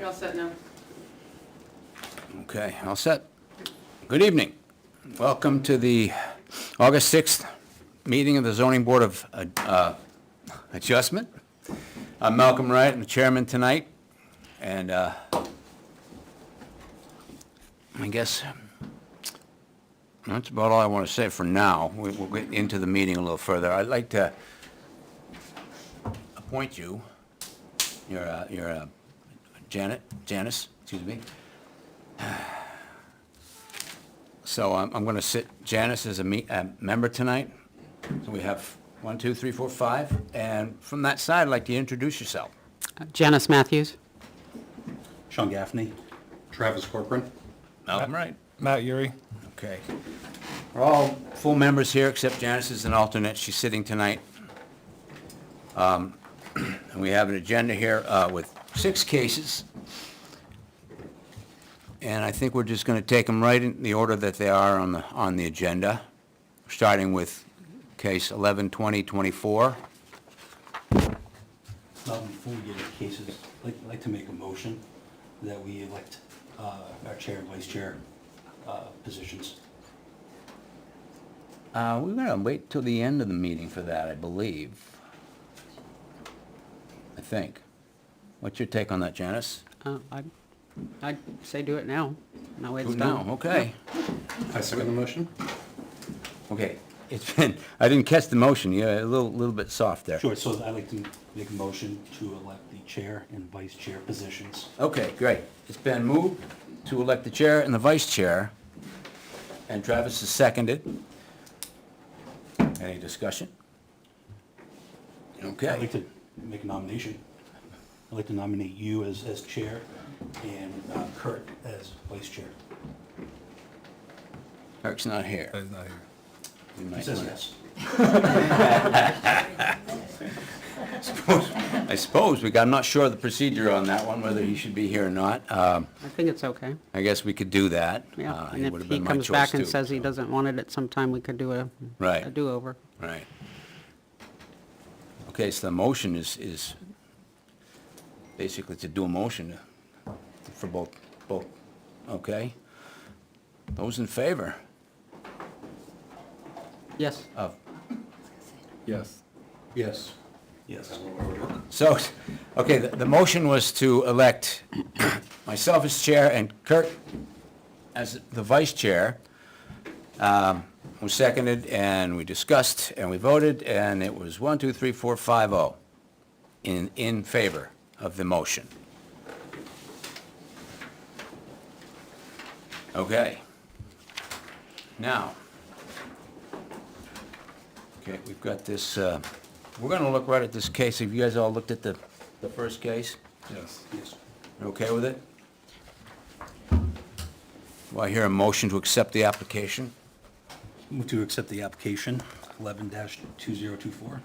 all set now. Okay, all set. Good evening. Welcome to the August 6th meeting of the Zoning Board of Adjustment. I'm Malcolm Wright, I'm the chairman tonight, and I guess that's about all I want to say for now. We'll get into the meeting a little further. I'd like to appoint you, you're Janice, excuse me. So I'm going to sit Janice as a member tonight. So we have 1, 2, 3, 4, 5. And from that side, I'd like to introduce yourself. Janice Matthews. Sean Gaffney. Travis Corcoran. Malcolm Wright. Matt Urey. Okay. We're all full members here, except Janice is an alternate. She's sitting tonight. And we have an agenda here with 6 cases. And I think we're just going to take them right in the order that they are on the agenda, starting with case 11-20-24. Before we get into cases, I'd like to make a motion that we elect our chair and vice chair positions. We're going to wait till the end of the meeting for that, I believe. I think. What's your take on that, Janice? I'd say do it now. Now it's Do it done. now, okay. I second the motion. Okay, it's been, I didn't catch the motion, you're a little bit soft there. Sure, so I'd like to make a motion to elect the chair and vice chair positions. Okay, great. It's been moved to elect the chair and the vice chair, and Travis has seconded. Any discussion? I'd Okay, like to make a nomination. I'd like to nominate you as chair and Kurt as vice chair. Eric's not here. He's not here. We He might says wanna- yes. I suppose, I'm not sure of the procedure on that one, whether he should be here or not. I think it's okay. I guess we could do that. Yeah, It and if would've he been my comes choice back and too, says he so. doesn't want it at some time, we could do a Right. do-over. Right. Okay, so the motion is basically to do a motion for both, okay? Those in favor Yes. of, Yes. Yes. Yes. so, okay, the motion was to elect myself as chair and Kurt as the vice chair. Was seconded, and we discussed, and we voted, and it was 1, 2, 3, 4, 5-0 in favor of the motion. Okay. Now, okay, we've got this, we're gonna look right at this case. Have you guys all looked at the first case? Yes. Yes. You okay with it? Well, I hear a motion to accept the application. Move to accept the application 11-2024.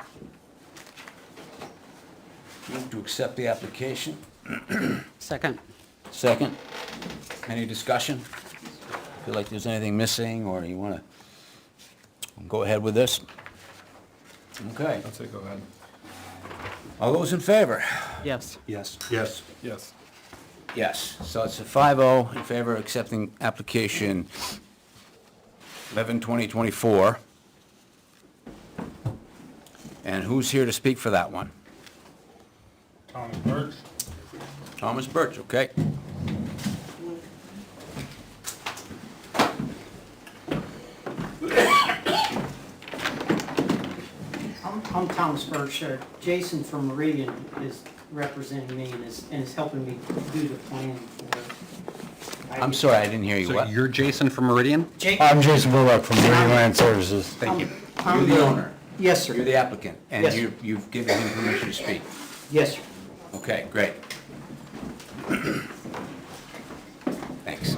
Move to accept the application. Second. Second. Any discussion? Feel like there's anything missing, or you want to go ahead with this? Okay. I'd say go ahead. All those in favor? Yes. Yes. Yes. Yes. Yes. So it's a 5-0 in favor of accepting application 11-20-24. And who's here to speak for that one? Thomas Birch. Thomas Birch, okay. I'm Thomas Birch. Jason from Meridian is representing me and is helping me do the plan for. I'm sorry, I didn't hear you. So What? you're Jason from Meridian? Jake, I'm Jason Bullock from Meridian Land Services. Thank you. I'm You're the owner. Yes, You're sir. the applicant, and Yes, sir. you've given him permission to speak. Yes, sir. Okay, great. Thanks.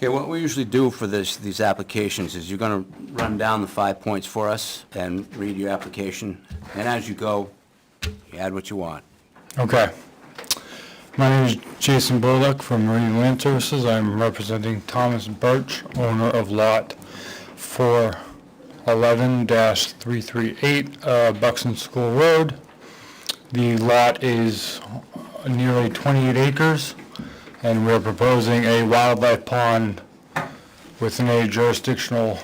Okay, what we usually do for these applications is you're gonna run down the 5 points for us and read your application, and as you go, you add what you want. Okay. My name is Jason Bullock from Marine Land Services. I'm representing Thomas Birch, owner of lot 411-338 Buxton School Road. The lot is nearly 28 acres, and we're proposing a wildlife pond within a jurisdictional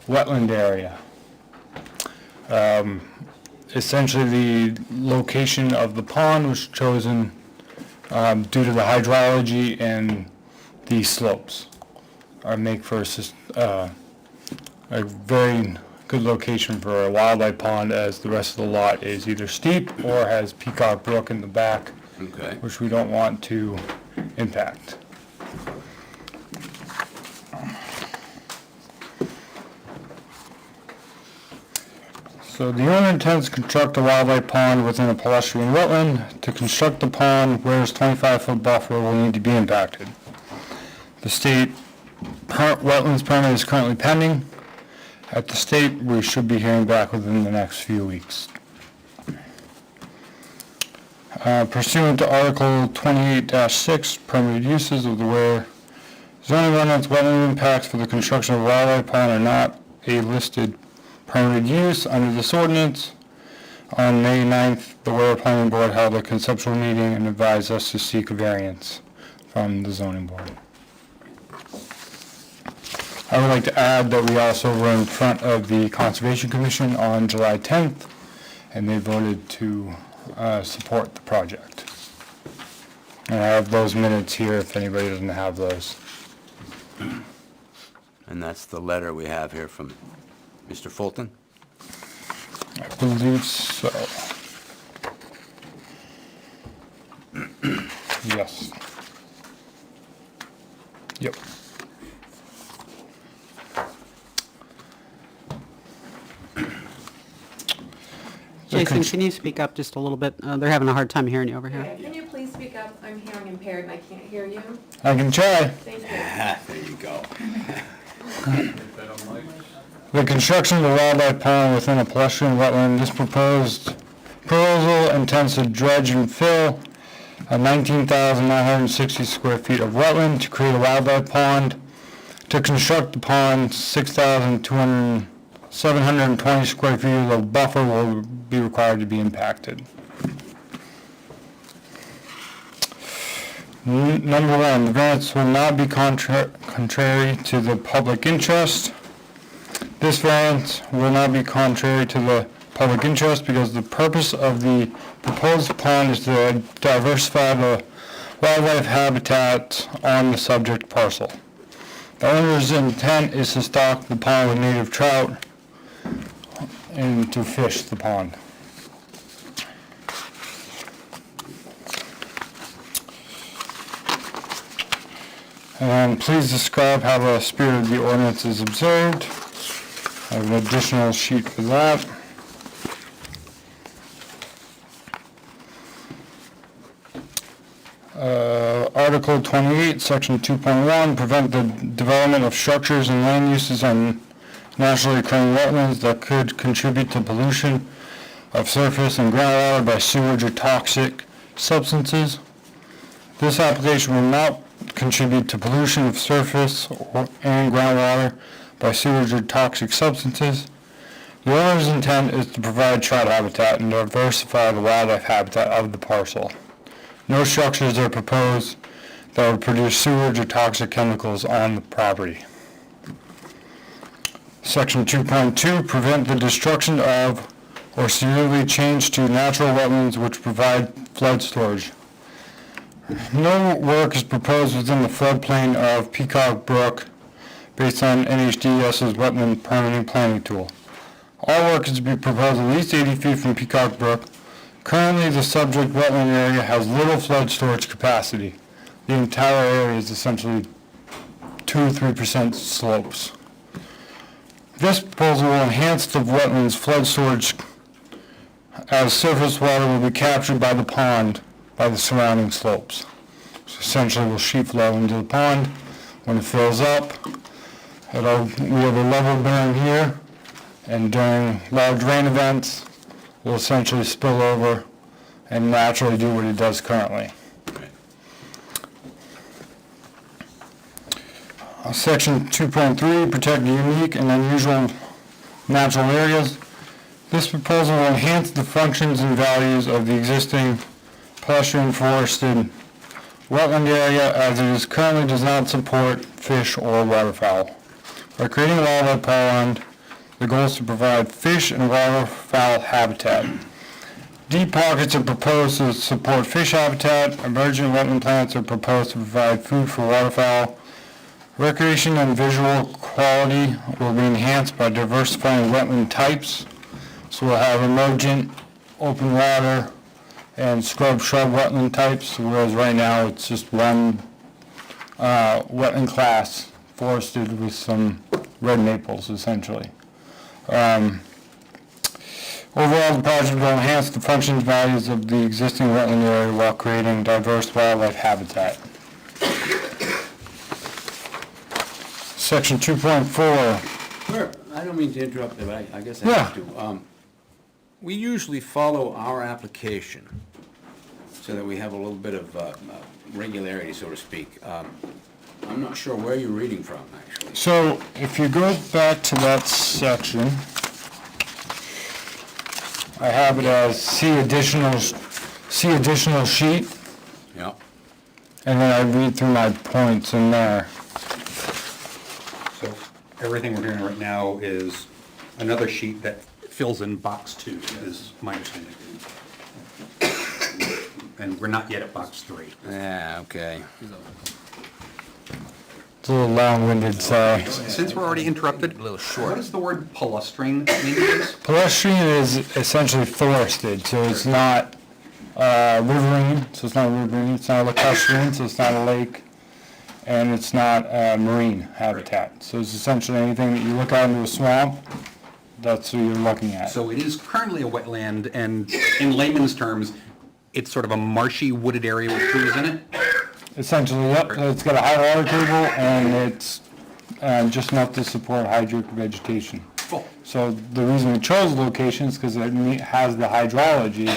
wetland area. Essentially, the location of the pond was chosen due to the hydrology and the slopes. Make for a very good location for a wildlife pond, as the rest of the lot is either steep or has Peacock Brook in the back, Okay. which we don't want to impact. So the owner intends to construct a wildlife pond within a pedestrian wetland. To construct the pond, where's 25-foot buffer will need to be impacted. The state wetlands permit is currently pending. At the state, we should be hearing back within the next few weeks. Pursuant to Article 28-6, permitted uses of the where zoning ordinance, wetland impacts for the construction of a wildlife pond are not a listed permitted use under this ordinance. On May 9th, the Ware Planning Board held a conceptual meeting and advised us to seek a variance from the zoning board. I would like to add that we also were in front of the Conservation Commission on July 10th, and they voted to support the project. And I have those minutes here if anybody doesn't have those. And that's the letter we have here from Mr. Fulton? I believe so. Yes. Yep. Jason, can you speak up just a little bit? They're having a hard time hearing you over here. Okay, can you please speak up? I'm hearing impaired and I can't hear you. I can try. Thank you. There you go. The construction of the wildlife pond within a pedestrian wetland. This proposal intends to dredge and fill 19,960 square feet of wetland to create a wildlife pond. To construct the pond, 720 square feet of buffer will be required to be impacted. Number one, the variance will not be contrary to the public interest. This variance will not be contrary to the public interest because the purpose of the proposed pond is to diversify the wildlife habitat on the subject parcel. The owner's intent is to stock the pond with native trout and to fish the pond. And please describe how the spirit of the ordinance is observed. I have an additional sheet for that. Article 28, Section 2.1, prevent the development of structures and land uses on naturally occurring wetlands that could contribute to pollution of surface and groundwater by sewage or toxic substances. This application will not contribute to pollution of surface and groundwater by sewage or toxic substances. The owner's intent is to provide trout habitat and diversify the wildlife habitat of the parcel. No structures are proposed that would produce sewage or toxic chemicals on the property. Section 2.2, prevent the destruction of or severely change to natural wetlands which provide flood storage. No work is proposed within the floodplain of Peacock Brook based on NHDS's wetland permitting planning tool. All work is to be proposed at least 80 feet from Peacock Brook. Currently, the subject wetland area has little flood storage capacity. The entire area is essentially 2-3% slopes. This proposal will enhance the wetland's flood storage as surface water will be captured by the pond by the surrounding slopes. So essentially, will sheet flow into the pond, When it fills up, we have a level berm here, and during large rain events, will essentially spill over and naturally do what it does currently. Section 2.3, protect unique and unusual natural areas. This proposal will enhance the functions and values of the existing pedestrian forested wetland area as it currently does not support fish or waterfowl. By creating a wildlife pond, the goal is to provide fish and waterfowl habitat. Deep pockets are proposed to support fish habitat. Emergent wetland plants are proposed to provide food for waterfowl. Recreation and visual quality will be enhanced by diversifying wetland types. So we'll have emergent, open water, and scrub shrub wetland types, whereas right now it's just one wetland class forested with some red maples, essentially. Overall, the project will enhance the functions and values of the existing wetland area while creating diverse wildlife habitat. Section 2.4. Sure, I don't mean to interrupt, but I guess I Yeah. have to. We usually follow our application so that we have a little bit of regularity, so to speak. I'm not sure where you're reading from, actually. So if you go back to that section, I have it as see additional sheet, Yeah. and then I read through my points in there. So everything we're hearing right now is another sheet that fills in box 2, is my understanding. And we're not yet at box 3. Yeah, okay. It's a little long-winded, sorry. Since we're already interrupted, A little short. what does the word palustrine mean, please? Pedestrian is essentially forested, so it's not riverine, so it's not riverine, it's not lacustrine, so it's not a lake, and it's not marine habitat. So it's essentially anything that you look out into a swamp, that's what you're looking at. So it is currently a wetland, and in layman's terms, it's sort of a marshy wooded area with trees in it? Essentially, yep, it's got a high water table, and it's just enough to support hydric vegetation. Cool. So the reason we chose the location is because it has the hydrology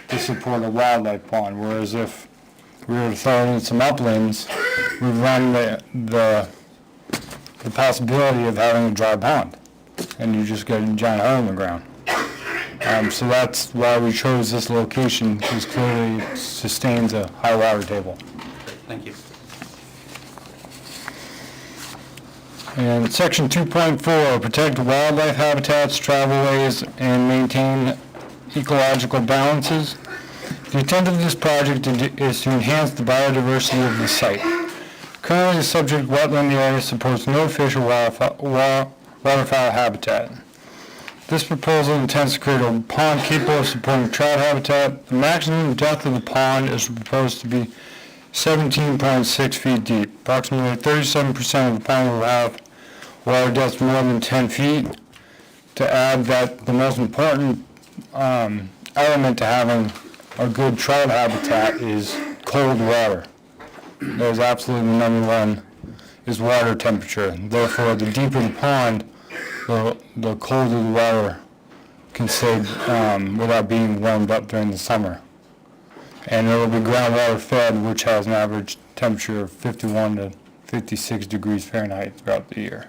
to support a wildlife pond, whereas if we were to throw in some uplands, we run the possibility of having a dry pond, and you just get a giant hole in the ground. So that's why we chose this location, because clearly it sustains a high water table. Thank you. And section 2.4, protect wildlife habitats, travelways, and maintain ecological balances. The intent of this project is to enhance the biodiversity of the site. Currently, the subject wetland area supports no fish or waterfowl habitat. This proposal intends to create a pond capable of supporting trout habitat. The maximum depth of the pond is proposed to be 17.6 feet deep. Approximately 37% of the pond will have water depth more than 10 feet. To add that the most important element to having a good trout habitat is cold water. That is absolutely the number one, is water temperature. Therefore, the deeper the pond, the colder the water can stay without being warmed up during the summer. And it will be groundwater fed, which has an average temperature of 51 to 56 degrees Fahrenheit throughout the year.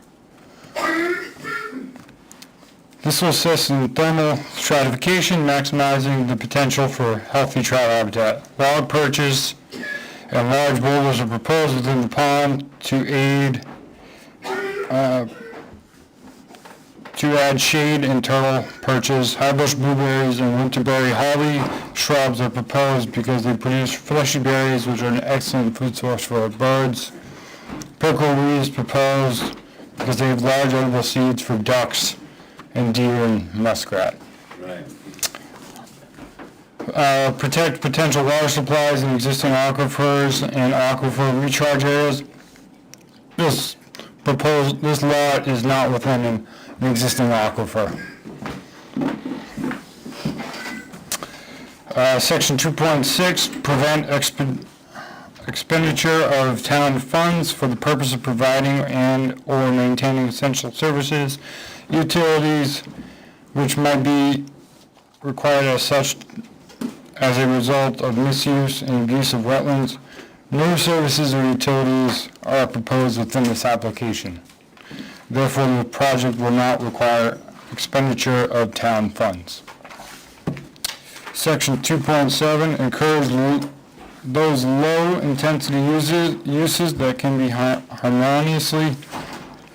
This will assist in thermal stratification, maximizing the potential for healthy trout habitat. Wild perches and large boulders are proposed within the pond to add shade and turtle perches. Highbush blueberries and winterberry holly shrubs are proposed because they produce fleshy berries, which are an excellent food source for birds. Pickleweed is proposed because they have large edible seeds for ducks and deer and muskrat. Right. Protect potential water supplies in existing aquifers and aquifer recharge areas. This lot is not within an existing aquifer. Section 2.6, prevent expenditure of town funds for the purpose of providing and/or maintaining essential services, utilities, which might be required as such as a result of misuse and abuse of wetlands. No services or utilities are proposed within this application. Therefore, the project will not require expenditure of town funds. Section 2.7, encourage those low-intensity uses that can be harmoniously,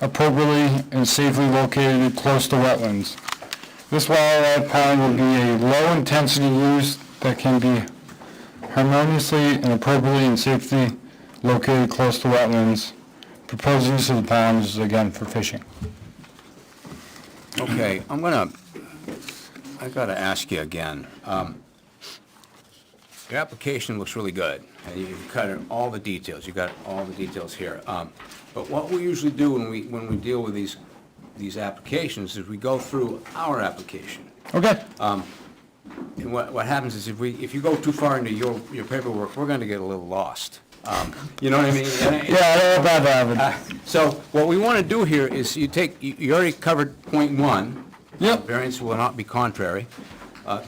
appropriately, and safely located close to wetlands. This wildlife pond will be a low-intensity use that can be harmoniously and appropriately and safely located close to wetlands. Proposed use of the pond is again for fishing. Okay, I gotta ask you again. Your application looks really good, and you've cut all the details, you got all the details here. But what we usually do when we deal with these applications is we go through our application. Okay. And what happens is if you go too far into your paperwork, we're gonna get a little lost. You know what I mean? Yeah, I know about that. So what we want to do here is you already covered point one. Yep. Variance will not be contrary.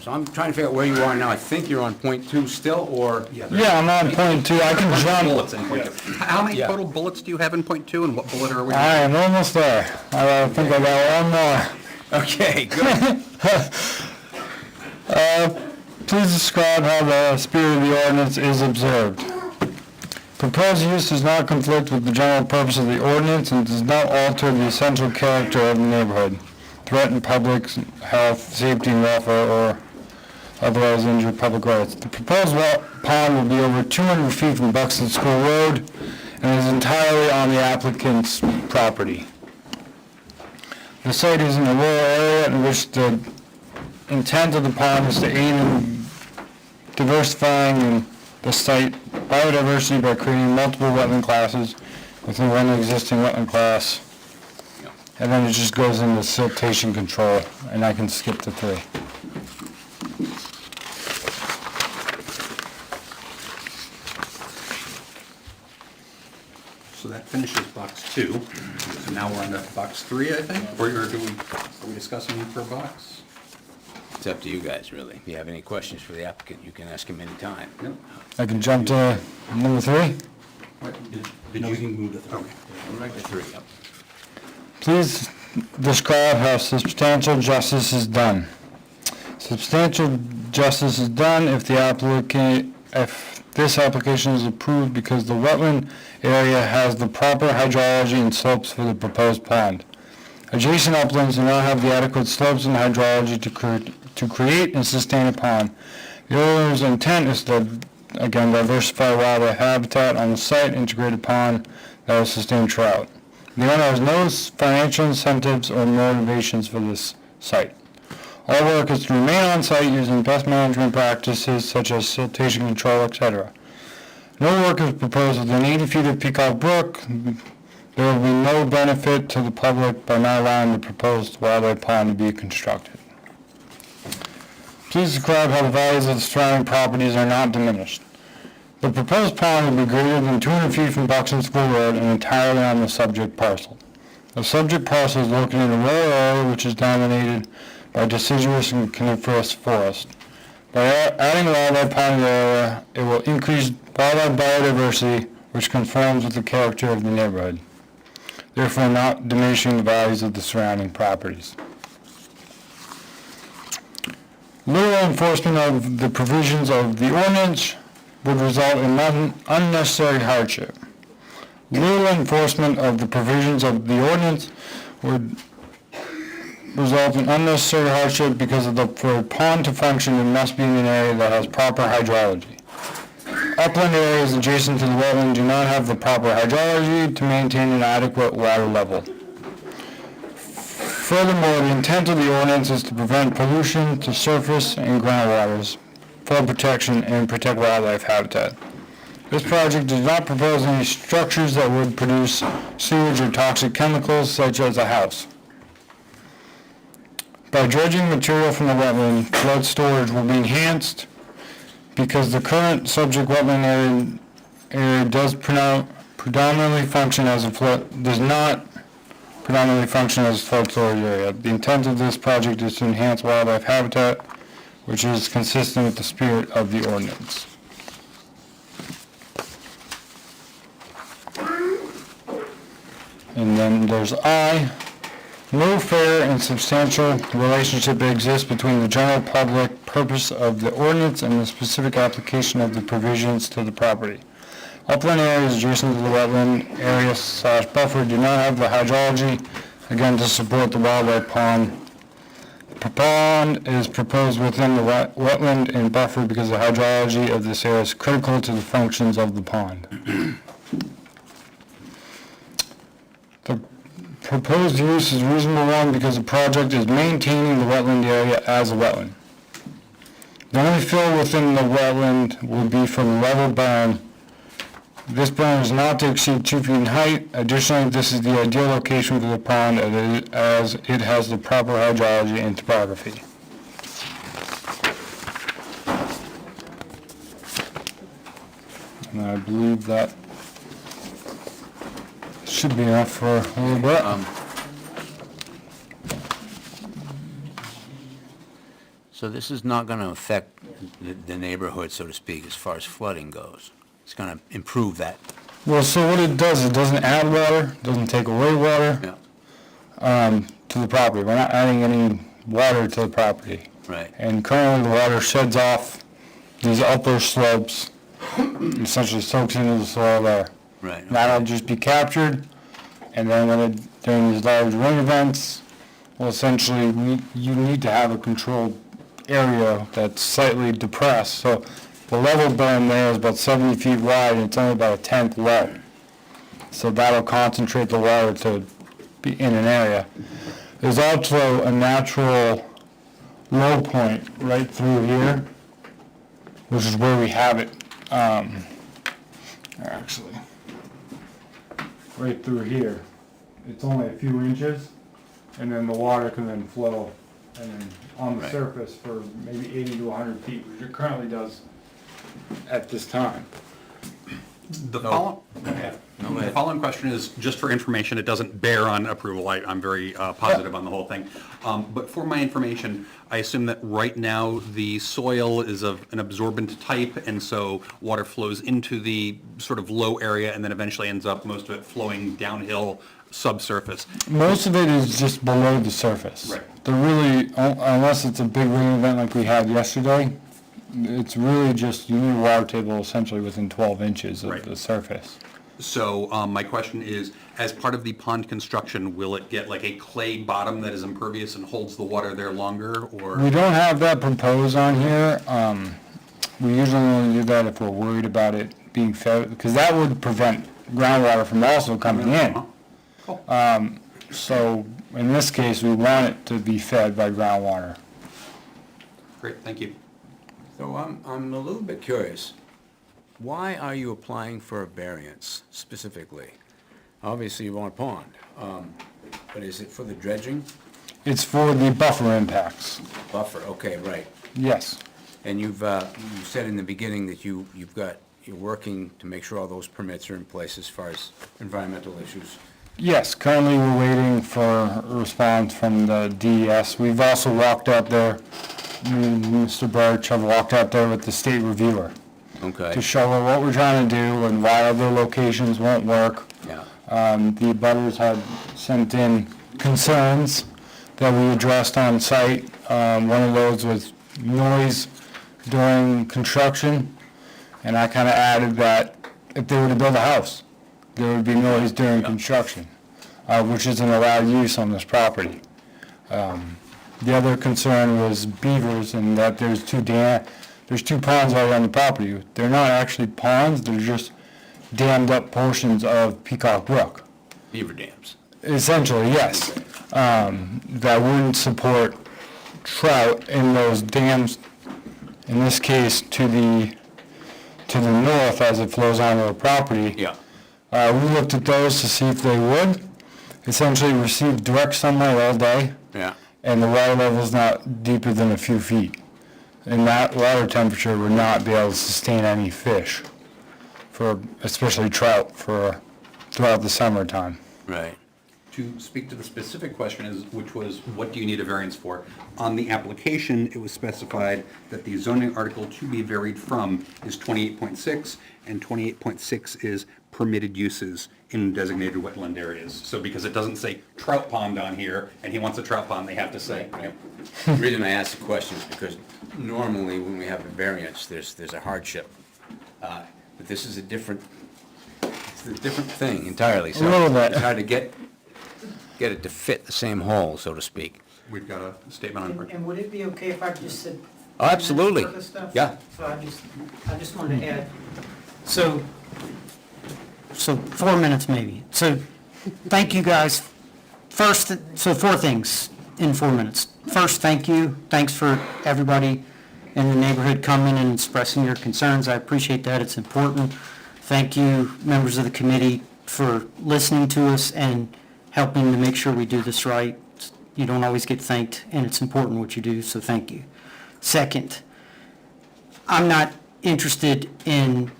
So I'm trying to figure out where you are now. I think you're on point two still, or? Yeah, I'm on point 2. I can jump. Bullets in point 2. How many Yeah. total bullets do you have in point 2, and what bullet are we on? I am almost there. I think I got one more. Okay, good. Please describe how the spirit of the ordinance is observed. Proposed use does not conflict with the general purpose of the ordinance and does not alter the essential character of the neighborhood, threaten public health, safety, and welfare, or otherwise injure public rights. The proposed pond will be over 200 feet from Buxton School Road and is entirely on the applicant's property. The site is in a rural area in which the intent of the pond is to aid in diversifying the site biodiversity by creating multiple wetland classes within one existing wetland class. And then it just goes into siltation control, and I can skip to 3. So that finishes box 2. So now we're on to box 3, I think? Or are we discussing for a box? It's up to you guys, really. If you have any questions for the applicant, you can ask him anytime. Yep. I can jump to number 3. No, we can move to 3. Right to 3, yep. Please describe how substantial justice is done. Substantial justice is done if this application is approved because the wetland area has the proper hydrology and slopes for the proposed pond. Adjacent uplands do not have the adequate slopes and hydrology to create and sustain a pond. The owner's intent is to, again, diversify wildlife habitat on the site, integrate a pond that will sustain trout. The owner has no financial incentives or motivations for this site. All work is to remain on site using best management practices such as siltation control, etc. No work is proposed within 80 feet of Peacock Brook. There will be no benefit to the public by not allowing the proposed wildlife pond to be constructed. Please describe how the values of the surrounding properties are not diminished. The proposed pond will be greater than 200 feet from Buxton School Road and entirely on the subject parcel. The subject parcel is located in a rural area which is dominated by deciduous and coniferous forest. By adding a wildlife pond to the area, it will increase wildlife biodiversity, which conforms with the character of the neighborhood, therefore not diminishing the values of the surrounding properties. Literal enforcement of the provisions of the ordinance would result in unnecessary hardship. Literal enforcement of the provisions of the ordinance would result in unnecessary hardship because for a pond to function, it must be in an area that has proper hydrology. Upland areas adjacent to the wetland do not have the proper hydrology to maintain an adequate water level. Furthermore, the intent of the ordinance is to prevent pollution to surface and groundwaters, flood protection, and protect wildlife habitat. This project does not propose any structures that would produce sewage or toxic chemicals such as a house. By dredging material from the wetland, flood storage will be enhanced because the current subject wetland area predominantly function as a does not predominantly function as a flood storage area. The intent of this project is to enhance wildlife habitat, which is consistent with the spirit of the ordinance. And then there's I. No fair and substantial relationship exists between the general public purpose of the ordinance and the specific application of the provisions to the property. Upland areas adjacent to the wetland area / buffer do not have the hydrology, again, to support the wildlife pond. The pond is proposed within the wetland and buffer because the hydrology of this area is critical to the functions of the pond. The proposed use is reasonable one because the project is maintaining the wetland area as a wetland. The only fill within the wetland will be for the level berm. This berm is not to exceed 2 feet in height. Additionally, this is the ideal location for the pond as it has the proper hydrology and topography. And I believe that should be enough for a little bit. So this is not going to affect the neighborhood, so to speak, as far as flooding goes. It's going to improve that. Well, so what it does, it doesn't add water, doesn't take away water to the property. We're not adding any water to the property. Right. And currently the water sheds off these upper slopes, essentially soaks into the soil there. Right. That'll just be captured, and then during these large rain events, well, essentially, you need to have a controlled area that's slightly depressed. So the level berm there is about 70 feet wide, and it's only about a 1/10 low. So that'll concentrate the water to be in an area. There's also a natural low point right through here, which is where we have it, actually, right through here. It's only a few inches, and then the water can then flow, and then on the Right. surface for maybe 80 to 100 feet, which it currently does at this time. The No. follow- Go the ahead. following question is, just for information, it doesn't bear on approval, I'm very positive on the whole thing. But for my information, I assume that right now the soil is of an absorbent type, and so water flows into the sort of low area and then eventually ends up, most of it flowing downhill subsurface. Most of it is just below the surface. Right. They're really, unless it's a big rain event like we had yesterday, it's really just, you need a water table essentially within 12 inches of Right. the surface. So my question is, as part of the pond construction, will it get like a clay bottom that is impervious and holds the water there longer, or? We don't have that proposed on here. We usually only do that if we're worried about it being fed, because that would prevent groundwater from also coming in. Cool. So in this case, we want it to be fed by groundwater. Great, thank you. So I'm a little bit curious. Why are you applying for a variance specifically? Obviously, you want a pond, but is it for the dredging? It's for the buffer impacts. Buffer, okay, right. Yes. And you said in the beginning that you're working to make sure all those permits are in place as far as environmental issues. Yes, currently we're waiting for a response from the DES. We've also walked out there, me and Mr. Birch have walked out there with the state reviewer Okay. to show her what we're trying to do and why other locations won't work. Yeah. The abutters had sent in concerns that we addressed on site. One of those was noise during construction, and I kind of added that if they were to build a house, there would be noise during construction, which isn't allowed use on this property. The other concern was beavers, and that there's two ponds right on the property. They're not actually ponds, they're just dammed up portions of Peacock Brook. Beaver dams. Essentially, yes. That wouldn't support trout in those dams, in this case, to the north as it flows onto the property. Yeah. We looked at those to see if they would essentially receive direct sunlight all day, Yeah. and the water level's not deeper than a few feet. And that water temperature would not be able to sustain any fish for especially trout throughout the summertime. Right. To speak to the specific question which was, what do you need a variance for? On the application, it was specified that the zoning article to be varied from is 28.6, and 28.6 is permitted uses in designated wetland areas. So because it doesn't say trout pond on here, and he wants a trout pond, they have to say, Right. The reason I ask the question is because normally when we have a variance, there's a hardship. But this is a different thing entirely. So A little bit. it's hard to get it to fit the same hole, so to speak. we've got a statement on And record. and would it be okay if I just said? Oh, absolutely. 10 minutes worth of stuff? Yeah. So I just wanted to add, so 4 minutes maybe. So, thank you guys. First, so 4 things in 4 minutes. First, thank you. Thanks for everybody in the neighborhood coming and expressing your concerns. I appreciate that. It's important. Thank you, members of the committee, for listening to us and helping to make sure we do this right. You don't always get thanked, and it's important what you do, so thank you. Second, I'm not interested in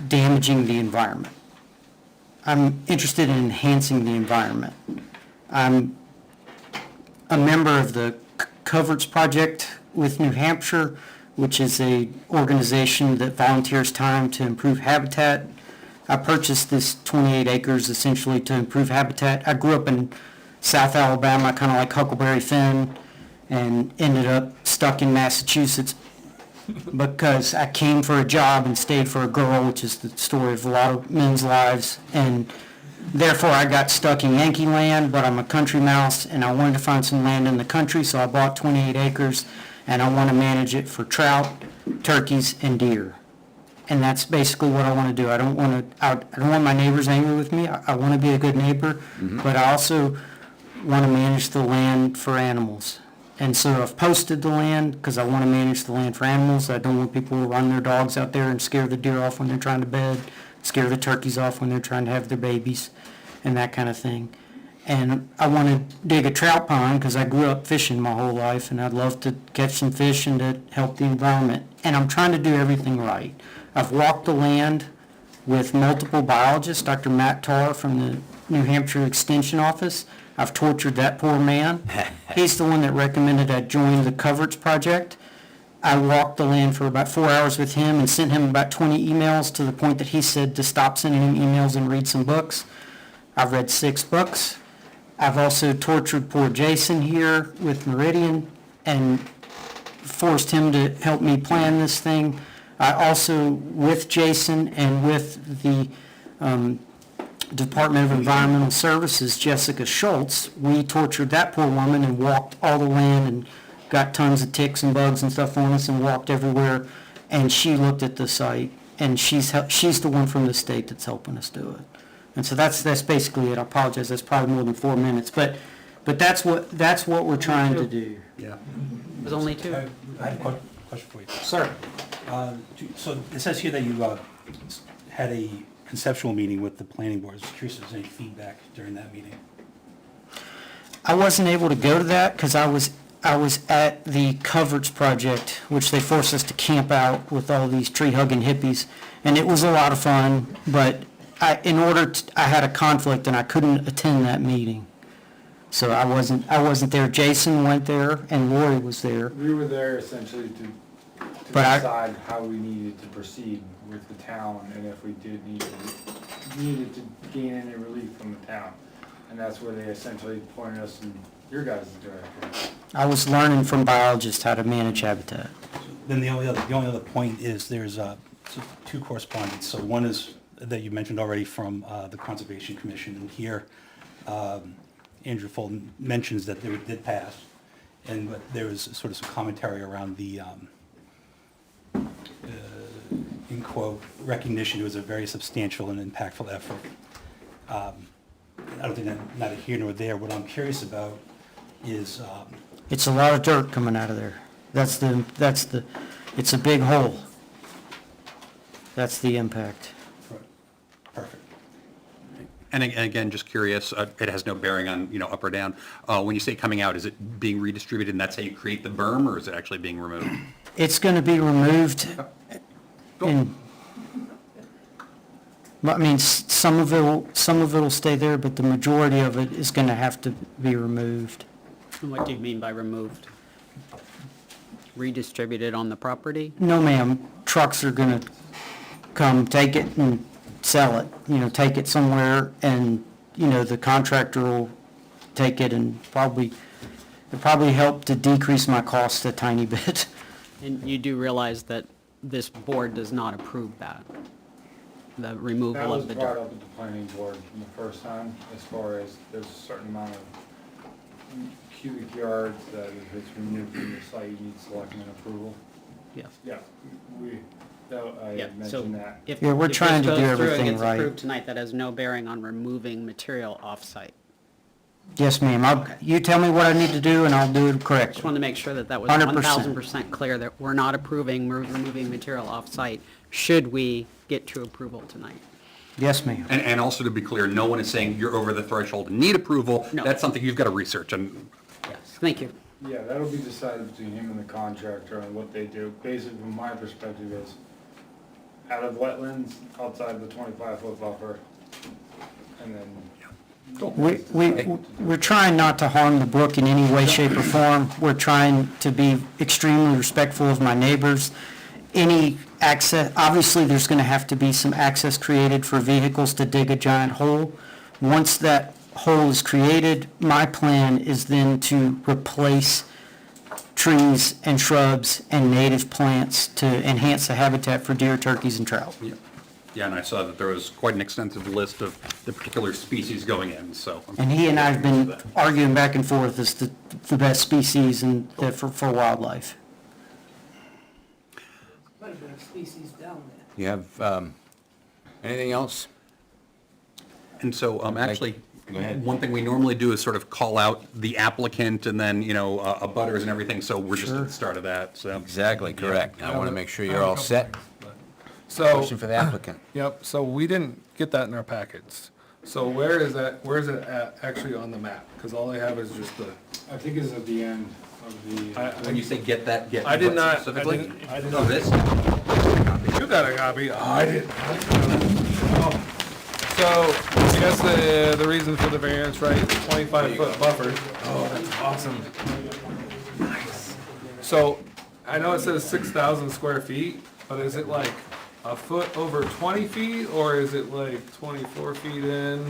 damaging the environment. I'm interested in enhancing the environment. I'm a member of the Coverts Project with New Hampshire, which is a organization that volunteers time to improve habitat. I purchased this 28 acres essentially to improve habitat. I grew up in South Alabama, kind of like Huckleberry Finn, and ended up stuck in Massachusetts because I came for a job and stayed for a girl, which is the story of a lot of men's lives. And therefore, I got stuck in Yankee land, but I'm a country mouse, and I wanted to find some land in the country, so I bought 28 acres, and I want to manage it for trout, turkeys, and deer. And that's basically what I want to do. I don't want my neighbors angry with me. I want to be a good neighbor, but I also want to manage the land for animals. And so I've posted the land because I want to manage the land for animals. I don't want people to run their dogs out there and scare the deer off when they're trying to bed, scare the turkeys off when they're trying to have their babies, and that kind of thing. And I want to dig a trout pond because I grew up fishing my whole life, and I'd love to catch some fish and to help the environment. And I'm trying to do everything right. I've walked the land with multiple biologists, Dr. Matt Tarr from the New Hampshire Extension Office. I've tortured that poor man. He's the one that recommended I join the Coverts Project. I walked the land for about 4 hours with him and sent him about 20 emails to the point that he said to stop sending him emails and read some books. I've read 6 books. I've also tortured poor Jason here with Meridian and forced him to help me plan this thing. I also, with Jason and with the Department of Environmental Services, Jessica Schultz, we tortured that poor woman and walked all the land and got tons of ticks and bugs and stuff on us and walked everywhere. And she looked at the site, and she's the one from the state that's helping us do it. And so that's basically it. I apologize, that's probably more than 4 minutes, but that's what we're trying to do. Yeah. There's only 2. I have a question for you. Sir? So it says here that you had a conceptual meeting with the planning board. I was curious if there's any feedback during that meeting. I wasn't able to go to that because I was at the Coverts Project, which they forced us to camp out with all these tree-hugging hippies, and it was a lot of fun, but I had a conflict and I couldn't attend that meeting. So I wasn't there. Jason went there and Lori was there. We were there essentially to But I- decide how we needed to proceed with the town and if we needed to gain any relief from the town. And that's where they essentially pointed us in your guys' direction. I was learning from biologists how to manage habitat. Then the only other point is there's 2 correspondence. So one is that you mentioned already from the Conservation Commission, and here Andrew Fulton mentions that it did pass, but there was sort of some commentary around the in quote recognition it was a very substantial and impactful effort. I don't think that's neither here nor there. What I'm curious about is It's a lot of dirt coming out of there. It's a big hole. That's the impact. perfect. And again, just curious, it has no bearing on, up or down. When you say coming out, is it being redistributed and that's how you create the berm, or is it actually being removed? It's going to be removed Cool. in, I mean, some of it'll stay there, but the majority of it is gonna have to be removed. What do you mean by removed? Redistributed on the property? No, ma'am, trucks are gonna come, take it and sell it, take it somewhere, and, the contractor will take it and it'll probably help to decrease my cost a tiny bit. And you do realize that this board does not approve that? The That removal was of the brought dirt? up at the planning board the first time, as far as there's a certain amount of cubic yards that if it's removed from the site, you need selectmen approval. Yes. Yeah, I Yeah, had so mentioned that. if Yeah, we're if this trying to do goes through and everything gets right. approved tonight, that has no bearing on removing material off-site. Yes, ma'am, you tell me what I need to do and I'll do it Just correctly. wanted to make sure that that was 100%. 1,000% clear, that we're not approving removing material off-site, should we get to approval tonight. Yes, ma'am. And also to be clear, no one is saying you're over the threshold and need approval. No. That's something you've got to research, and Yes, thank you. Yeah, that'll be decided between him and the contractor on what they do. Basically, from my perspective is, out of wetlands, outside the 25-foot buffer, and then. We're trying not to harm the brook in any way, shape, or form. We're trying to be extremely respectful of my neighbors. Any access, obviously, there's gonna have to be some access created for vehicles to dig a giant hole. Once that hole is created, my plan is then to replace trees and shrubs and native plants to enhance the habitat for deer, turkeys, and trout. yeah, and I saw that there was quite an extensive list of the particular species going in, so. And he and I have been arguing back and forth as the best species and for wildlife. Quite a bit of species down there. You have, anything else? And so, actually, Go ahead. one thing we normally do is sort of call out the applicant and then, abutters and everything, so we're just at the start of that, so. Exactly, correct. I want to make sure you're all set. So, Question for the applicant. yep, so we didn't get that in our packets. So where is it at actually on the map? Because all I have is just the, I think it's at the end of the. When you say get that, get I did what not, specifically? I did Oh, not. this? You got a copy? Oh, I didn't. Oh. So, I guess the reason for the variance, right, 25-foot buffer. Oh, that's awesome. Nice. So, I know it says 6,000 square feet, but is it like a foot over 20 feet, or is it like 24 feet in?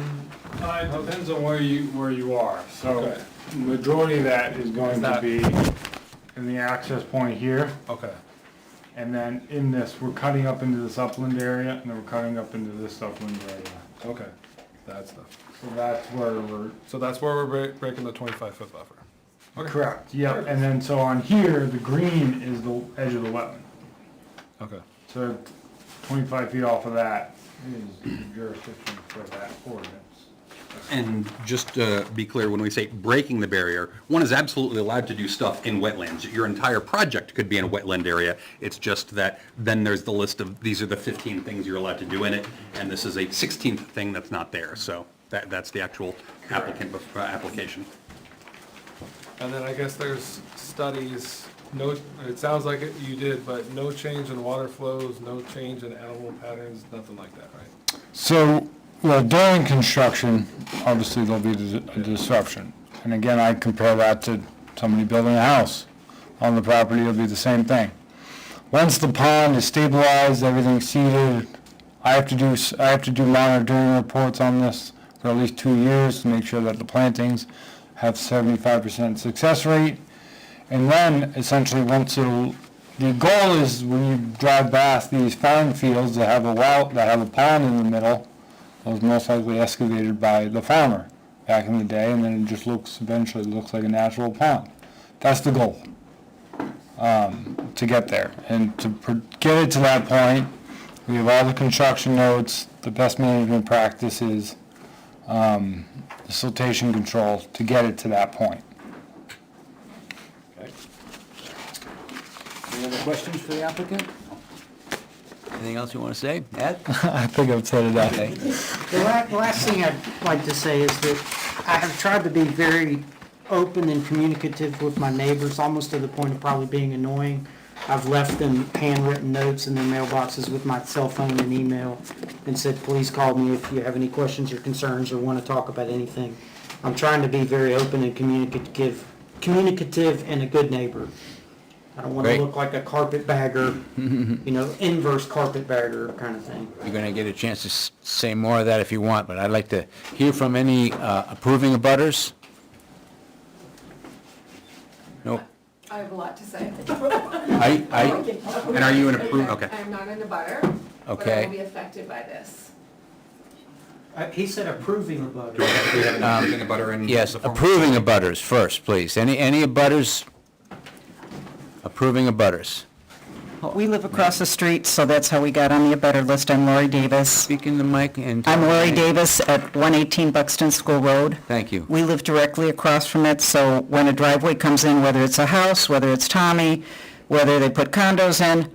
It depends on where you are, so Okay. majority of that is going to That- be in the access point here, Okay, and then in this, we're cutting up into this upland area, and then we're cutting up into this upland area. okay, that stuff. So that's where we're. So that's where we're breaking the 25-foot buffer. Okay. Correct, yep, and then so on here, the green is the edge of the wetland. Okay. So 25 feet off of that is the jurisdiction for that ordinance. And just to be clear, when we say breaking the barrier, one is absolutely allowed to do stuff in wetlands. Your entire project could be in a wetland area. It's just that then there's the list of, these are the 15 things you're allowed to do in it, and this is a 16th thing that's not there. So that's the actual application. And then I guess there's studies, no, it sounds like you did, but no change in water flows, no change in animal patterns, nothing like that, right? So, well, during construction, obviously there'll be a disruption. And again, I compare that to somebody building a house. On the property, it'll be the same thing. Once the pond is stabilized, everything's seeded, I have to do monitoring reports on this for at least 2 years to make sure that the plantings have 75% success rate. And then essentially the goal is when you drive past these farm fields that have a pond in the middle, it was most likely excavated by the farmer back in the day, and then it just eventually looks like a natural pond. That's the goal, to get there. And to get it to that point, we have all the construction notes, the best management practices, the siltation control to get it to that point. Any other questions for the applicant? Anything else you want to say? Ed? I think I've said it all. Okay. The last thing I'd like to say is that I have tried to be very open and communicative with my neighbors, almost to the point of probably being annoying. I've left them handwritten notes in their mailboxes with my cell phone and email and said, please call me if you have any questions or concerns or want to talk about anything. I'm trying to be very open and communicative and a good neighbor. I don't want to Great. look like a carpetbagger, inverse carpetbagger kind of thing. You're going to get a chance to say more of that if you want, but I'd like to hear from any approving abutters. No? I have a lot to say. And are you an approved, okay. I'm not in a butter, but I Okay. will be affected by this. He said approving about Do we have an approving abutter in Yes, the form? approving abutters first, please. Any abutters? Approving abutters. We live across the street, so that's how we got on the abutter list. I'm Lori Davis. Speak in the mic and... I'm Lori Davis at 118 Buxton School Road. Thank you. We live directly across from it, so when a driveway comes in, whether it's a house, whether it's Tommy, whether they put condos in,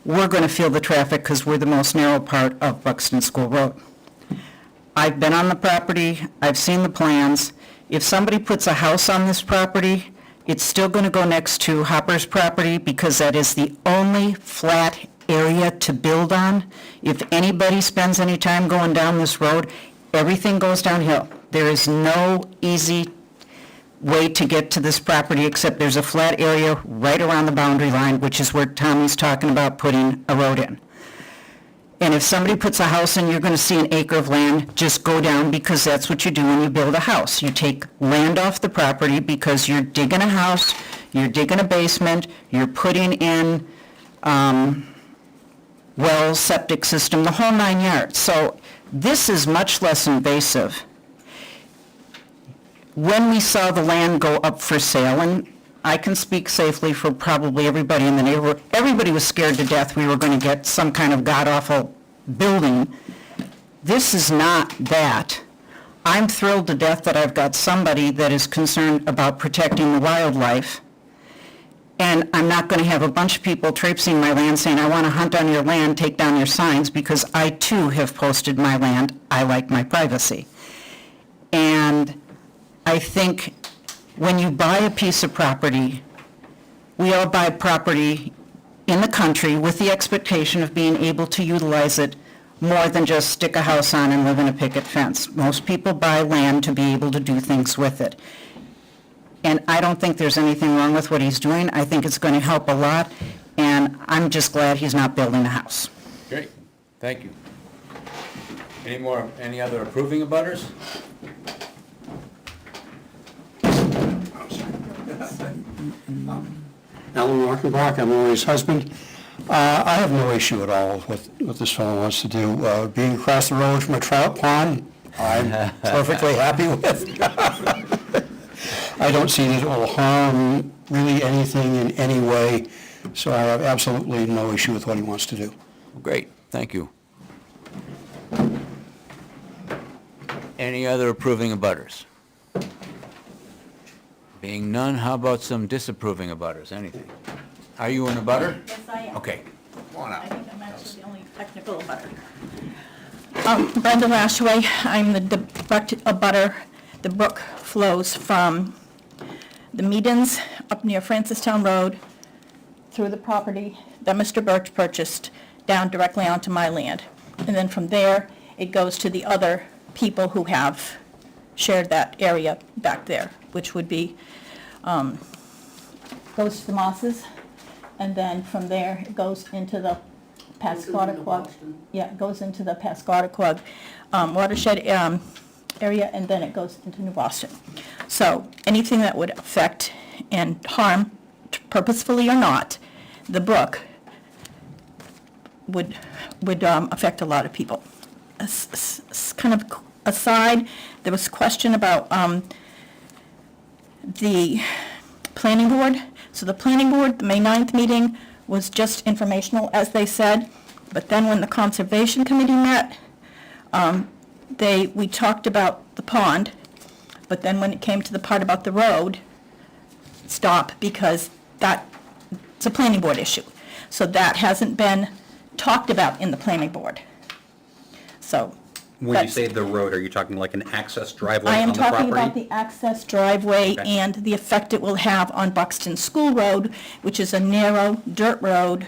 we're going to feel the traffic because we're the most narrow part of Buxton School Road. I've been on the property, I've seen the plans. If somebody puts a house on this property, it's still going to go next to Hopper's property because that is the only flat area to build on. If anybody spends any time going down this road, everything goes downhill. There is no easy way to get to this property except there's a flat area right around the boundary line, which is where Tommy's talking about putting a road in. And if somebody puts a house in, you're going to see an acre of land just go down because that's what you do when you build a house. You take land off the property because you're digging a house, you're digging a basement, you're putting in wells, septic system, the whole 9 yards. So this is much less invasive. When we saw the land go up for sale, and I can speak safely for probably everybody in the neighborhood, everybody was scared to death we were going to get some kind of god-awful building. This is not that. I'm thrilled to death that I've got somebody that is concerned about protecting the wildlife, and I'm not going to have a bunch of people traipsing my land saying, I want to hunt on your land, take down your signs, because I too have posted my land. I like my privacy. And I think when you buy a piece of property, we all buy property in the country with the expectation of being able to utilize it more than just stick a house on and live in a picket fence. Most people buy land to be able to do things with it. And I don't think there's anything wrong with what he's doing. I think it's going to help a lot, and I'm just glad he's not building a house. Great, thank you. Any other approving abutters? Alan Rockenbach, I'm Lori's husband. I have no issue at all with what this fellow wants to do. Being across the road from a trout pond, I'm perfectly happy with. I don't see that it will harm really anything in any way, so I have absolutely no issue with what he wants to do. Great, thank you. Any other approving abutters? Being none, how about some disapproving abutters, anything? Are you an abutter? Yes, I am. Okay, come on I up. think I'm actually the only technical abutter. Brenda Lashaway, I'm the abutter. The brook flows from the Meadens up near Francistown Road through the property that Mr. Birch purchased down directly onto my land. And then from there, it goes to the other people who have shared that area back there, which would be, goes to the Mosses, and then from there, it goes into the Pascagoula. Yeah, it goes into the Pascagoula watershed area, and then it goes into New Boston. So anything that would affect and harm, purposefully or not, the brook would affect a lot of people. Kind of aside, there was a question about the planning board. So the planning board, the May 9th meeting was just informational, as they said, but then when the conservation committee met, we talked about the pond, but then when it came to the part about the road, stop, because it's a planning board issue. So that hasn't been talked about in the planning board. So When you That's- say the road, are you talking like an access driveway I on am the property? talking about the access driveway Okay. and the effect it will have on Buxton School Road, which is a narrow dirt road,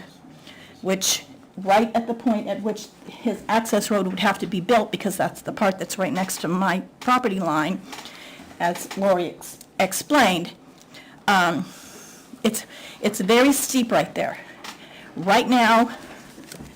which, right at the point at which his access road would have to be built, because that's the part that's right next to my property line, as Lori explained, it's very steep right there. Right now,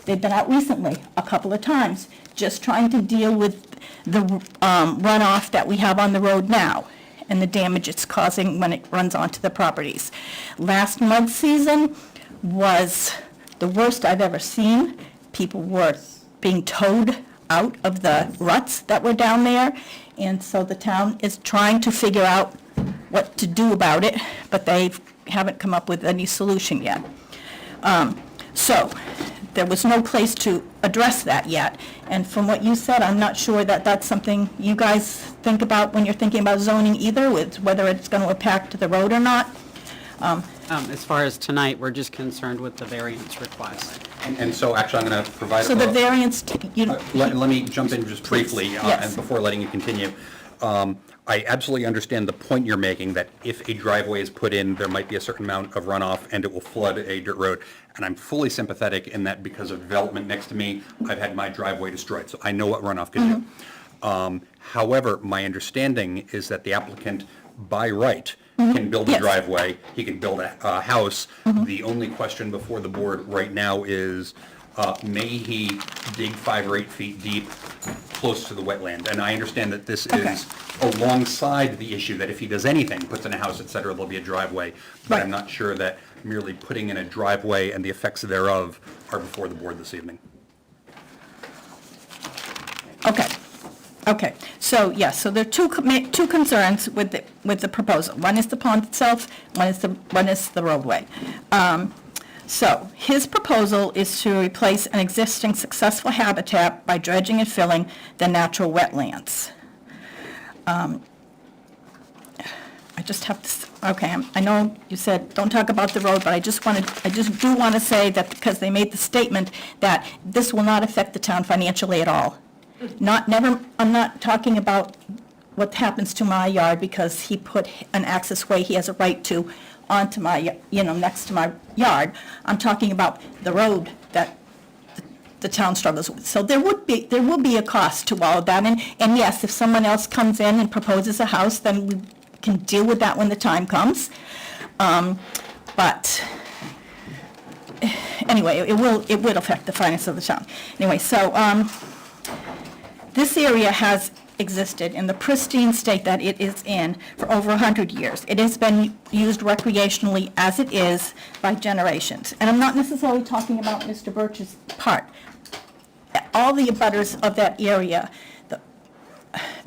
they've been out recently, a couple of times, just trying to deal with the runoff that we have on the road now and the damage it's causing when it runs onto the properties. Last mud season was the worst I've ever seen. People were being towed out of the ruts that were down there, and so the town is trying to figure out what to do about it, but they haven't come up with any solution yet. So there was no place to address that yet. And from what you said, I'm not sure that that's something you guys think about when you're thinking about zoning either, with whether it's going to impact the road or not. As far as tonight, we're just concerned with the variance request. And so actually, I'm going to provide. So the variance, you know, Let me jump in just briefly, Yes. and before letting you continue. I absolutely understand the point you're making, that if a driveway is put in, there might be a certain amount of runoff and it will flood a dirt road. And I'm fully sympathetic in that because of development next to me, I've had my driveway destroyed, so I know what runoff can do. However, my understanding is that the applicant, by right, can build a Yes. driveway, he can build a house. The only question before the board right now is, may he dig 5 or 8 feet deep close to the wetland? And I understand that this is alongside the issue that if he does anything, puts in a house, et cetera, there'll be a driveway. But I'm not sure that merely putting in a driveway and the effects thereof are before the board this evening. Okay, so, yes, so there are two concerns with the proposal. One is the pond itself, one is the roadway. So, his proposal is to replace an existing successful habitat by dredging and filling the natural wetlands. I just have to, okay, I know you said, don't talk about the road, but I just do want to say that, because they made the statement that this will not affect the town financially at all. I'm not talking about what happens to my yard, because he put an access way he has a right to onto my, next to my yard. I'm talking about the road that the town struggles with. So there will be a cost to all of that, and yes, if someone else comes in and proposes a house, then we can deal with that when the time comes. But anyway, it will affect the finance of the town. Anyway, so this area has existed in the pristine state that it is in for over 100 years. It has been used recreationally as it is by generations. And I'm not necessarily talking about Mr. Birch's part. All the abutters of that area,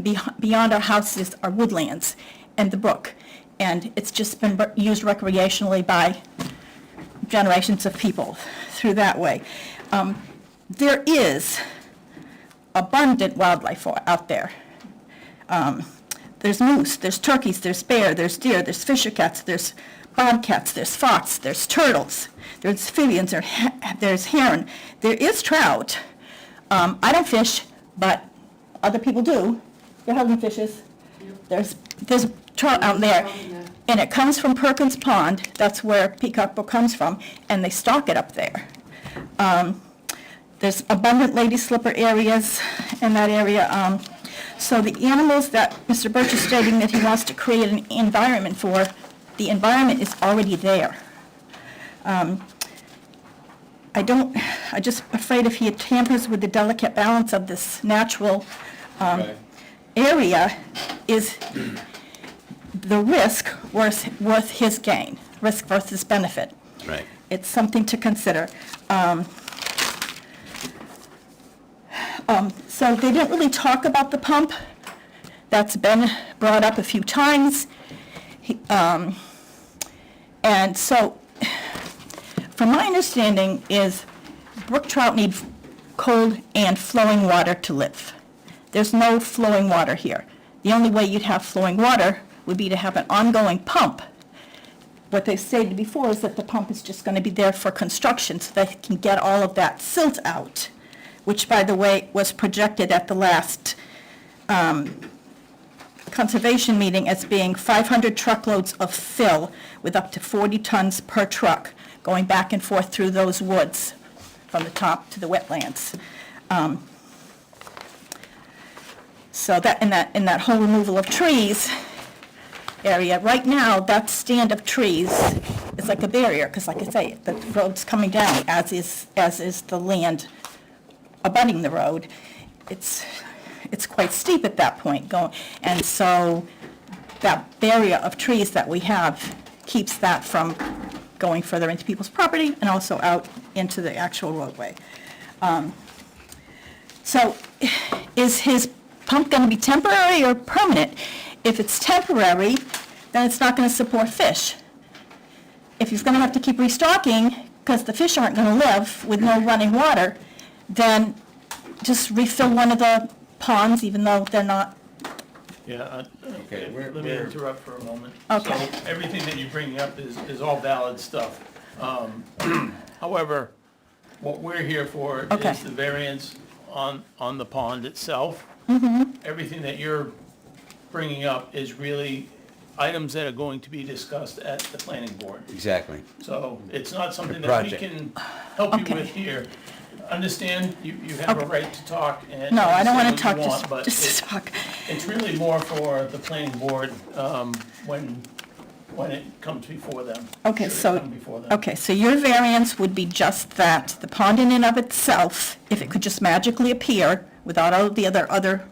beyond our houses, are woodlands and the brook. And it's just been used recreationally by generations of people through that way. There is abundant wildlife out there. There's moose, there's turkeys, there's bear, there's deer, there's fisher cats, there's bobcats, there's fox, there's turtles, there's amphibians, there's heron, there is trout. I don't fish, but other people do. Your husband fishes. There's trout out there, and it comes from Perkins Pond. That's where Peacock Brook comes from, and they stock it up there. There's abundant lady slipper areas in that area. So the animals that Mr. Birch is stating that he wants to create an environment for, the environment is already there. I'm just afraid if he tampers with the delicate balance of this natural area, is the risk worth his gain, risk versus benefit. Right. It's something to consider. So they didn't really talk about the pump. That's been brought up a few times. And so, from my understanding, is brook trout need cold and flowing water to live. There's no flowing water here. The only way you'd have flowing water would be to have an ongoing pump. What they stated before is that the pump is just going to be there for construction so they can get all of that silt out. which, by the way, was projected at the last conservation meeting as being 500 truckloads of fill with up to 40 tons per truck going back and forth through those woods from the top to the wetlands. So that, in that whole removal of trees area, right now, that stand of trees is like a barrier, because like I say, the road's coming down, as is the land abutting the road. It's quite steep at that point going, and so that barrier of trees that we have keeps that from going further into people's property and also out into the actual roadway. So is his pump going to be temporary or permanent? If it's temporary, then it's not going to support fish. If he's going to have to keep restocking, because the fish aren't going to live with no running water, then just refill one of the ponds, even though they're not. Yeah, Okay, let me interrupt for a moment. Okay. So everything that you're bringing up is all valid stuff. However, what we're here for Okay. is the variance on the pond itself. Everything that you're bringing up is really items that are going to be discussed at the planning board. Exactly. So it's not something The that we project. can help you Okay. with here. Understand, you have a Okay. right to talk and. No, I don't want to say talk, what you want, but just to talk. it's really more for the planning board, when it comes before them. Okay, Should it so, come before them. okay, so your variance would be just that, the pond in and of itself, if it could just magically appear without all the other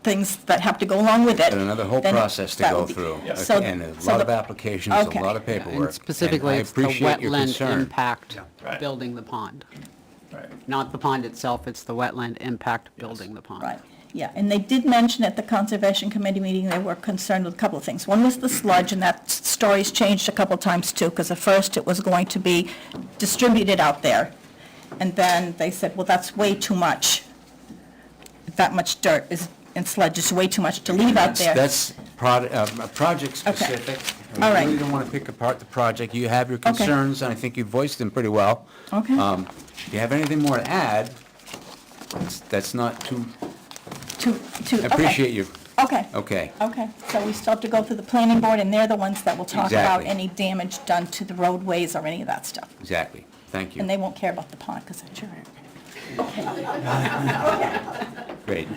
things that have to go along with it. And another whole then process to that go would be- through. Yeah. So- And a so lot of the- applications, Okay. a lot of paperwork. And specifically, And I it's the appreciate your wetland concern. impact Right. building the pond. Right. Not the pond itself, it's the wetland impact building the pond. Right, yeah, and they did mention at the Conservation Committee meeting, they were concerned with a couple of things. One was the sludge, and that story's changed a couple of times too, because at first it was going to be distributed out there. And then they said, well, that's way too much. That much dirt and sludge is way too much to leave out there. That's project specific. All right. I really don't want to pick apart the project. You have your concerns, and I think you voiced them pretty well. Okay. If you have anything more to add, that's not too, I Okay. appreciate you. Okay. Okay. Okay, so we still have to go through the planning board, and they're the ones that will talk about Exactly. any damage done to the roadways or any of that stuff. Exactly. Thank And you. they won't care about the pond, because I'm sure. Great.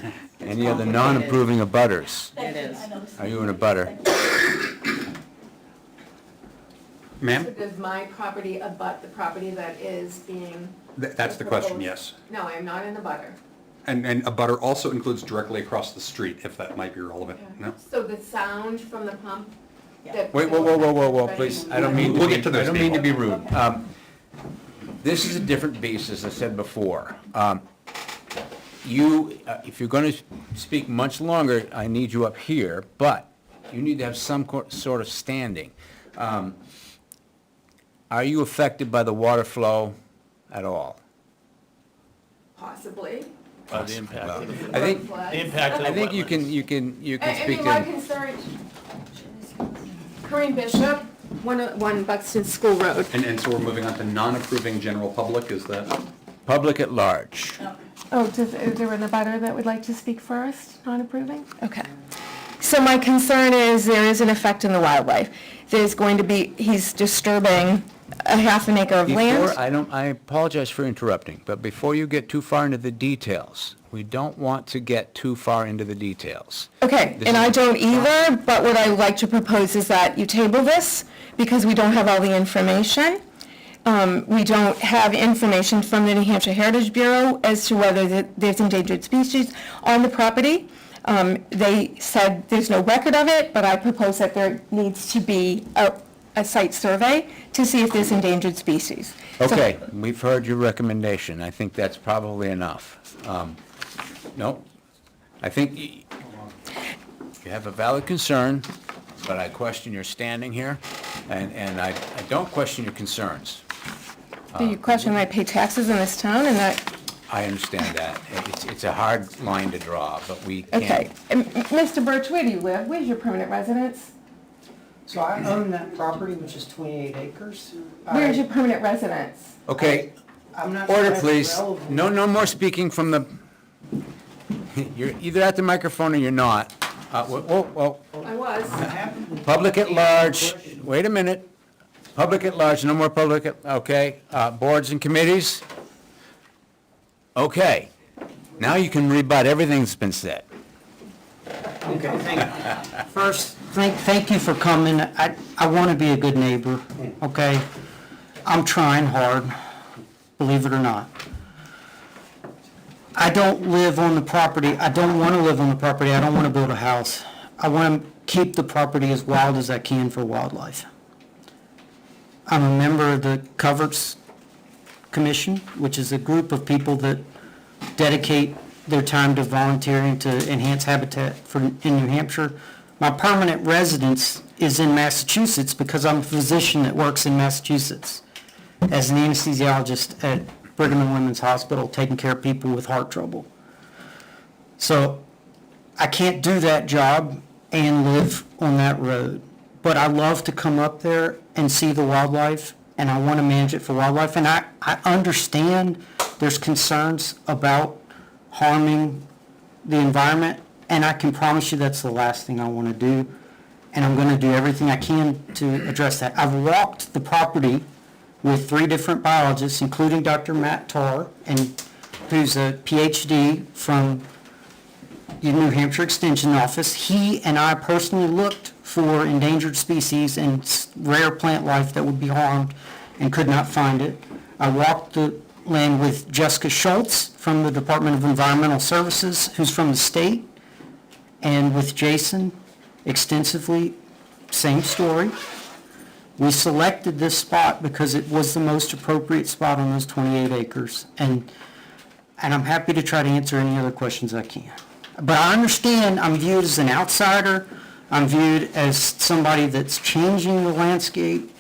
Any other non-approving abutters? It is. Are you in a butter? Ma'am? So does my property abut the property that is being? That's the question, proposed? yes. No, I'm not in the butter. And a butter also includes directly across the street, if that might be relevant, no? So the sound from the pump? that- Wait, whoa, please. I don't mean to We'll be, get to I those don't mean to be people. rude. This is a different beast, as I said before. If you're going to speak much longer, I need you up here, but you need to have some sort of standing. Are you affected by the water flow at all? Possibly. By the impact of I think, the impact of the I think you wetlands. can I speak mean, my to, concern, Corinne Bishop, 101 Buxton School Road. And so we're moving on to non-approving general public, is that? public at large. Oh, is there an abutter that would like to speak first, not approving? Okay. So my concern is there is an effect in the wildlife. There's going to be, he's disturbing a half an acre of land. I apologize for interrupting, but before you get too far into the details, we don't want to get too far into the details. Okay, This and is- I don't either, but what I would like to propose is that you table this because we don't have all the information. We don't have information from the New Hampshire Heritage Bureau as to whether there's endangered species on the property. They said there's no record of it, but I propose that there needs to be a site survey to see if there's endangered species. So- Okay, we've heard your recommendation. I think that's probably enough. No, I think you have a valid concern, but I question your standing here, and I don't question your concerns. Do you question I pay taxes in this town and that, I understand that. It's a hard line to draw, but we okay. can't. Mr. Birch, where do you live? Where's your permanent residence? So I own that property, which is 28 acres. Where's your permanent residence? Okay, I'm not sure Order, that's please. relevant. No more speaking from the, you're either at the microphone or you're not. Whoa, I was. public at large, wait a minute. Public at large, no more public, okay. Boards and committees? Okay. Now you can rebut everything that's been said. Okay, first, thank you for coming. I want to be a good neighbor, okay? I'm trying hard, believe it or not. I don't live on the property, I don't want to live on the property, I don't want to build a house. I want to keep the property as wild as I can for wildlife. I'm a member of the Coverts Commission, which is a group of people that dedicate their time to volunteering to enhance habitat in New Hampshire. My permanent residence is in Massachusetts because I'm a physician that works in Massachusetts as an anesthesiologist at Brigham and Women's Hospital, taking care of people with heart trouble. So I can't do that job and live on that road. But I love to come up there and see the wildlife, and I want to manage it for wildlife. And I understand there's concerns about harming the environment, and I can promise you that's the last thing I want to do. And I'm going to do everything I can to address that. I've walked the property with 3 different biologists, including Dr. Matt Tarr, who's a PhD from the New Hampshire Extension Office. He and I personally looked for endangered species and rare plant life that would be harmed and could not find it. I walked the land with Jessica Schultz from the Department of Environmental Services, who's from the state, and with Jason extensively, same story. We selected this spot because it was the most appropriate spot on those 28 acres. And I'm happy to try to answer any other questions I can. But I understand I'm viewed as an outsider. I'm viewed as somebody that's changing the landscape.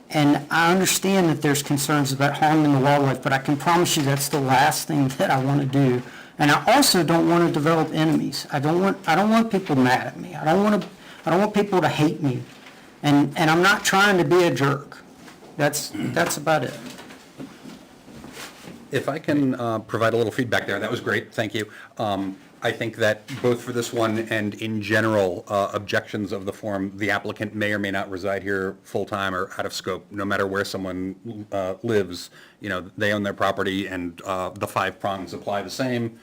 And I understand that there's concerns about harming the wildlife, but I can promise you that's the last thing that I want to do. And I also don't want to develop enemies. I don't want people mad at me. I don't want people to hate me. And I'm not trying to be a jerk. That's about it. If I can provide a little feedback there, that was great, thank you. I think that both for this one and in general, objections of the form, the applicant may or may not reside here full-time or out of scope, no matter where someone lives, they own their property and the 5 prongs apply the same.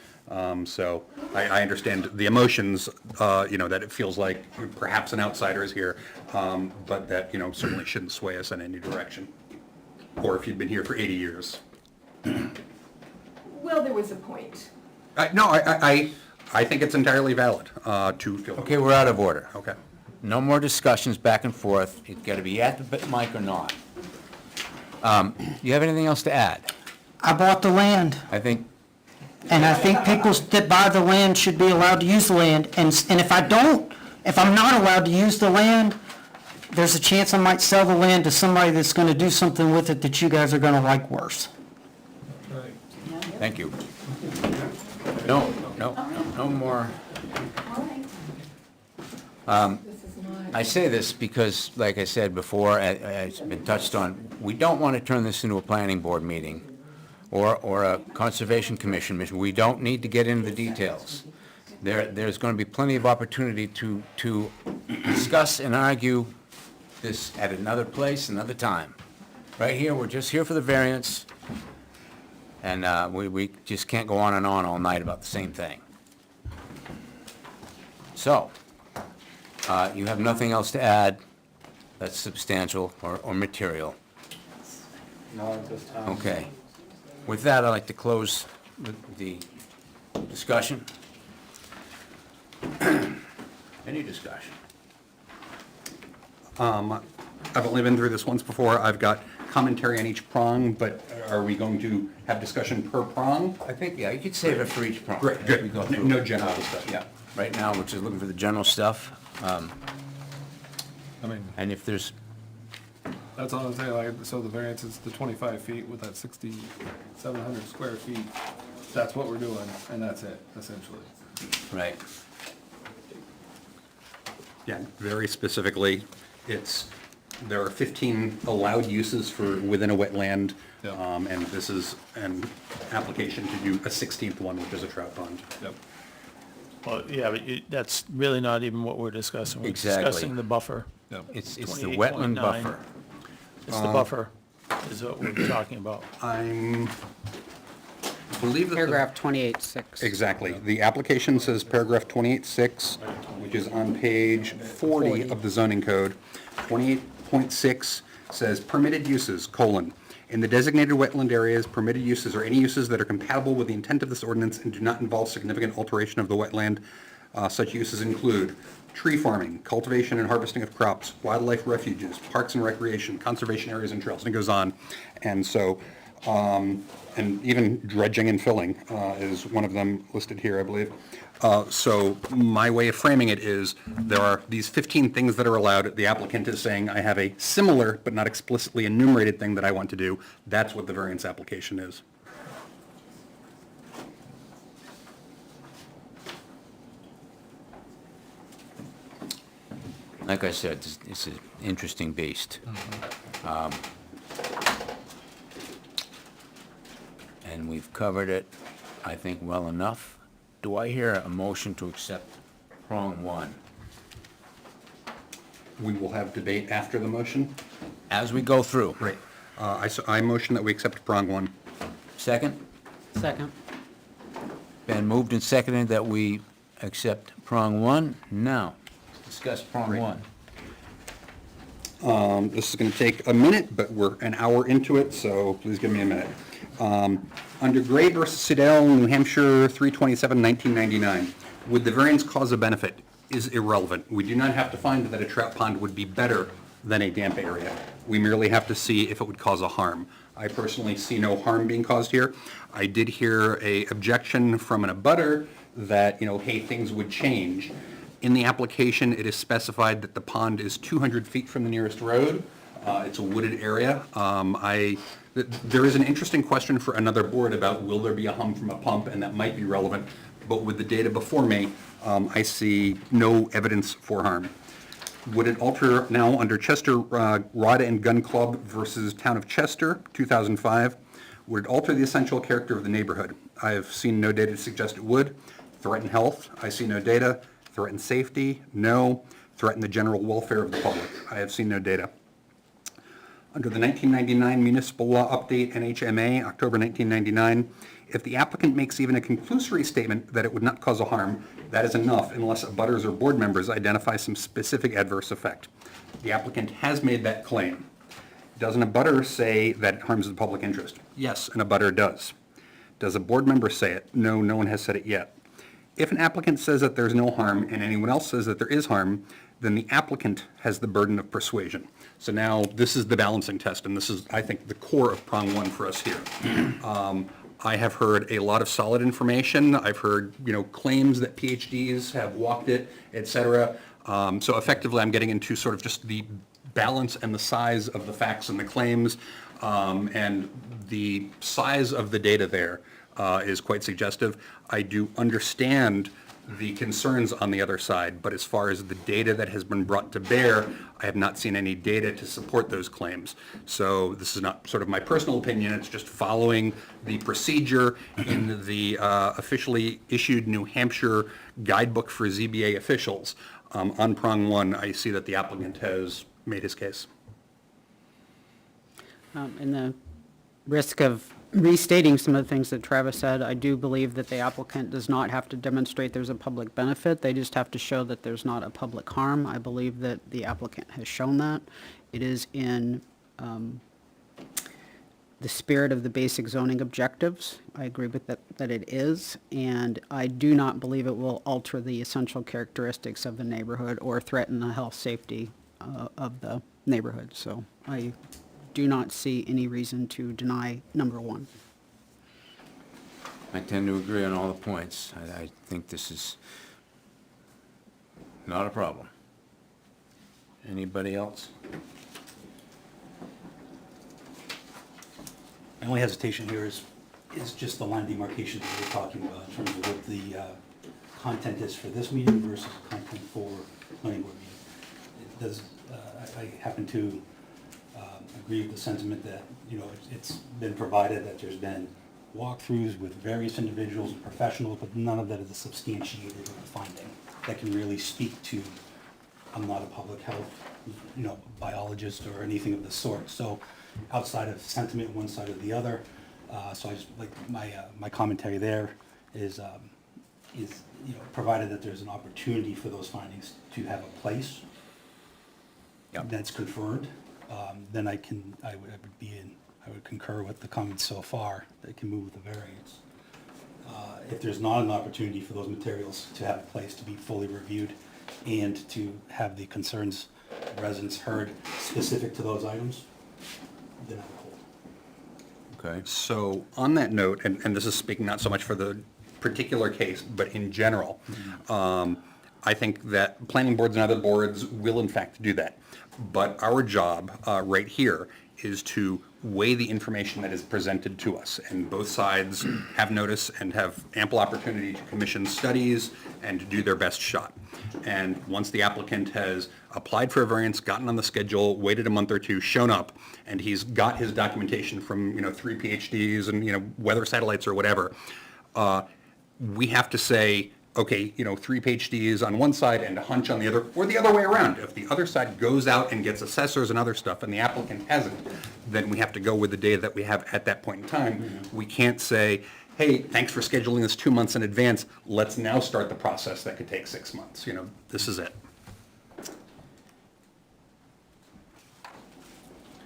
So I understand the emotions, that it feels like perhaps an outsider is here, but that, certainly shouldn't sway us in any direction. Or if you'd been here for 80 years. Well, there was a point. No, I think it's entirely valid to feel. Okay, we're out of order. Okay. No more discussions back and forth. It's got to be at the mic or not. You have anything else to add? I bought the land. I think, And I think people that buy the land should be allowed to use the land. And if I'm not allowed to use the land, there's a chance I might sell the land to somebody that's going to do something with it that you guys are going to like worse. thank you. No more. This is not. I say this because, like I said before, it's been touched on, we don't want to turn this into a planning board meeting or a conservation commission mission. We don't need to get into the details. There's going to be plenty of opportunity to discuss and argue this at another place, another time. Right here, we're just here for the variance, and we just can't go on and on all night about the same thing. So, you have nothing else to add that's substantial or material? Not at this time. Okay. With that, I'd like to close the discussion. Any discussion? I've only been through this once before. I've got commentary on each prong, but are we going to have discussion per prong? I think, yeah, you could save it for each prong. Great, as we good. go through. No general discussion. Yeah, right now, we're just looking for the general stuff. I mean, And if there's, that's all I'm saying, like, so the variance is the 25 feet with that 6,700 square feet. That's what we're doing, and that's it, essentially. right, Yeah, very specifically, it's There are 15 allowed uses for within a wetland, Yeah. and this is an application to do a 16th one, which is a trout pond. Yep. Well, yeah, but that's really not even what we're discussing. We're Exactly. discussing the buffer. It's the 28.9. wetland buffer. It's the buffer is what we're talking about. I believe that the- Paragraph 28.6. Exactly. The application says paragraph 28.6, which is on page 40 of the zoning code. 28.6 says permitted uses, colon, in the designated wetland areas, permitted uses are any uses that are compatible with the intent of this ordinance and do not involve significant alteration of the wetland. Such uses include tree farming, cultivation and harvesting of crops, wildlife refuges, parks and recreation, conservation areas and trails, and it goes on. And so, and even dredging and filling is one of them listed here, I believe. So my way of framing it is, there are these 15 things that are allowed. The applicant is saying, I have a similar but not explicitly enumerated thing that I want to do. That's what the variance application is. Like I said, it's an interesting beast. And we've covered it, I think, well enough. Do I hear a motion to accept prong one? We will have debate after the motion. As we go through. Right. I motion that we accept prong one. Second? Second. Been moved and seconded that we accept prong one. Now, discuss prong one. This is going to take a minute, but we're an hour into it, so please give me a minute. Under Gray versus Siddell, New Hampshire, 3/27/1999, would the variance cause a benefit is irrelevant. We do not have to find that a trout pond would be better than a damp area. We merely have to see if it would cause a harm. I personally see no harm being caused here. I did hear a objection from an abutter that, hey, things would change. In the application, it is specified that the pond is 200 feet from the nearest road. It's a wooded area. There is an interesting question for another board about will there be a hum from a pump, and that might be relevant. But with the data before me, I see no evidence for harm. Would it alter now under Chester Rod and Gun Club versus Town of Chester, 2005? Would it alter the essential character of the neighborhood? I have seen no data to suggest it would. Threaten health? I see no data. Threaten safety? No. Threaten the general welfare of the public? I have seen no data. Under the 1999 Municipal Law Update, NHMA, October 1999, if the applicant makes even a conclusory statement that it would not cause a harm, that is enough unless abutters or board members identify some specific adverse effect. The applicant has made that claim. Does an abutter say that it harms the public interest? Yes, an abutter does. Does a board member say it? No, no one has said it yet. If an applicant says that there's no harm and anyone else says that there is harm, then the applicant has the burden of persuasion. So now this is the balancing test, and this is, I think, the core of prong one for us here. I have heard a lot of solid information. I've heard, claims that PhDs have walked it, et cetera. So effectively, I'm getting into sort of just the balance and the size of the facts and the claims, and the size of the data there is quite suggestive. I do understand the concerns on the other side, but as far as the data that has been brought to bear, I have not seen any data to support those claims. So this is not sort of my personal opinion, it's just following the procedure in the officially issued New Hampshire guidebook for ZBA officials. On prong one, I see that the applicant has made his case. In the risk of restating some of the things that Travis said, I do believe that the applicant does not have to demonstrate there's a public benefit. They just have to show that there's not a public harm. I believe that the applicant has shown that. It is in the spirit of the basic zoning objectives. I agree with that it is, and I do not believe it will alter the essential characteristics of the neighborhood or threaten the health, safety of the neighborhood. So I do not see any reason to deny number one. I tend to agree on all the points. I think this is not a problem. Anybody else? My only hesitation here is just the line demarcation that we're talking about in terms of what the content is for this meeting versus content for planning board meeting. I happen to agree with the sentiment that, it's been provided that there's been walkthroughs with various individuals and professionals, but none of that is substantiated with a finding that can really speak to, I'm not a public health, biologist or anything of the sort. So outside of sentiment, one side or the other, so I just, like, my commentary there is, provided that there's an opportunity for those findings to have a place that's confirmed, then I would concur with the comments so far that it can move with the variance. If there's not an opportunity for those materials to have a place to be fully reviewed and to have the concerns of residents heard specific to those items, then I would hold. Okay. So on that note, and this is speaking not so much for the particular case, but in general, I think that planning boards and other boards will in fact do that. But our job right here is to weigh the information that is presented to us. And both sides have notice and have ample opportunity to commission studies and to do their best shot. And once the applicant has applied for a variance, gotten on the schedule, waited a month or two, shown up, and he's got his documentation from 3 PhDs and weather satellites or whatever, we have to say, okay, 3 PhDs on one side and a hunch on the other, or the other way around. If the other side goes out and gets assessors and other stuff and the applicant hasn't, then we have to go with the data that we have at that point in time. We can't say, hey, thanks for scheduling this 2 months in advance. Let's now start the process that could take 6 months. This is it.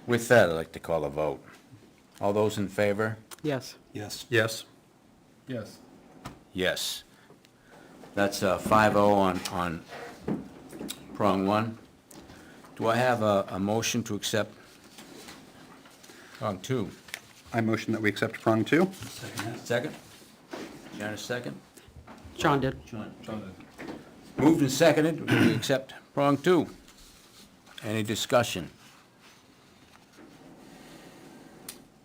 With that, I'd like to call a vote. All those in favor? Yes. Yes. Yes? Yes. Yes. That's 5-0 on prong one. Do I have a motion to accept prong two? I motion that we accept prong 2. Second? Janice, second? John did. John. Moved and seconded, we accept prong two. Any discussion?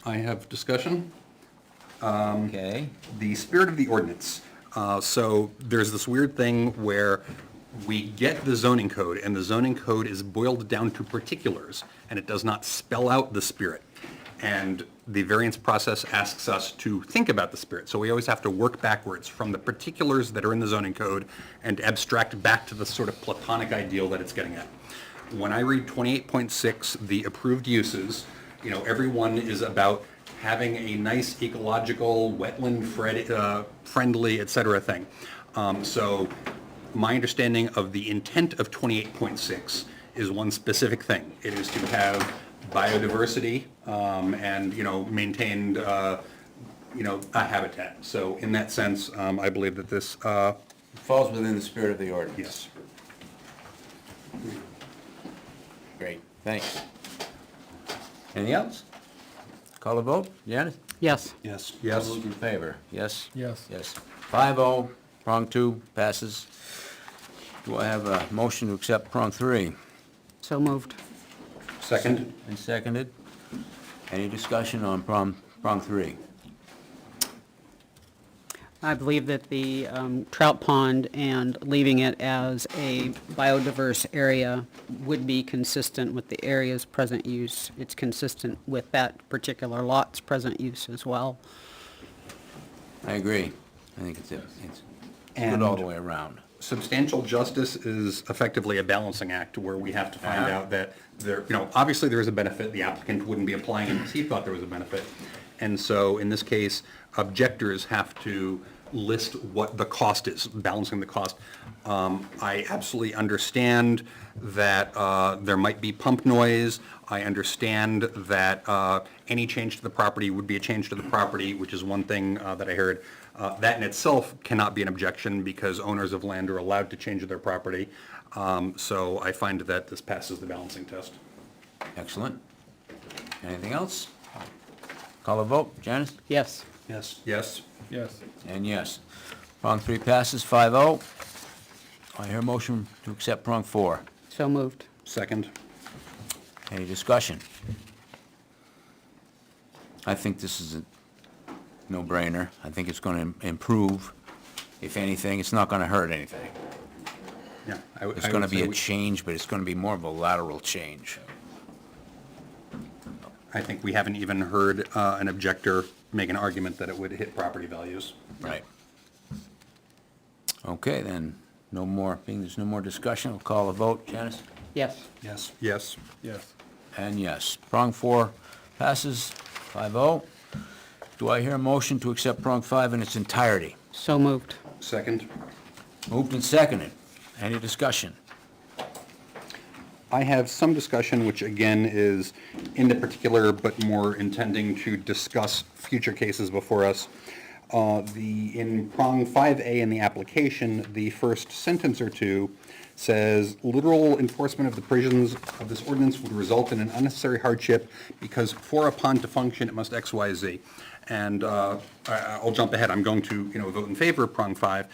I have discussion. Okay. The spirit of the ordinance. So there's this weird thing where we get the zoning code, and the zoning code is boiled down to particulars, and it does not spell out the spirit. And the variance process asks us to think about the spirit. So we always have to work backwards from the particulars that are in the zoning code and abstract back to the sort of platonic ideal that it's getting at. When I read 28.6, the approved uses, everyone is about having a nice ecological, wetland friendly, et cetera thing. So my understanding of the intent of 28.6 is one specific thing. It is to have biodiversity and, maintained, a habitat. So in that sense, I believe that this, Falls within the spirit of the ordinance. yes. Great, thanks. Anything else? Call a vote, Janice? Yes. Yes. All those in favor? Yes? Yes. Yes. 5-0, prong two passes. Do I have a motion to accept prong three? So moved. Second? And seconded. Any discussion on prong three? I believe that the trout pond and leaving it as a biodiverse area would be consistent with the area's present use. It's consistent with that particular lot's present use as well. I agree. I think it's good And- all the way around. Substantial justice is effectively a balancing act where we have to find out that there, obviously there is a benefit. The applicant wouldn't be applying unless he thought there was a benefit. And so in this case, objectors have to list what the cost is, balancing the cost. I absolutely understand that there might be pump noise. I understand that any change to the property would be a change to the property, which is one thing that I heard. That in itself cannot be an objection because owners of land are allowed to change their property. So I find that this passes the balancing test. Excellent. Anything else? Call a vote, Janice? Yes. Yes. Yes? Yes. And yes. Prong three passes 5-0. I hear a motion to accept prong four. So moved. Second? Any discussion? I think this is a no-brainer. I think it's going to improve. If anything, it's not going to hurt anything. Yeah. It's gonna be a change, but it's gonna be more of a lateral change. I think we haven't even heard an objector make an argument that it would hit property values. Right. Okay, then, being there's no more discussion, we'll call a vote. Janice? Yes. Yes. Yes. Yes. And yes. Prong 4 passes 5-0. Do I hear a motion to accept prong 5 in its entirety? So moved. Second. Moved and seconded. Any discussion? I have some discussion, which again is in the particular, but more intending to discuss future cases before us. In prong 5A in the application, the first sentence or two says, literal enforcement of the provisions of this ordinance would result in an unnecessary hardship because for a pond to function, it must X, Y, Z. And I'll jump ahead. I'm going to, vote in favor of prong 5.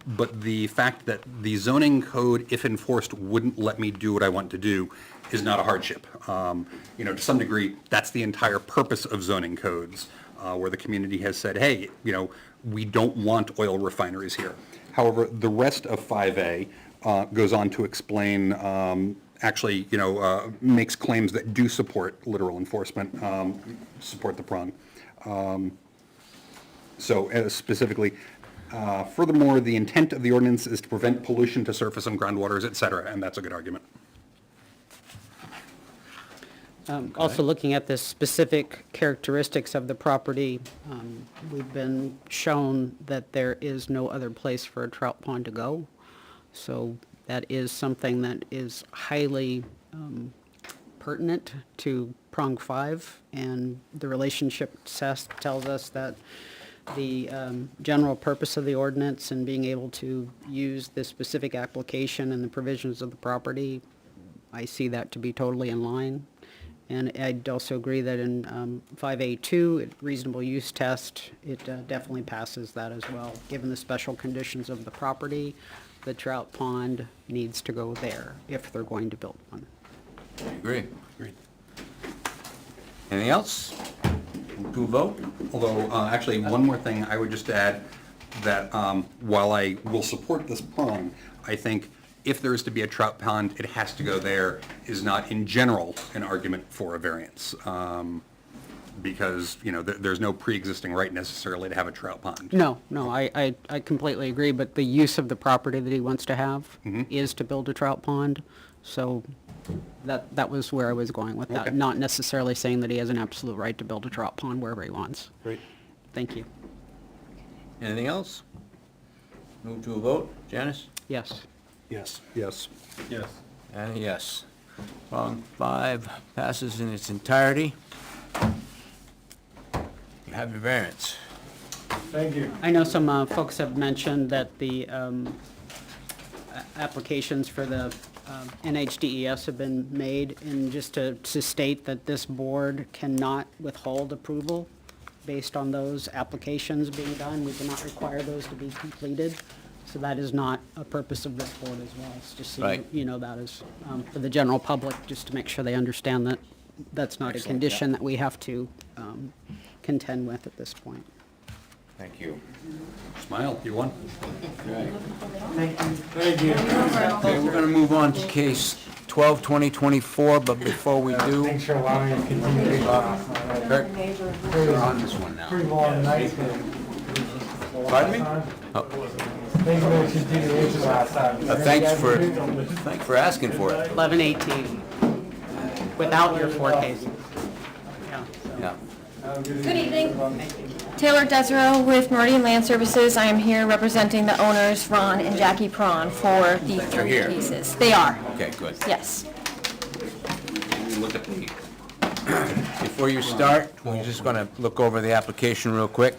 But the fact that the zoning code, if enforced, wouldn't let me do what I want to do is not a hardship. To some degree, that's the entire purpose of zoning codes, where the community has said, hey, we don't want oil refineries here. However, the rest of 5A goes on to explain, makes claims that do support literal enforcement, support the prong. Specifically, furthermore, the intent of the ordinance is to prevent pollution to surface and groundwaters, et cetera, and that's a good argument. Also looking at the specific characteristics of the property, we've been shown that there is no other place for a trout pond to go. So that is something that is highly pertinent to prong 5, and the relationship test tells us that the general purpose of the ordinance and being able to use this specific application and the provisions of the property, I see that to be totally in line. And I'd also agree that in 5A2, reasonable use test, it definitely passes that as well. Given the special conditions of the property, the trout pond needs to go there if they're going to build one. I agree. Agreed. Anything else? To a vote? Although, actually, one more thing I would just add, that while I will support this prong, I think if there is to be a trout pond, it has to go there, is not in general an argument for a variance. Because, there's no pre-existing right necessarily to have a trout pond. No, I completely agree, but the use of the property that he wants to have is to build a trout pond. So that was where I was going with that, Okay. not necessarily saying that he has an absolute right to build a trout pond wherever he wants. Great. Thank you. Anything else? Move to a vote. Janice? Yes. Yes. Yes. Yes. And a yes. Prong 5 passes in its entirety. You have your variance. Thank you. I know some folks have mentioned that the applications for the NHDES have been made, and just to state that this board cannot withhold approval based on those applications being done. We do not require those to be completed. So that is not a purpose of this board as well. It's just so Right. you know that is for the general public, just to make sure they understand that that's not a Excellent, condition that we have to contend with at this point. Thank you. Smile, you won. Thank you. Okay, we're gonna move on to case 12-2024, but before we do, Thanks for allowing me to continue. Kurt, you're on this one now. Pretty long night. Pardon me? Thanks for the continuation last time. Thanks for asking for it. 11:18, without your 4 cases. Yeah. Good evening. Taylor Desero with Meridian Land Services. I am here representing the owners, Ron and Jackie Prawn, for the They're 3 here. cases. They are, Okay, good. yes. Look at the, before you start, we're just gonna look over the application real quick.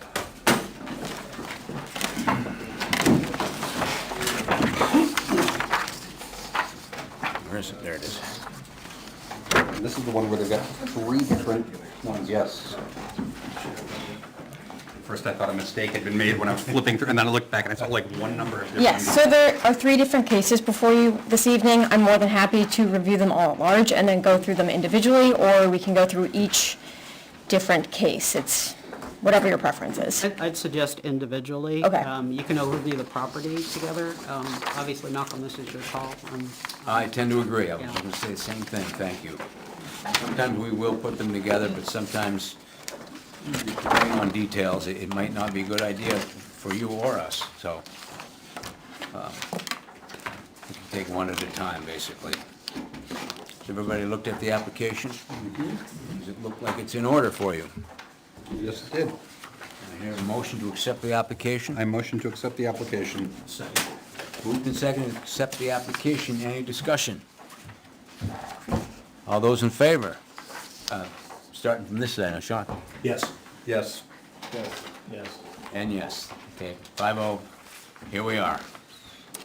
Where is it? There it is. And this is the one where they've got 3 different ones, yes. First, I thought a mistake had been made when I was flipping through, and then I looked back and I saw like one number of different. Yes, so there are 3 different cases before you this evening. I'm more than happy to review them all at large and then go through them individually, or we can go through each different case. It's whatever your preference is. I'd suggest individually. Okay. You can overview the property together. Obviously, Malcolm, this is your call. I tend to agree. I was Yeah. going to say the same thing, thank you. Sometimes we will put them together, but sometimes, depending on details, it might not be a good idea for you or us, so. We can take one at a time, basically. Has everybody looked at the application? Does it look like it's in order for you? Yes, it did. I hear a motion to accept the application. I motion to accept the application. Moved and seconded to accept the application. Any discussion? All those in favor? Starting from this side, Sean? Yes. Yes. Yes. And yes. Okay, 5-0. Here we are.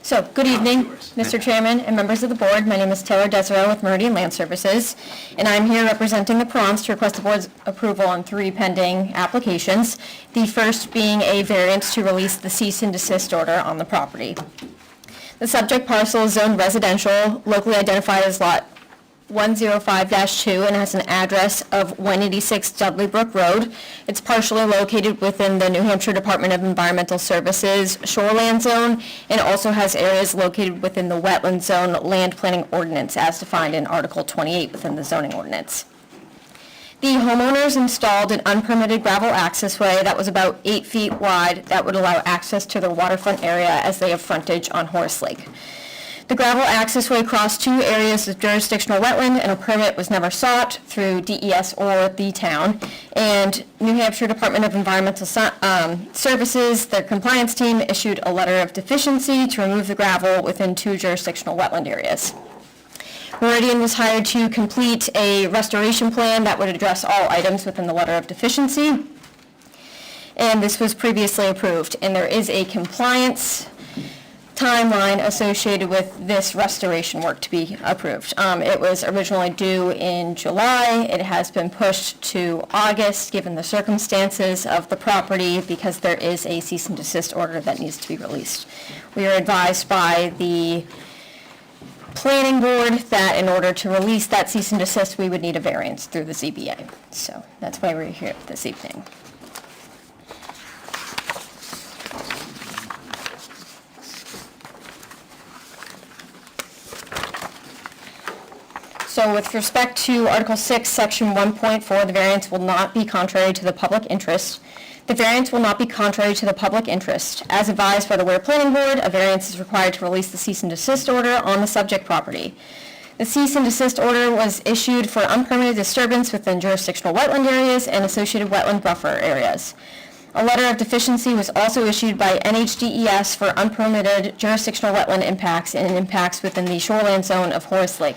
So, good evening, Mr. Chairman and members of the board. My name is Taylor Desero with Meridian Land Services, and I'm here representing the Prawns to request the board's approval on 3 pending applications, the first being a variance to release the cease and desist order on the property. The subject parcel is zoned residential, locally identified as Lot 105-2, and has an address of 186 Dudley Brook Road. It's partially located within the New Hampshire Department of Environmental Services shoreland zone, and also has areas located within the wetland zone land planning ordinance as defined in Article 28 within the zoning ordinance. The homeowners installed an unpermitted gravel accessway that was about 8 feet wide that would allow access to their waterfront area as they have frontage on Horace Lake. The gravel accessway crossed 2 areas of jurisdictional wetland, and a permit was never sought through DES or the town. And New Hampshire Department of Environmental Services, their compliance team, issued a letter of deficiency to remove the gravel within 2 jurisdictional wetland areas. Meridian was hired to complete a restoration plan that would address all items within the letter of deficiency. And this was previously approved. And there is a compliance timeline associated with this restoration work to be approved. It was originally due in July. It has been pushed to August, given the circumstances of the property, because there is a cease and desist order that needs to be released. We are advised by the planning board that in order to release that cease and desist, we would need a variance through the ZBA. So that's why we're here this evening. So with respect to Article 6, Section 1.4, the variance will not be contrary to the public interest. The variance will not be contrary to the public interest. As advised by the Ware Planning Board, a variance is required to release the cease and desist order on the subject property. The cease and desist order was issued for unpermitted disturbance within jurisdictional wetland areas and associated wetland buffer areas. A letter of deficiency was also issued by NHDES for unpermitted jurisdictional wetland impacts and impacts within the shoreland zone of Horace Lake.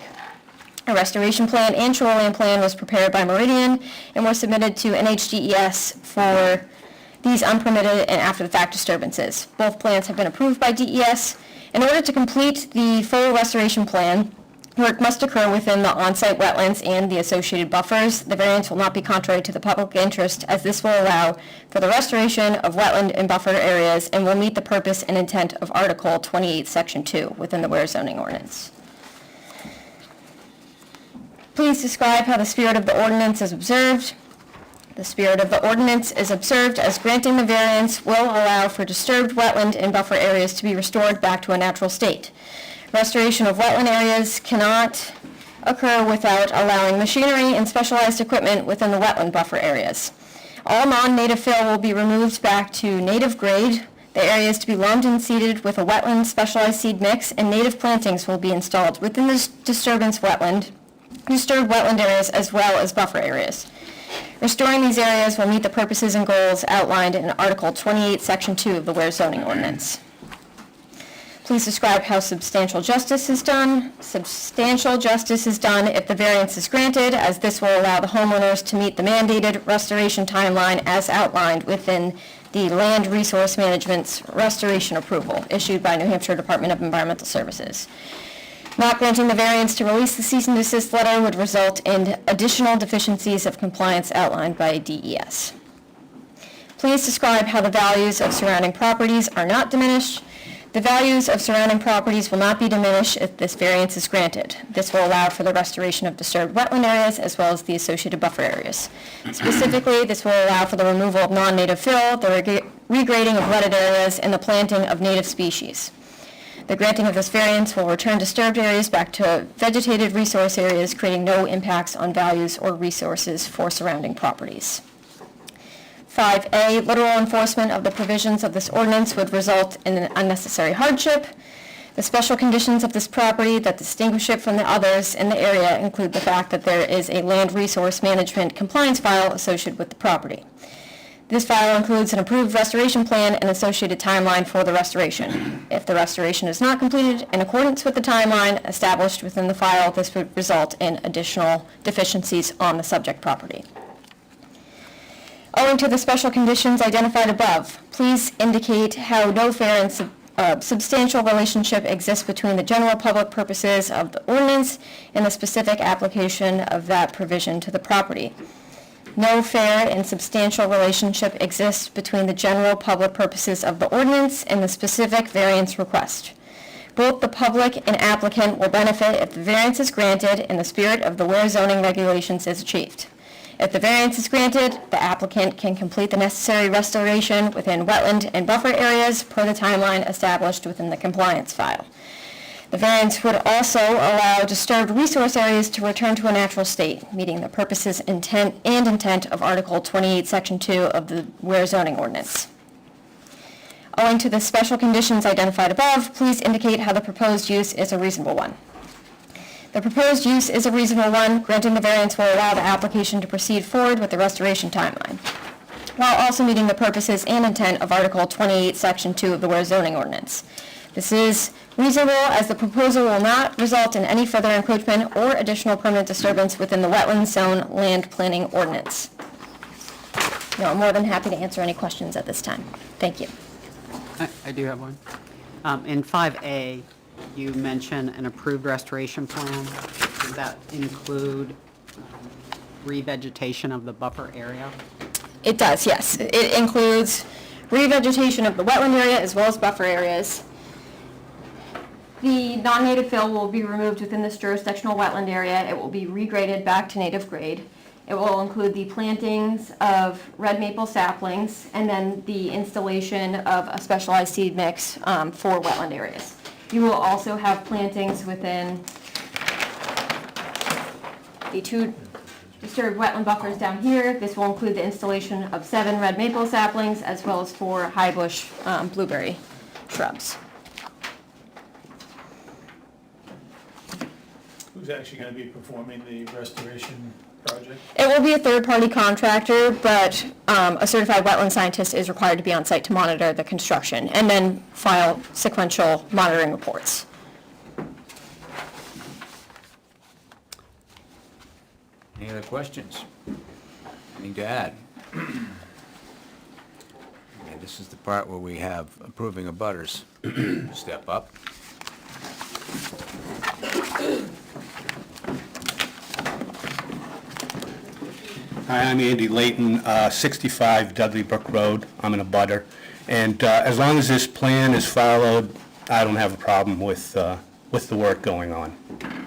A restoration plan and shoreline plan was prepared by Meridian and was submitted to NHDES for these unpermitted and after-the-fact disturbances. Both plans have been approved by DES. In order to complete the full restoration plan, work must occur within the on-site wetlands and the associated buffers. The variance will not be contrary to the public interest, as this will allow for the restoration of wetland and buffer areas and will meet the purpose and intent of Article 28, Section 2 within the Ware zoning ordinance. Please describe how the spirit of the ordinance is observed. The spirit of the ordinance is observed as granting the variance will allow for disturbed wetland and buffer areas to be restored back to a natural state. Restoration of wetland areas cannot occur without allowing machinery and specialized equipment within the wetland buffer areas. All non-native fill will be removed back to native grade. The area is to be loamed and seeded with a wetland specialized seed mix, and native plantings will be installed within the disturbed wetland areas as well as buffer areas. Restoring these areas will meet the purposes and goals outlined in Article 28, Section 2 of the Ware zoning ordinance. Please describe how substantial justice is done. Substantial justice is done if the variance is granted, as this will allow the homeowners to meet the mandated restoration timeline as outlined within the Land Resource Management's restoration approval issued by New Hampshire Department of Environmental Services. Not granting the variance to release the cease and desist letter would result in additional deficiencies of compliance outlined by DES. Please describe how the values of surrounding properties are not diminished. The values of surrounding properties will not be diminished if this variance is granted. This will allow for the restoration of disturbed wetland areas as well as the associated buffer areas. Specifically, this will allow for the removal of non-native fill, the regrading of wetted areas, and the planting of native species. The granting of this variance will return disturbed areas back to vegetated resource areas, creating no impacts on values or resources for surrounding properties. 5A, literal enforcement of the provisions of this ordinance would result in an unnecessary hardship. The special conditions of this property that distinguish it from the others in the area include the fact that there is a land resource management compliance file associated with the property. This file includes an approved restoration plan and associated timeline for the restoration. If the restoration is not completed in accordance with the timeline established within the file, this would result in additional deficiencies on the subject property. Owing to the special conditions identified above, please indicate how no fair and substantial relationship exists between the general public purposes of the ordinance and the specific application of that provision to the property. No fair and substantial relationship exists between the general public purposes of the ordinance and the specific variance request. Both the public and applicant will benefit if the variance is granted and the spirit of the Ware zoning regulations is achieved. If the variance is granted, the applicant can complete the necessary restoration within wetland and buffer areas per the timeline established within the compliance file. The variance would also allow disturbed resource areas to return to a natural state, meeting the purposes, intent of Article 28, Section 2 of the Ware zoning ordinance. Owing to the special conditions identified above, please indicate how the proposed use is a reasonable one. The proposed use is a reasonable one. Granting the variance will allow the application to proceed forward with the restoration timeline, while also meeting the purposes and intent of Article 28, Section 2 of the Ware zoning ordinance. This is reasonable as the proposal will not result in any further encroachment or additional permanent disturbance within the wetland zone land planning ordinance. No, I'm more than happy to answer any questions at this time. Thank you. I do have one. In 5A, you mention an approved restoration plan. Does that include revegetation of the buffer area? It does, yes. It includes revegetation of the wetland area as well as buffer areas. The non-native fill will be removed within this jurisdictional wetland area. It will be regraded back to native grade. It will include the plantings of red maple saplings and then the installation of a specialized seed mix for wetland areas. You will also have plantings within the two disturbed wetland buffers down here. This will include the installation of 7 red maple saplings as well as 4 high bush blueberry shrubs. Who's actually going to be performing the restoration project? It will be a third-party contractor, but a certified wetland scientist is required to be on site to monitor the construction and then file sequential monitoring reports. Any other questions? Anything to add? Okay, this is the part where we have approving of butters. Step up. Hi, I'm Andy Layton, 65 Dudley Brook Road. I'm in a butter. And as long as this plan is followed, I don't have a problem with the work going on.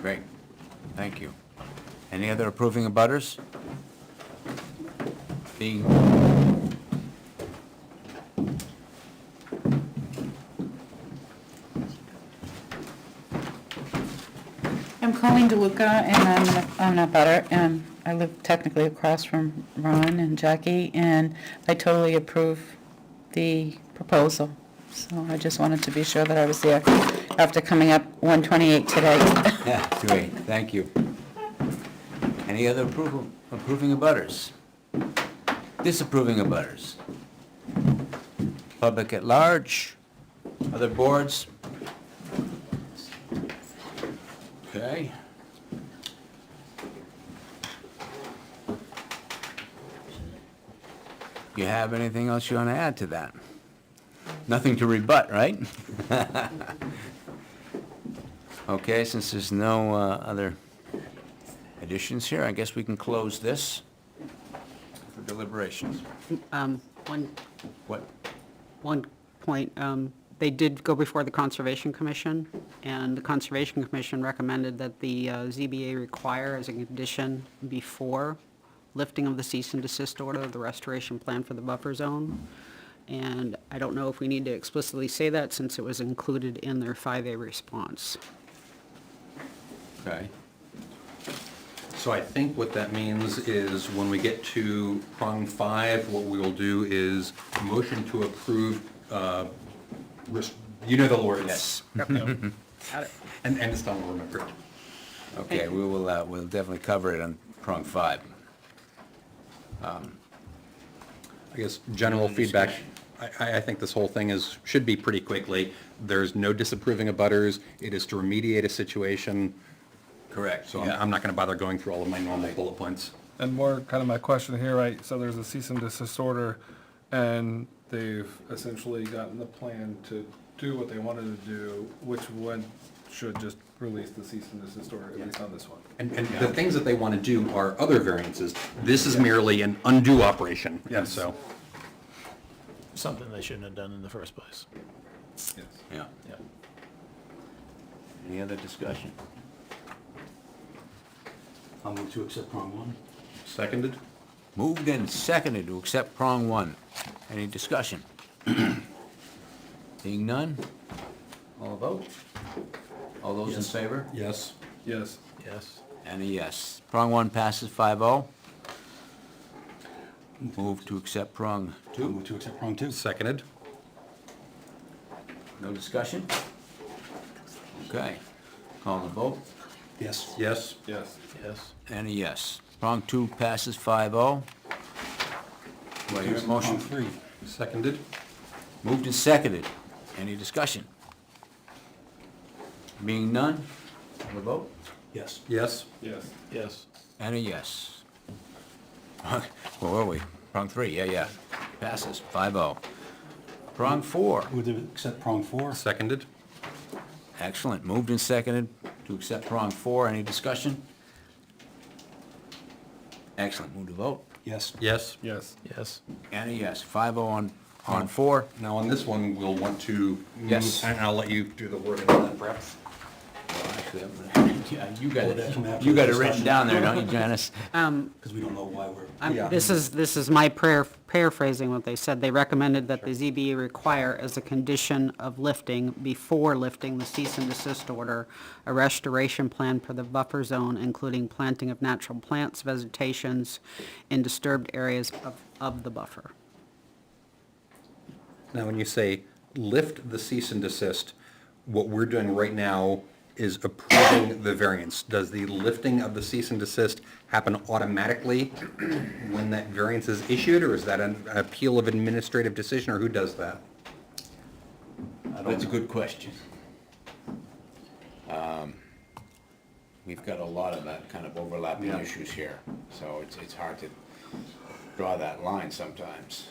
Great, thank you. Any other approving of butters? Being, I'm Colleen DeLuca, and I'm a butter, and I live technically across from Ron and Jackie, and I totally approve the proposal. So I just wanted to be sure that I was there after coming up 128 today. yeah, great, thank you. Any other approving of butters? Disapproving of butters? Public at large? Other boards? Okay. You have anything else you want to add to that? Nothing to rebut, right? Okay, since there's no other additions here, I guess we can close this for deliberations. One What? point, They did go before the Conservation Commission, and the Conservation Commission recommended that the ZBA require as a condition before lifting of the cease and desist order, the restoration plan for the buffer zone. And I don't know if we need to explicitly say that since it was included in their 5A response. Okay. So I think what that means is when we get to prong 5, what we will do is motion to approve, you know the words. Yes. Got it. And it's not remembered. Okay, we will, we'll definitely cover it on prong 5. I guess general feedback, I think this whole thing should be pretty quickly. There's no disapproving of butters. It is to remediate a situation. Correct. So I'm not going to bother going through all of my normal bullet points. And more kind of my question here, right, so there's a cease and desist order, and they've essentially gotten the plan to do what they wanted to do, which one should just release the cease and desist order, at least on this one. And the things that they want to do are other variances. This is merely an undo operation. Yes. So, Something they shouldn't have done in the first place. Yes. Yeah. Yeah. Any other discussion? I'll move to accept prong 1. seconded? Moved and seconded to accept prong 1. Any discussion? Seeing none? All vote? All those in favor? Yes. Yes. Yes. And a yes. Prong 1 passes 5-0. Move to accept prong I'll 2. move to accept prong 2. Seconded? No discussion? Okay. Call the vote. Yes. Yes. Yes. Yes. And a yes. Prong 2 passes 5-0. Do I hear a motion? Prong 3. Seconded? Moved and seconded. Any discussion? Being none, call the vote. Yes. Yes. Yes. Yes. And a yes. Where were we? Prong 3, yeah. Passes, 5-0. Prong 4, Move to accept prong 4. Seconded? excellent. Moved and seconded to accept prong 4. Any discussion? Excellent. Move to vote. Yes. Yes. Yes. Yes. And a yes. 5-0 on 4. Now, on this one, we'll want to move, Yes. and I'll let you do the wording on that, perhaps. Well, actually, yeah, you got that come it, after you got the it written discussion? down there, don't you, Janice? Because we don't know why we're... This is my paraphrasing what they said. They recommended that the ZBA require as a condition of lifting, before lifting the cease and desist order, a restoration plan for the buffer zone, including planting of natural plants, vegetations in disturbed areas of the buffer. Now, when you say lift the cease and desist, what we're doing right now is approving the variance. Does the lifting of the cease and desist happen automatically when that variance is issued, or is that an appeal of administrative decision, or who does that? That's a good question. We've got a lot of that kind of overlapping issues here, so it's hard to draw that line sometimes.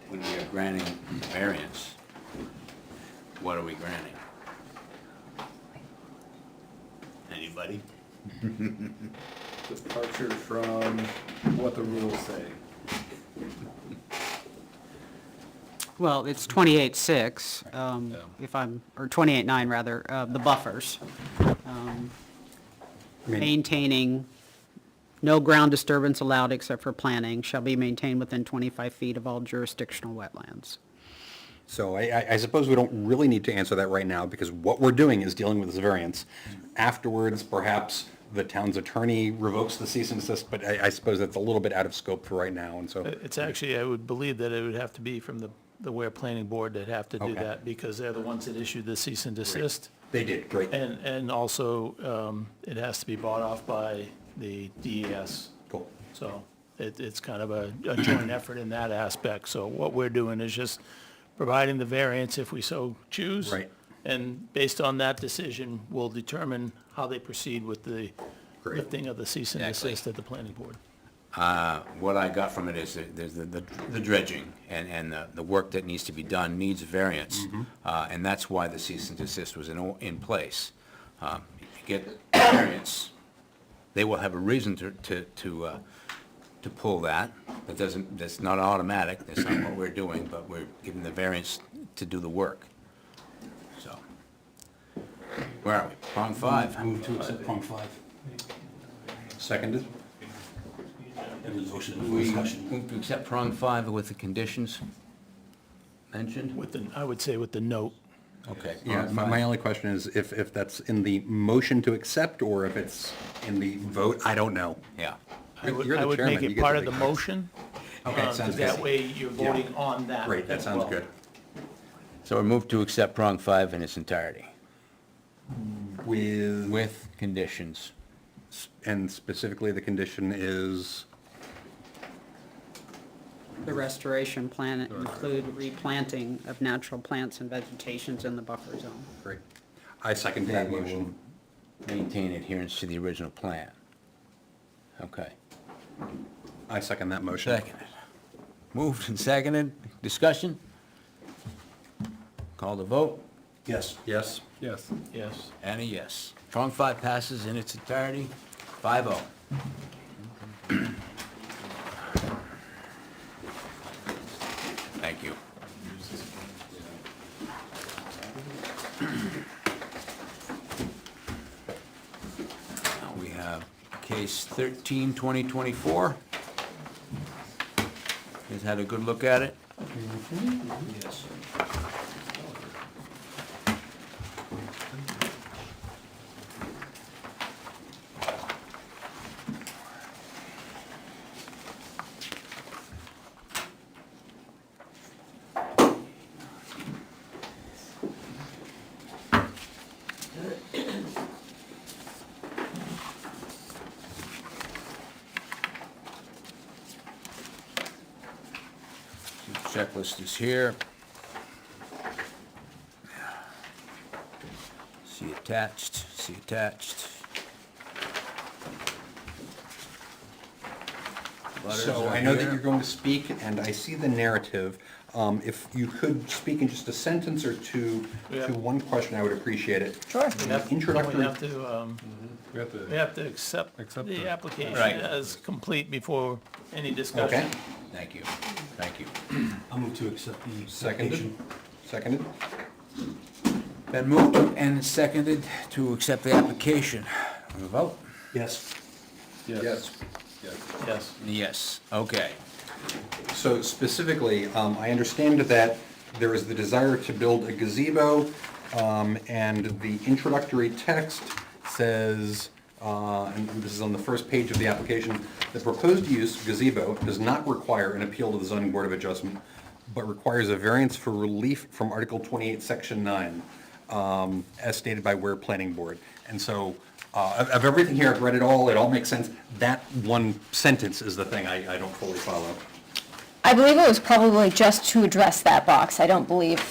When we are granting variance, what are we granting? Anybody? Departure from what the rules say. Well, it's 28.6, if I'm, or 28.9 rather, the buffers. Maintaining, no ground disturbance allowed except for planting, shall be maintained within 25 feet of all jurisdictional wetlands. So I suppose we don't really need to answer that right now, because what we're doing is dealing with this variance. Afterwards, perhaps the town's attorney revokes the cease and desist, but I suppose that's a little bit out of scope for right now, and so. It's actually, I would believe that it would have to be from the Ware Planning Board that have to do Okay. that, because they're the ones that issued the cease and desist. They did, great. And also, it has to be bought off by the DES. Cool. So it's kind of a joint effort in that aspect. So what we're doing is just providing the variance if we so choose. Right. And based on that decision, we'll determine how they proceed with the Great. lifting of the cease and Exactly. desist at the planning board. What I got from it is that there's the dredging and the work that needs to be done needs a variance. And that's why the cease and desist was in place. If you get variance, they will have a reason to pull that. That's not automatic, that's not what we're doing, but we're giving the variance to do the work. So, where are we? Prong 5. Move to accept prong 5. Seconded? And the motion, We discussion. move to accept prong 5 with the conditions mentioned? With the, I would say with the note. Okay. Yeah, prong my 5. only question is if that's in the motion to accept or if it's in the vote, I don't know. Yeah. You're the I would chairman, make you it get part to of the make- motion. Okay, sounds Because good. that way you're voting on that. Great, that as sounds well. good. So we move to accept prong 5 in its entirety, with conditions. And specifically, the condition is, The restoration plan include replanting of natural plants and vegetations in the buffer zone. great. I second That that we will motion. maintain adherence to the original plan. Okay. I second that motion. Seconded. Moved and seconded. Discussion? Call the vote. Yes. Yes? Yes. Yes. And a yes. Prong 5 passes in its entirety, 5-0. Thank you. Now we have case 13, 2024. You guys had a good look at it? Yes. Checklist is here. See attached. So I know that you're going to speak, and I see the narrative. If you could speak in just a sentence or two Yeah. to one question, I would appreciate it. Sure. We have, Introductory- we have to, we have to accept Accept the it. application Right. as complete before any discussion. Okay, Thank you. Thank you. I'll move to accept the seconded? application. Seconded? Been moved and seconded to accept the application. We vote? Yes. Yes. Yes. Yes. Okay. So specifically, I understand that there is the desire to build a gazebo, and the introductory text says, and this is on the first page of the application, the proposed use, gazebo, does not require an appeal to the zoning board of adjustment, but requires a variance for relief from Article 28, Section 9, as stated by Ware Planning Board. And so, of everything here, I've read it all makes sense. That one sentence is the thing I don't fully follow. I believe it was probably just to address that box. I don't believe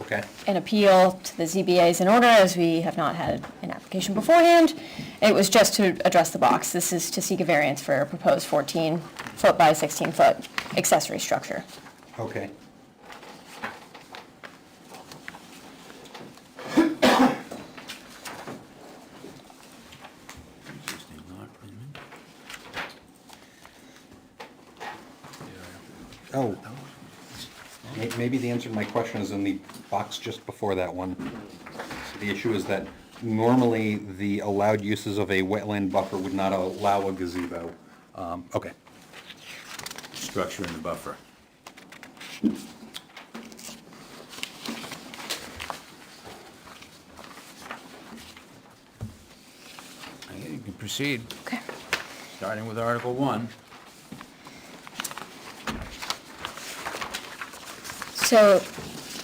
Okay? an appeal to the ZBA is in order, as we have not had an application beforehand. It was just to address the box. This is to seek a variance for a proposed 14-foot by 16-foot accessory structure. Okay. Oh, maybe the answer to my question is in the box just before that one. So the issue is that normally the allowed uses of a wetland buffer would not allow a gazebo. Okay. Structure in the buffer. Okay, you can proceed, Okay. starting with Article 1. So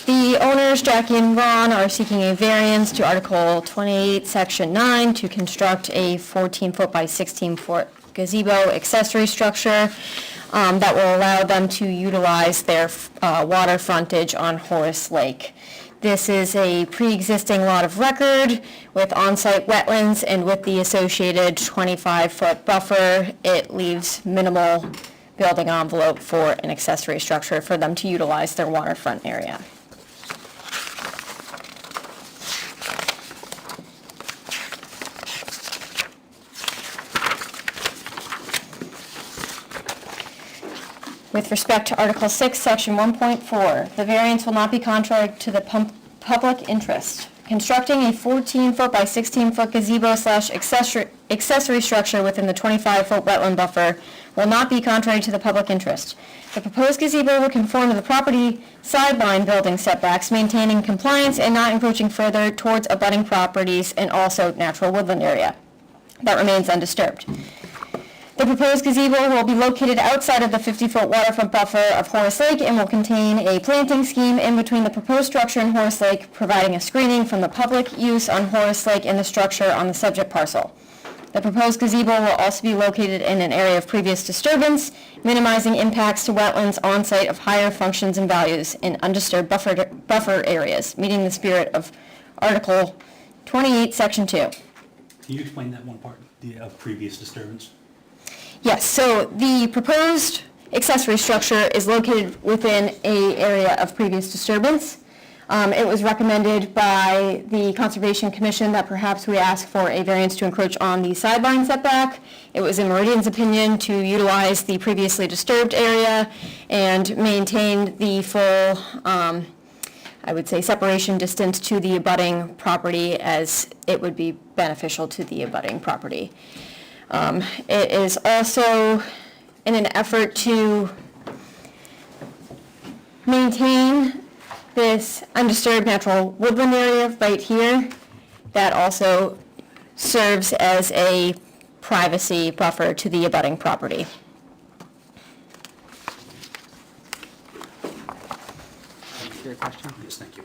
the owners, Jackie and Ron, are seeking a variance to Article 28, Section 9, to construct a 14-foot by 16-foot gazebo accessory structure that will allow them to utilize their water frontage on Horace Lake. This is a pre-existing lot of record with on-site wetlands, and with the associated 25-foot buffer, it leaves minimal building envelope for an accessory structure for them to utilize their waterfront area. With respect to Article 6, Section 1.4, the variance will not be contrary to the public interest. Constructing a 14-foot by 16-foot gazebo/accessory structure within the 25-foot wetland buffer will not be contrary to the public interest. The proposed gazebo will conform to the property sideline building setbacks, maintaining compliance and not encroaching further towards abutting properties and also natural woodland area that remains undisturbed. The proposed gazebo will be located outside of the 50-foot waterfront buffer of Horace Lake and will contain a planting scheme in between the proposed structure and Horace Lake, providing a screening from the public use on Horace Lake and the structure on the subject parcel. The proposed gazebo will also be located in an area of previous disturbance, minimizing impacts to wetlands on site of higher functions and values in undisturbed buffer areas, meeting the spirit of Article 28, Section 2. Can you explain that one part, the previous disturbance? Yes, so the proposed accessory structure is located within an area of previous disturbance. It was recommended by the Conservation Commission that perhaps we ask for a variance to encroach on the sideline setback. It was in Meridian's opinion to utilize the previously disturbed area and maintain the full, I would say, separation distance to the abutting property, as it would be beneficial to the abutting property. It is also in an effort to maintain this undisturbed natural woodland area right here that also serves as a privacy buffer to the abutting property. Yes, thank you.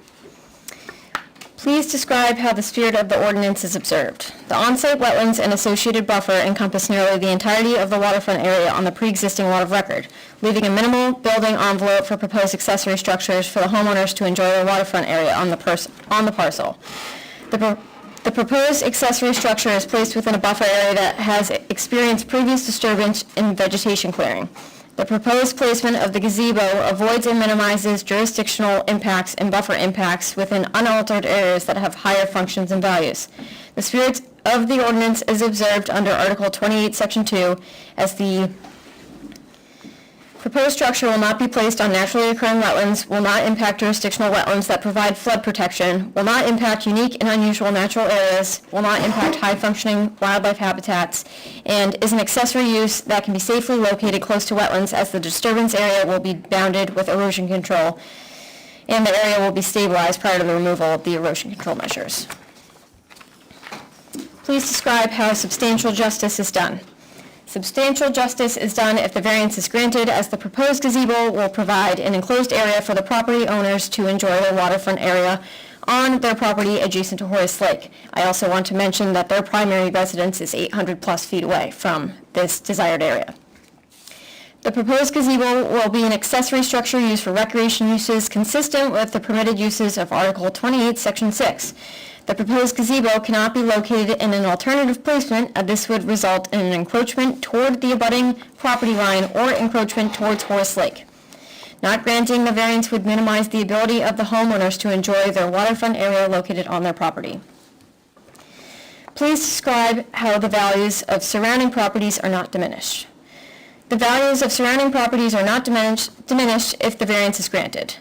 Please describe how the spirit of the ordinance is observed. The on-site wetlands and associated buffer encompass nearly the entirety of the waterfront area on the pre-existing lot of record, leaving a minimal building envelope for proposed accessory structures for the homeowners to enjoy the waterfront area on the parcel. The proposed accessory structure is placed within a buffer area that has experienced previous disturbance in vegetation clearing. The proposed placement of the gazebo avoids and minimizes jurisdictional impacts and buffer impacts within unaltered areas that have higher functions and values. The spirit of the ordinance is observed under Article 28, Section 2, as the proposed structure will not be placed on naturally occurring wetlands, will not impact jurisdictional wetlands that provide flood protection, will not impact unique and unusual natural areas, will not impact high-functioning wildlife habitats, and is an accessory use that can be safely located close to wetlands, as the disturbance area will be bounded with erosion control, and the area will be stabilized prior to the removal of the erosion control measures. Please describe how substantial justice is done. Substantial justice is done if the variance is granted, as the proposed gazebo will provide an enclosed area for the property owners to enjoy the waterfront area on their property adjacent to Horace Lake. I also want to mention that their primary residence is 800-plus feet away from this desired area. The proposed gazebo will be an accessory structure used for recreation uses consistent with the permitted uses of Article 28, Section 6. The proposed gazebo cannot be located in an alternative placement, as this would result in an encroachment toward the abutting property line or encroachment towards Horace Lake. Not granting the variance would minimize the ability of the homeowners to enjoy their waterfront area located on their property. Please describe how the values of surrounding properties are not diminished. The values of surrounding properties are not diminished if the variance is granted.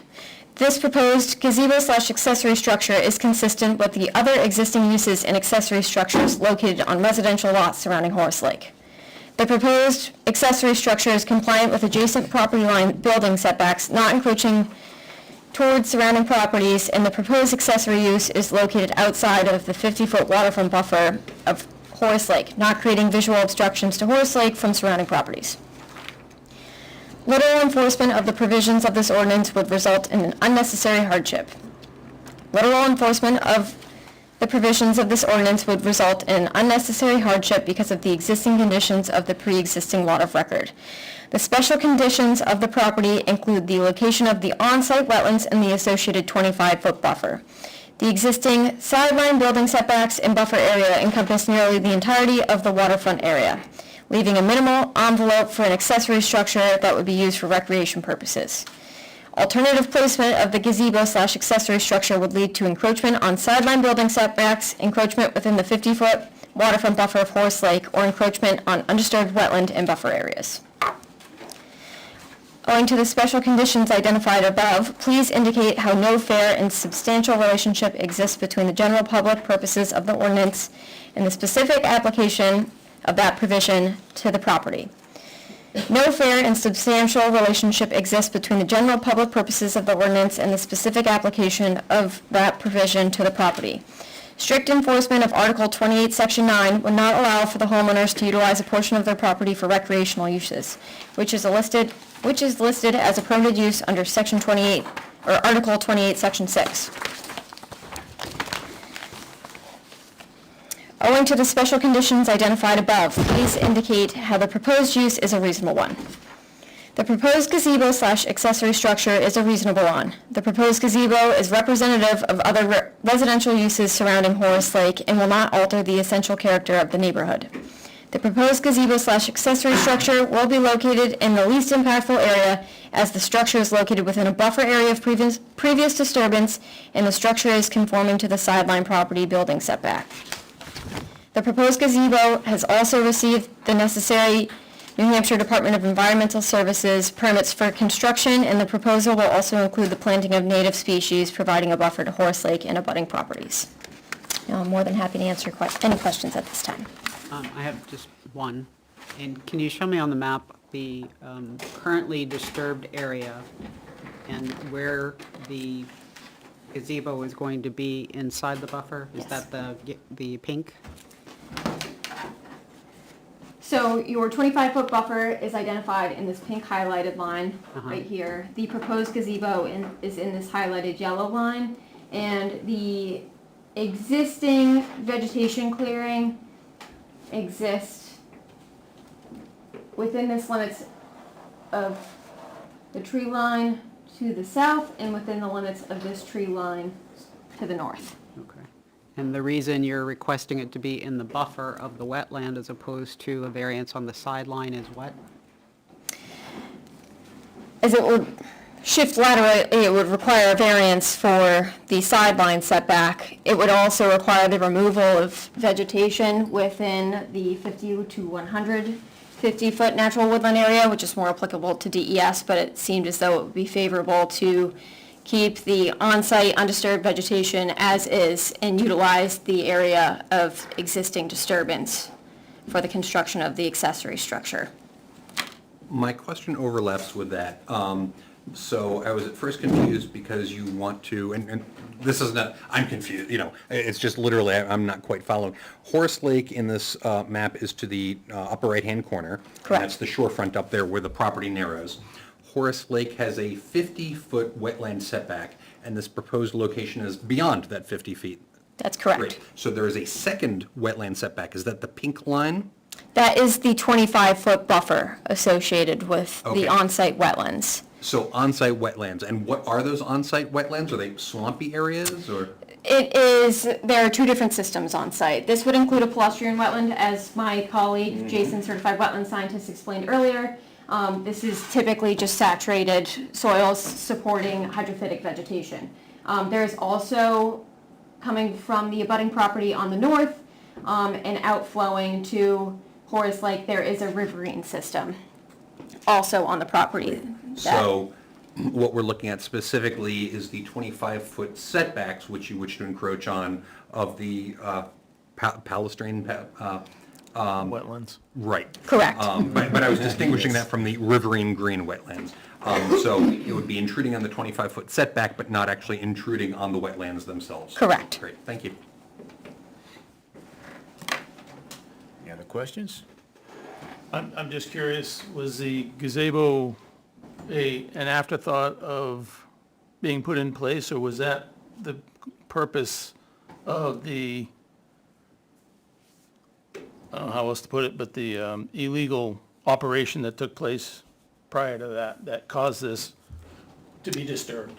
This proposed gazebo/accessory structure is consistent with the other existing uses and accessory structures located on residential lots surrounding Horace Lake. The proposed accessory structure is compliant with adjacent property line building setbacks, not encroaching towards surrounding properties, and the proposed accessory use is located outside of the 50-foot waterfront buffer of Horace Lake, not creating visual obstructions to Horace Lake from surrounding properties. Literal enforcement of the provisions of this ordinance would result in an unnecessary hardship. Literal enforcement of the provisions of this ordinance would result in an unnecessary hardship because of the existing conditions of the pre-existing lot of record. The special conditions of the property include the location of the on-site wetlands and the associated 25-foot buffer. The existing sideline building setbacks and buffer area encompass nearly the entirety of the waterfront area, leaving a minimal envelope for an accessory structure that would be used for recreation purposes. Alternative placement of the gazebo/accessory structure would lead to encroachment on sideline building setbacks, encroachment within the 50-foot waterfront buffer of Horace Lake, or encroachment on undisturbed wetland and buffer areas. Owing to the special conditions identified above, please indicate how no fair and substantial relationship exists between the general public purposes of the ordinance and the specific application of that provision to the property. No fair and substantial relationship exists between the general public purposes of the ordinance and the specific application of that provision to the property. Strict enforcement of Article 28, Section 9 would not allow for the homeowners to utilize a portion of their property for recreational uses, which is listed as a permitted use under Section 28, or Article 28, Section 6. Owing to the special conditions identified above, please indicate how the proposed use is a reasonable one. The proposed gazebo/accessory structure is a reasonable one. The proposed gazebo is representative of other residential uses surrounding Horace Lake and will not alter the essential character of the neighborhood. The proposed gazebo/accessory structure will be located in the least impactful area, as the structure is located within a buffer area of previous disturbance, and the structure is conforming to the sideline property building setback. The proposed gazebo has also received the necessary New Hampshire Department of Environmental Services permits for construction, and the proposal will also include the planting of native species, providing a buffer to Horace Lake and abutting properties. Now, I'm more than happy to answer any questions at this time. I have just one. And can you show me on the map the currently disturbed area and where the gazebo is going to be inside the buffer? Is Yes. that the pink? So your 25-foot buffer is identified in this pink highlighted line Uh-huh. right here. The proposed gazebo is in this highlighted yellow line, and the existing vegetation clearing exists within this limits of the tree line to the south and within the limits of this tree line to the north. Okay. And the reason you're requesting it to be in the buffer of the wetland as opposed to a variance on the sideline is what? As it would shift laterally, it would require a variance for the sideline setback. It would also require the removal of vegetation within the 50 to 150-foot natural woodland area, which is more applicable to DES, but it seemed as though it would be favorable to keep the on-site undisturbed vegetation as is and utilize the area of existing disturbance for the construction of the accessory structure. My question overlaps with that. So I was at first confused because you want to, and this is not, I'm confused, it's just literally, I'm not quite following. Horace Lake in this map is to the upper right-hand corner. Correct. And that's the shorefront up there where the property narrows. Horace Lake has a 50-foot wetland setback, and this proposed location is beyond that 50 feet. That's correct. Great. So there is a second wetland setback. Is that the pink line? That is the 25-foot buffer associated with Okay. the on-site wetlands. So on-site wetlands, and what are those on-site wetlands? Are they swampy areas, or? There are two different systems on site. This would include a pedestrian wetland, as my colleague, Jason, certified wetland scientist, explained earlier. This is typically just saturated soils supporting hydrophytic vegetation. There's also, coming from the abutting property on the north and outflowing to Horace Lake, there is a riverine system also on the property. So what we're looking at specifically is the 25-foot setbacks, which you wish to encroach on, of the Palestrine, Wetlands. right. Correct. But I was distinguishing that from the riverine green wetlands. So it would be intruding on the 25-foot setback, but not actually intruding on the wetlands themselves. Correct. Great, thank you. Any other questions? I'm just curious, was the gazebo an afterthought of being put in place, or was that the purpose of the, I don't know how else to put it, but the illegal operation that took place prior to that caused this to be disturbed?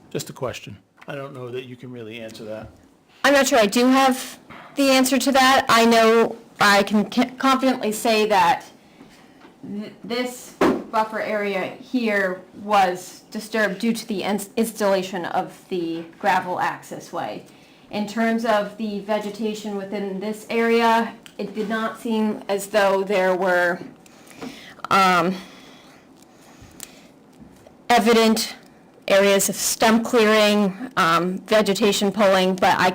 Just a question. I don't know that you can really answer that. I'm not sure I do have the answer to that. I know I can confidently say that this buffer area here was disturbed due to the installation of the gravel access way. In terms of the vegetation within this area, it did not seem as though there were evident areas of stump clearing, vegetation pulling, but I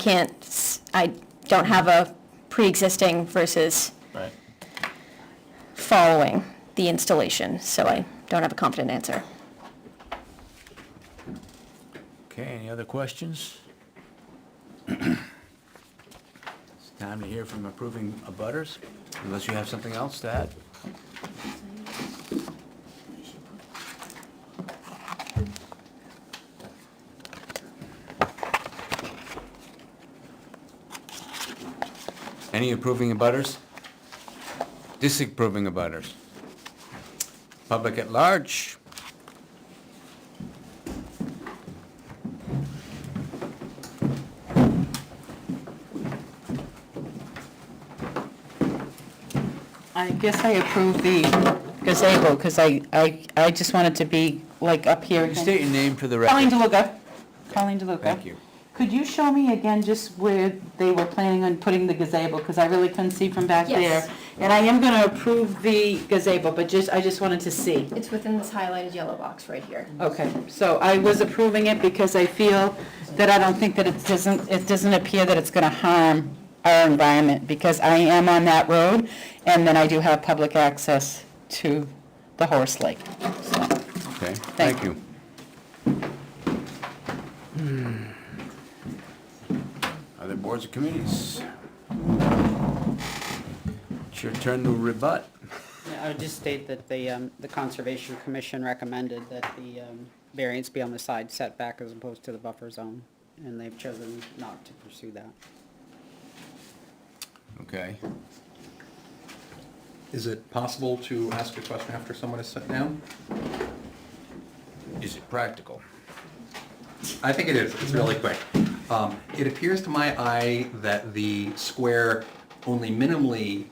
don't have a pre-existing versus Right. following the installation, so I don't have a confident answer. Okay, any other questions? It's time to hear from approving abutters, unless you have something else to add. Any approving abutters? Disapproving abutters? Public at large? I guess I approve the gazebo, because I just want it to be like up here. Can you state your name for the Colleen record? DeLuca. Colleen DeLuca. Thank you. Could you show me again just where they were planning on putting the gazebo, because I really couldn't see from back Yes. there. And I am gonna approve the gazebo, but I just wanted to see. It's within this highlighted yellow box right here. Okay, so I was approving it because I feel that I don't think that it doesn't appear that it's gonna harm our environment, because I am on that road, and then I do have public access to the horse lake. So, Okay, thank you. Other boards or committees? It's your turn to rebut. I would just state that the Conservation Commission recommended that the variance be on the side setback as opposed to the buffer zone, and they've chosen not to pursue that. Okay. Is it possible to ask a question after someone is sat down? Is it practical? I think it is. It's really quick. It appears to my eye that the square only minimally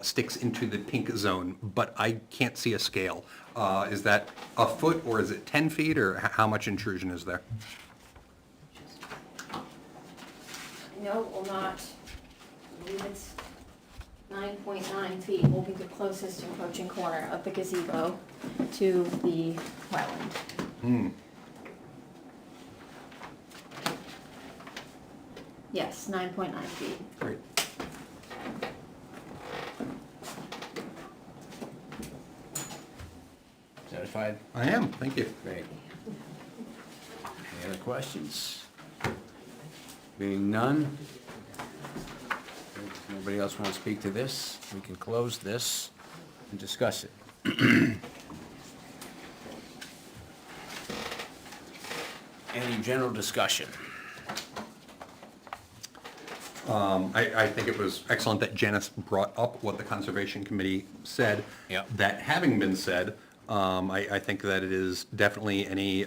sticks into the pink zone, but I can't see a scale. Is that a foot, or is it 10 feet, or how much intrusion is there? No, it will not. I believe it's 9.9 feet will be the closest encroaching corner of the gazebo to the wetland. Hmm. Yes, 9.9 feet. Great. Satisfied? I am. Thank you. Great. Any other questions? Being none? If nobody else want to speak to this, we can close this and discuss it. Any general discussion? I think it was excellent that Janice brought up what the Conservation Committee said. Yep. That having been said, I think that it is definitely any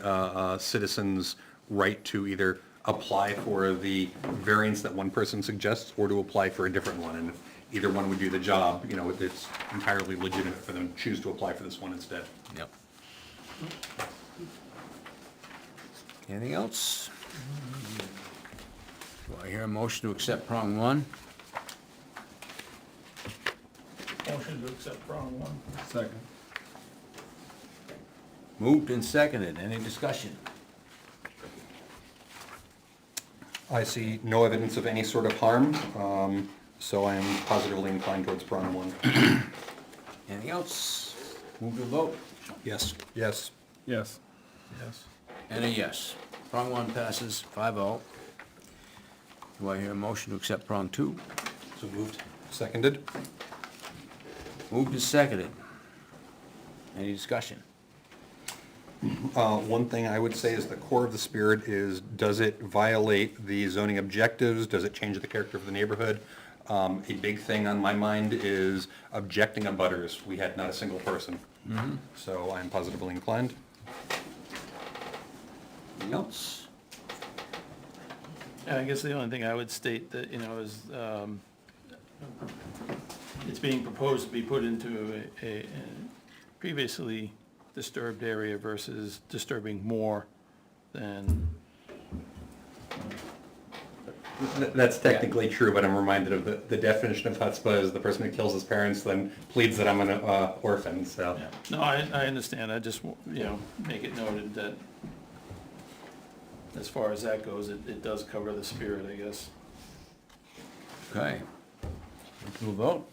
citizen's right to either apply for the variance that one person suggests or to apply for a different one. And if either one would do the job, you know, it's entirely legitimate for them to choose to apply for this one instead. Yep. Anything else? Do I hear a motion to accept prong one? Motion to accept prong one. Second. Moved and seconded. Any discussion? I see no evidence of any sort of harm, so I am positively inclined towards prong one. Anything else? Move to vote. Yes. Yes. Yes. Yes. And a yes. Prong one passes 5-0. Do I hear a motion to accept prong two? So moved. Seconded. Moved and seconded. Any discussion? One thing I would say is the core of the spirit is, does it violate the zoning objectives? Does it change the character of the neighborhood? A big thing on my mind is objecting abutters. We had not a single person. So I'm positively inclined. Anything else? I guess the only thing I would state that, is, it's being proposed to be put into a previously disturbed area versus disturbing more than That's technically true, but I'm reminded of the definition of chutzpah is the person who kills his parents, then pleads that I'm an orphan, so. Yeah. No, I understand, I just, make it noted that as far as that goes, it does cover the spirit, I guess. Okay. We'll vote.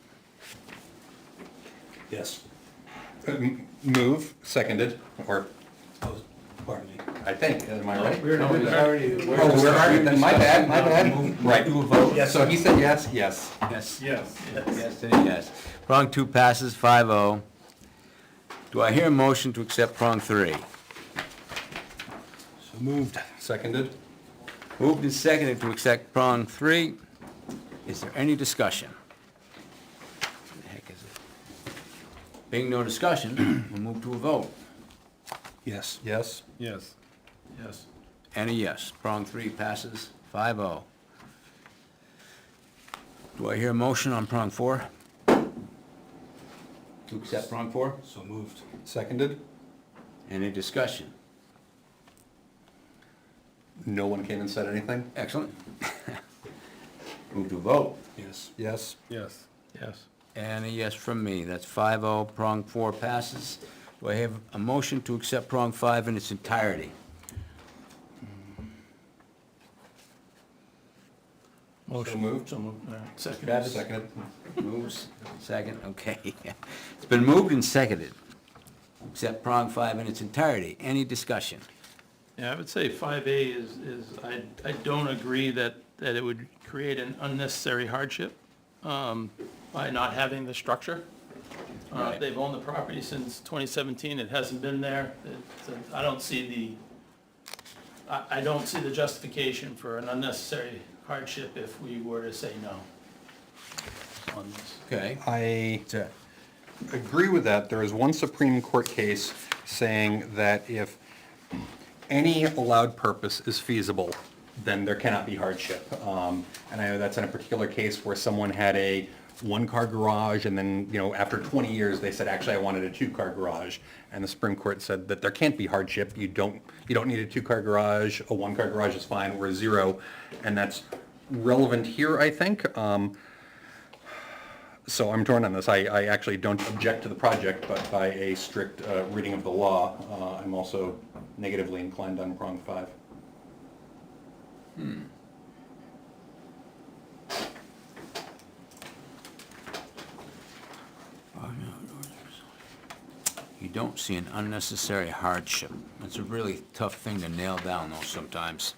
Yes. Move, seconded, or, Oh, pardon me. I think, am I right? We're already. Oh, we're already, then my bad. Right. Do a vote. Yeah, so he said yes, yes. Yes. Yes. Yes, and a yes. Prong 2 passes 5-0. Do I hear a motion to accept prong 3? So moved. Seconded. Moved and seconded to accept prong 3. Is there any discussion? What the heck is it? Being no discussion, we'll move to a vote. Yes. Yes. Yes. Yes. And a yes. Prong 3 passes 5-0. Do I hear a motion on prong 4? To accept prong 4? So moved. Seconded. Any discussion? No one came and said anything? Excellent. Move to a vote. Yes. Yes. Yes. Yes. And a yes from me. That's 5-0. Prong 4 passes. Do I have a motion to accept prong 5 in its entirety? Motion. moved. So moved, all right, second. Travis? Seconded. Moves, second, okay. It's been moved and seconded. Accept prong 5 in its entirety. Any discussion? Yeah, I would say 5A I don't agree that it would create an unnecessary hardship by not having the structure. Right. They've owned the property since 2017, it hasn't been there. I don't see I don't see the justification for an unnecessary hardship if we were to say no on this. Okay. I agree with that. There is one Supreme Court case saying that if any allowed purpose is feasible, then there cannot be hardship. And I know that's in a particular case where someone had a one-car garage, and then, after 20 years, they said, actually, I wanted a two-car garage. And the Supreme Court said that there can't be hardship. You don't need a two-car garage. A one-car garage is fine, or a zero. And that's relevant here, I think. So I'm torn on this. I actually don't object to the project, but by a strict reading of the law, I'm also negatively inclined on prong 5. You don't see an unnecessary hardship. It's a really tough thing to nail down though sometimes.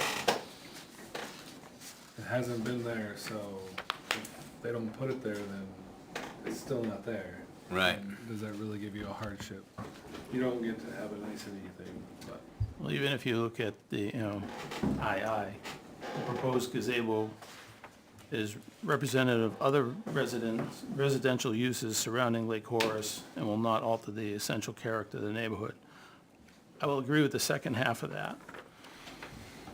It hasn't been there, so if they don't put it there, then it's still not there. Right. And does that really give you a hardship? You don't get to have a nice anything, but. Well, even if you look at the, II, the proposed gazebo is representative of other residential uses surrounding Lake Horace and will not alter the essential character of the neighborhood. I will agree with the second half of that,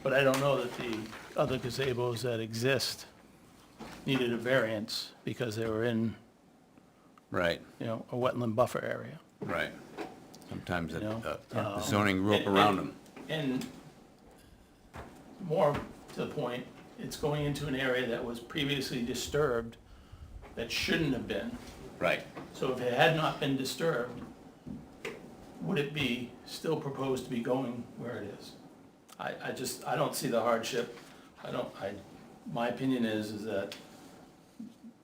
but I don't know that the other gazebos that exist needed a variance because they were in, Right, a wetland buffer area. right. Sometimes the Um, zoning grew up around them. And more to the point, it's going into an area that was previously disturbed that shouldn't have been. Right. So if it had not been disturbed, would it be still proposed to be going where it is? I don't see the hardship. My opinion is that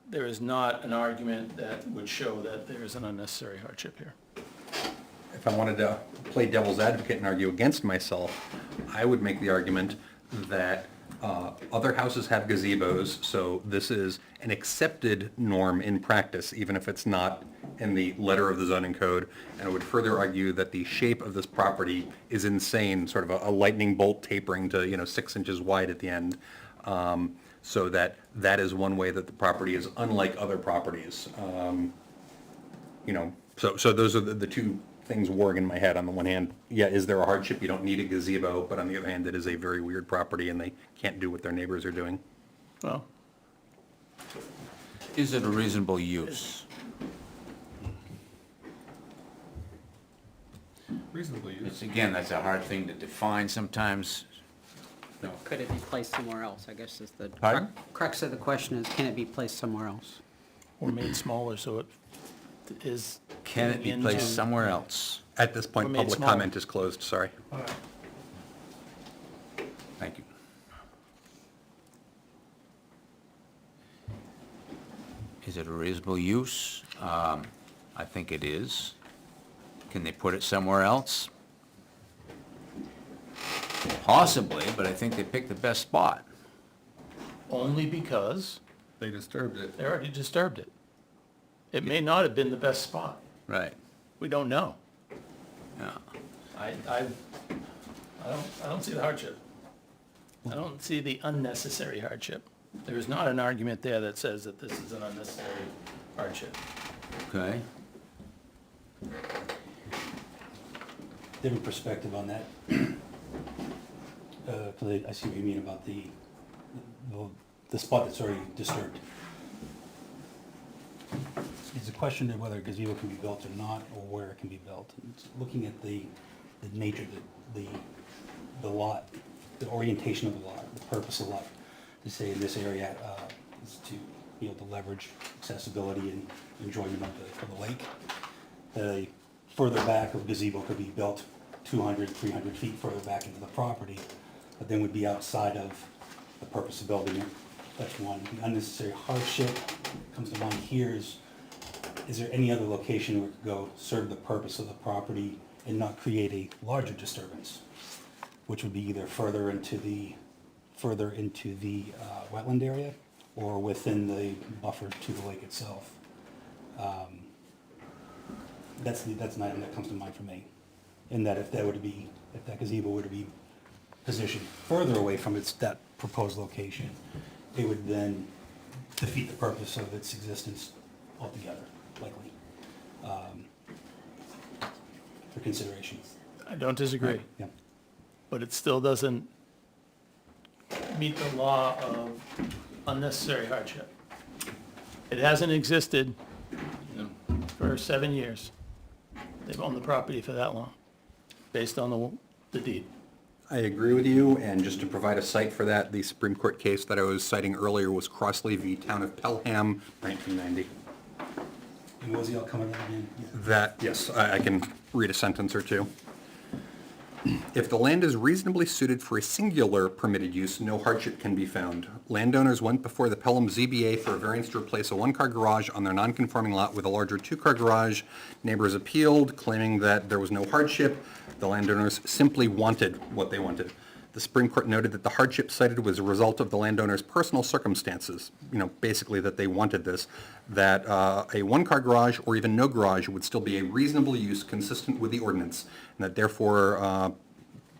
there is not an argument that would show that there is an unnecessary hardship here. If I wanted to play devil's advocate and argue against myself, I would make the argument that other houses have gazebos, so this is an accepted norm in practice, even if it's not in the letter of the zoning code. And I would further argue that the shape of this property is insane, sort of a lightning bolt tapering to, 6 inches wide at the end. So that is one way that the property is unlike other properties. So those are the two things warring in my head. On the one hand, is there a hardship? You don't need a gazebo, but on the other hand, it is a very weird property and they can't do what their neighbors are doing. Well, Is it a reasonable use? Reasonably used. Again, that's a hard thing to define sometimes. No. Could it be placed somewhere else, I guess is the Pardon? crux of the question is, can it be placed somewhere else? Or made smaller so it is. Can it be into- placed somewhere else? At this Or point, made public smaller. comment is closed, sorry. Thank you. Is it a reasonable use? I think it is. Can they put it somewhere else? Possibly, but I think they picked the best spot. Only because They disturbed it. they already disturbed it. It may not have been the best spot. Right. We don't know. Yeah. I don't see the hardship. I don't see the unnecessary hardship. There is not an argument there that says that this is an unnecessary hardship. Okay. Different perspective on that. 'Cause I see what you mean about the spot that's already disturbed. It's a question of whether a gazebo can be built or not, or where it can be built. And it's looking at the nature, the lot, the orientation of the lot, the purpose of the lot. To say in this area is to be able to leverage accessibility and enjoyment of the lake. Further back, a gazebo could be built 200, 300 feet further back into the property, but then would be outside of the purpose of building it. That's one. The unnecessary hardship comes to mind here is there any other location where it could go serve the purpose of the property and not create a larger disturbance, which would be either further into the wetland area or within the buffer to the lake itself. That's an item that comes to mind for me. And that if that gazebo were to be positioned further away from that proposed location, it would then defeat the purpose of its existence altogether, likely, for consideration. I don't disagree, Yeah. but it still doesn't meet the law of unnecessary hardship. It hasn't existed for 7 years. They've owned the property for that long, based on the deed. I agree with you, and just to provide a cite for that, the Supreme Court case that I was citing earlier was Crossley v. Town of Pelham, 1990. And what was the outcome of that again? That, yes, I can read a sentence or two. If the land is reasonably suited for a singular permitted use, no hardship can be found. Landowners went before the Pelham ZBA for a variance to replace a one-car garage on their non-conforming lot with a larger two-car garage. Neighbors appealed, claiming that there was no hardship. The landowners simply wanted what they wanted. The Supreme Court noted that the hardship cited was a result of the landowner's personal circumstances, basically that they wanted this, that a one-car garage or even no garage would still be a reasonable use consistent with the ordinance, and that therefore,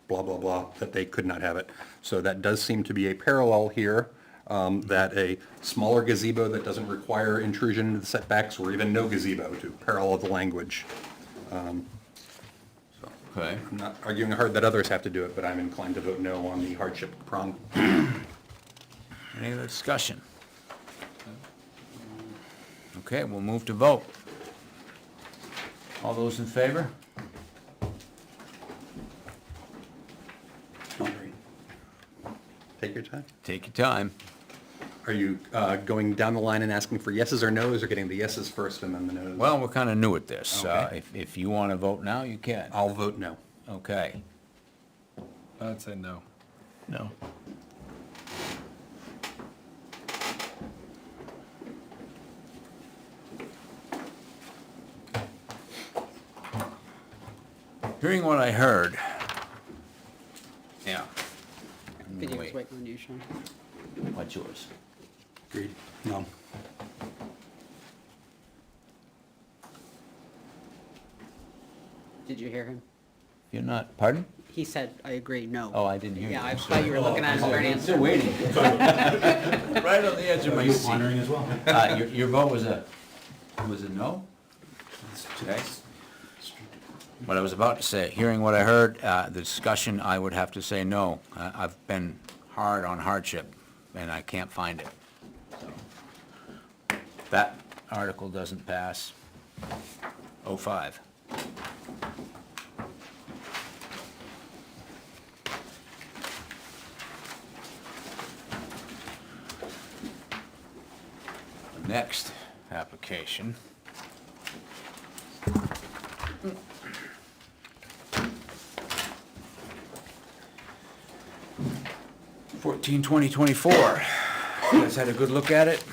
blah, blah, blah, that they could not have it. So that does seem to be a parallel here, that a smaller gazebo that doesn't require intrusion into the setbacks or even no gazebo to parallel the language. Okay. I'm not arguing hard that others have to do it, but I'm inclined to vote no on the hardship prong. Any other discussion? Okay, we'll move to vote. All those in favor? Take your time. Take your time. Are you going down the line and asking for yeses or nos, or getting the yeses first and then the nos? Well, we're kind of new at this. Okay. If you want to vote now, you can. I'll vote no. Okay. I'd say no. No. Hearing what I heard. Yeah. Video's Wait, waiting on you, Sean. what's yours? Agreed. No. Did you hear him? You're not, pardon? He said, I agree, no. Oh, I didn't hear you. Yeah, I thought you were looking at him for an I'm answer. still waiting. Right on the edge of my You seat. wondering as well? Your vote was a no? Okay. What I was about to say, hearing what I heard, the discussion, I would have to say no. I've been hard on hardship, and I can't find it. So, that article doesn't pass. 05. next application. Fourteen 2024. You guys had a good look at it?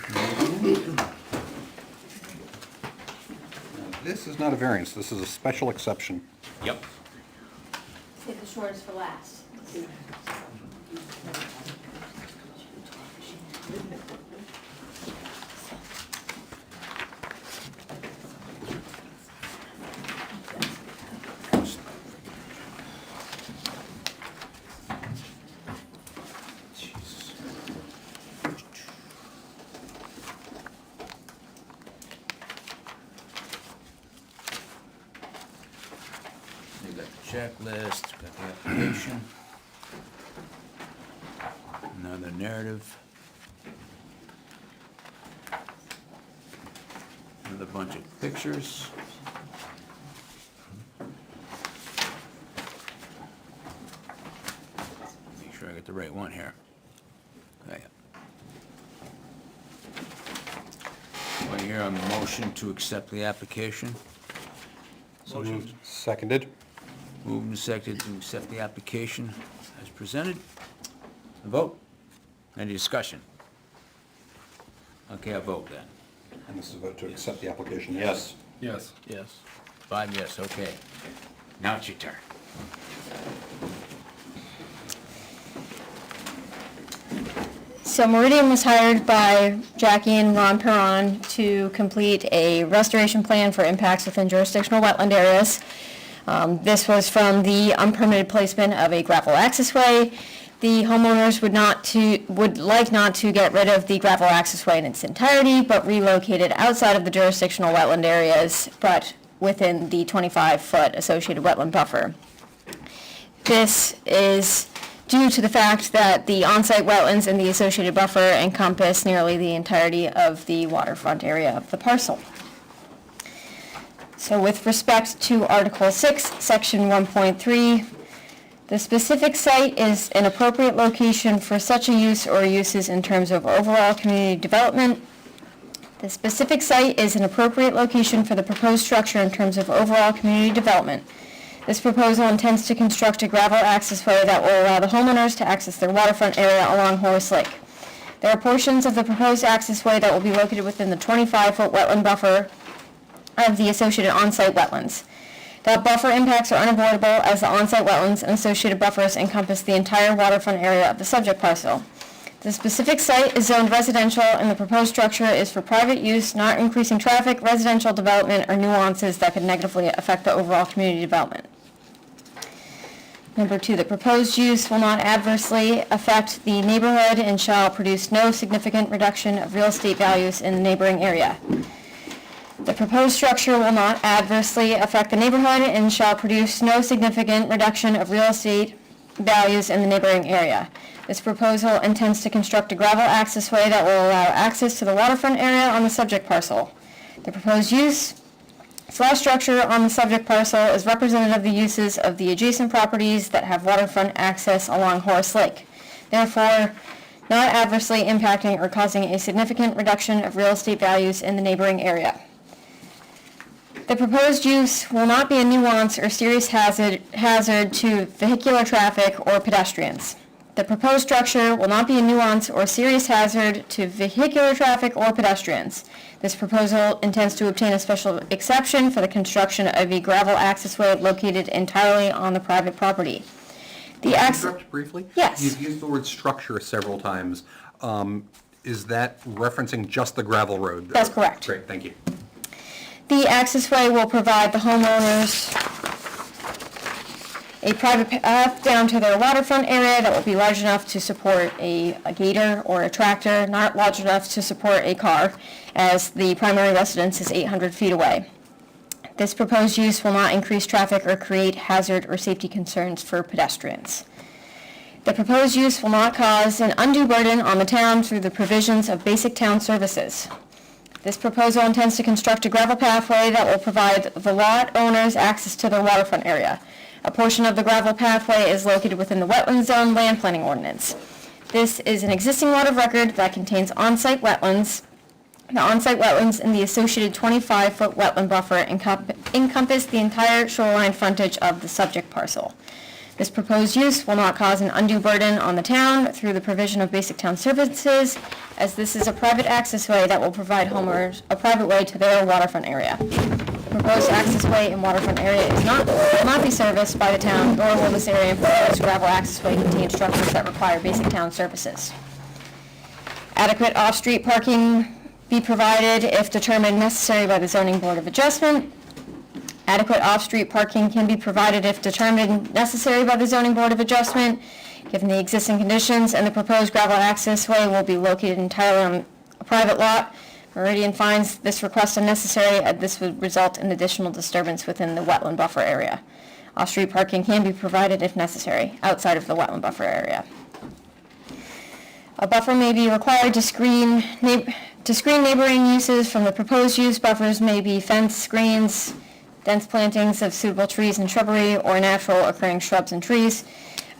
This is not a variance, this is a special exception. Yep. Save the shortest for last. You got the checklist, got the application. Another narrative. Another bunch of pictures. Make sure I get the right one here. Okay. We're here on the motion to accept the application. So moved. Seconded. Moved and seconded to accept the application as presented. A vote? Any discussion? Okay, I'll vote then. And this is a vote to accept the application, yes. Yes. Yes. 5 yes, okay. Now it's your turn. So Meridian was hired by Jackie and Ron Perron to complete a restoration plan for impacts within jurisdictional wetland areas. This was from the unpermitted placement of a gravel accessway. The homeowners would like not to get rid of the gravel accessway in its entirety, but relocate it outside of the jurisdictional wetland areas, but within the 25-foot associated wetland buffer. This is due to the fact that the on-site wetlands and the associated buffer encompass nearly the entirety of the waterfront area of the parcel. So with respect to Article 6, Section 1.3, the specific site is an appropriate location for such a use or uses in terms of overall community development. The specific site is an appropriate location for the proposed structure in terms of overall community development. This proposal intends to construct a gravel accessway that will allow the homeowners to access their waterfront area along Horace Lake. There are portions of the proposed accessway that will be located within the 25-foot wetland buffer of the associated on-site wetlands. That buffer impacts are unavoidable as the on-site wetlands and associated buffers encompass the entire waterfront area of the subject parcel. The specific site is zoned residential and the proposed structure is for private use, not increasing traffic, residential development, or nuances that could negatively affect the overall community development. Number 2, the proposed use will not adversely affect the neighborhood and shall produce no significant reduction of real estate values in the neighboring area. The proposed structure will not adversely affect the neighborhood and shall produce no significant reduction of real estate values in the neighboring area. This proposal intends to construct a gravel accessway that will allow access to the waterfront area on the subject parcel. The proposed use/structure on the subject parcel is representative of the uses of the adjacent properties that have waterfront access along Horace Lake. Therefore, not adversely impacting or causing a significant reduction of real estate values in the neighboring area. The proposed use will not be a nuisance or serious hazard to vehicular traffic or pedestrians. The proposed structure will not be a nuisance or serious hazard to vehicular traffic or pedestrians. This proposal intends to obtain a special exception for the construction of a gravel accessway located entirely on the private property. Can I interrupt briefly? Yes. You've used the word structure several times. Is that referencing just the gravel road? That's correct. Great, thank you. The accessway will provide the homeowners a private path down to their waterfront area that will be large enough to support a gator or a tractor, not large enough to support a car, as the primary residence is 800 feet away. This proposed use will not increase traffic or create hazard or safety concerns for pedestrians. The proposed use will not cause an undue burden on the town through the provisions of basic town services. This proposal intends to construct a gravel pathway that will provide the lot owners access to their waterfront area. A portion of the gravel pathway is located within the wetland zone land planning ordinance. This is an existing lot of record that contains on-site wetlands The on-site wetlands and the associated 25-foot wetland buffer encompass the entire shoreline frontage of the subject parcel. This proposed use will not cause an undue burden on the town through the provision of basic town services, as this is a private access way that will provide homeowners a private way to their waterfront area. The proposed access way and waterfront area will not be serviced by the town, nor will this area and proposed gravel access way contain structures that require basic town services. Adequate off-street parking be provided if determined necessary by the Zoning Board of Adjustment. Adequate off-street parking can be provided if determined necessary by the Zoning Board of Adjustment, given the existing conditions, and the proposed gravel access way will be located entirely on a private lot. Meridian finds this request unnecessary, as this would result in additional disturbance within the wetland buffer area. Off-street parking can be provided if necessary, outside of the wetland buffer area. A buffer may be required to screen neighboring uses from the proposed use. Buffers may be fence, screens, dense plantings of suitable trees and shrubbery, or natural occurring shrubs and trees.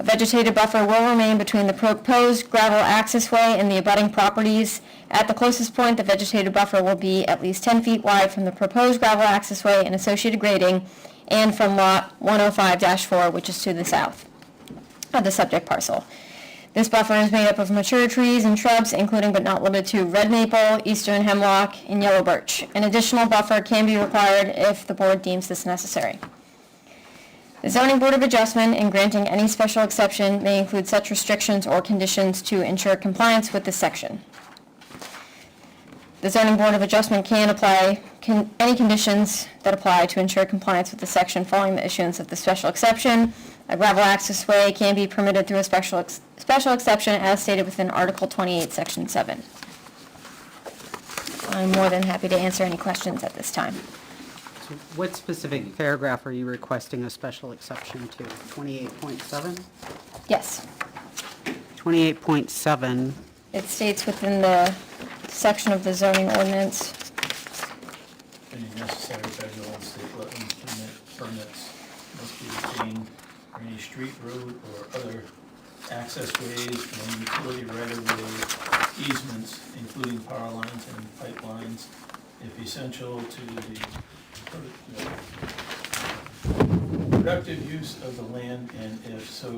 A vegetated buffer will remain between the proposed gravel access way and the abutting properties. At the closest point, the vegetated buffer will be at least 10 feet wide from the proposed gravel access way and associated grading, and from lot 105-4, which is to the south of the subject parcel. This buffer is made up of mature trees and shrubs, including but not limited to red maple, eastern hemlock, and yellow birch. An additional buffer can be required if the board deems this necessary. The Zoning Board of Adjustment, in granting any special exception, may include such restrictions or conditions to ensure compliance with this section. The Zoning Board of Adjustment can apply any conditions that apply to ensure compliance with the section following the issuance of the special exception. A gravel access way can be permitted through a special exception as stated within Article 28, Section 7. I'm more than happy to answer any questions at this time. So what specific paragraph are you requesting a special exception to? 28.7? Yes. 28.7, It states within the section of the zoning ordinance. Any necessary federal and state wetlands permits must be obtained for any street, road, or other access ways and utility right-of-way easements, including power lines and pipelines, if essential to the productive use of the land, and if so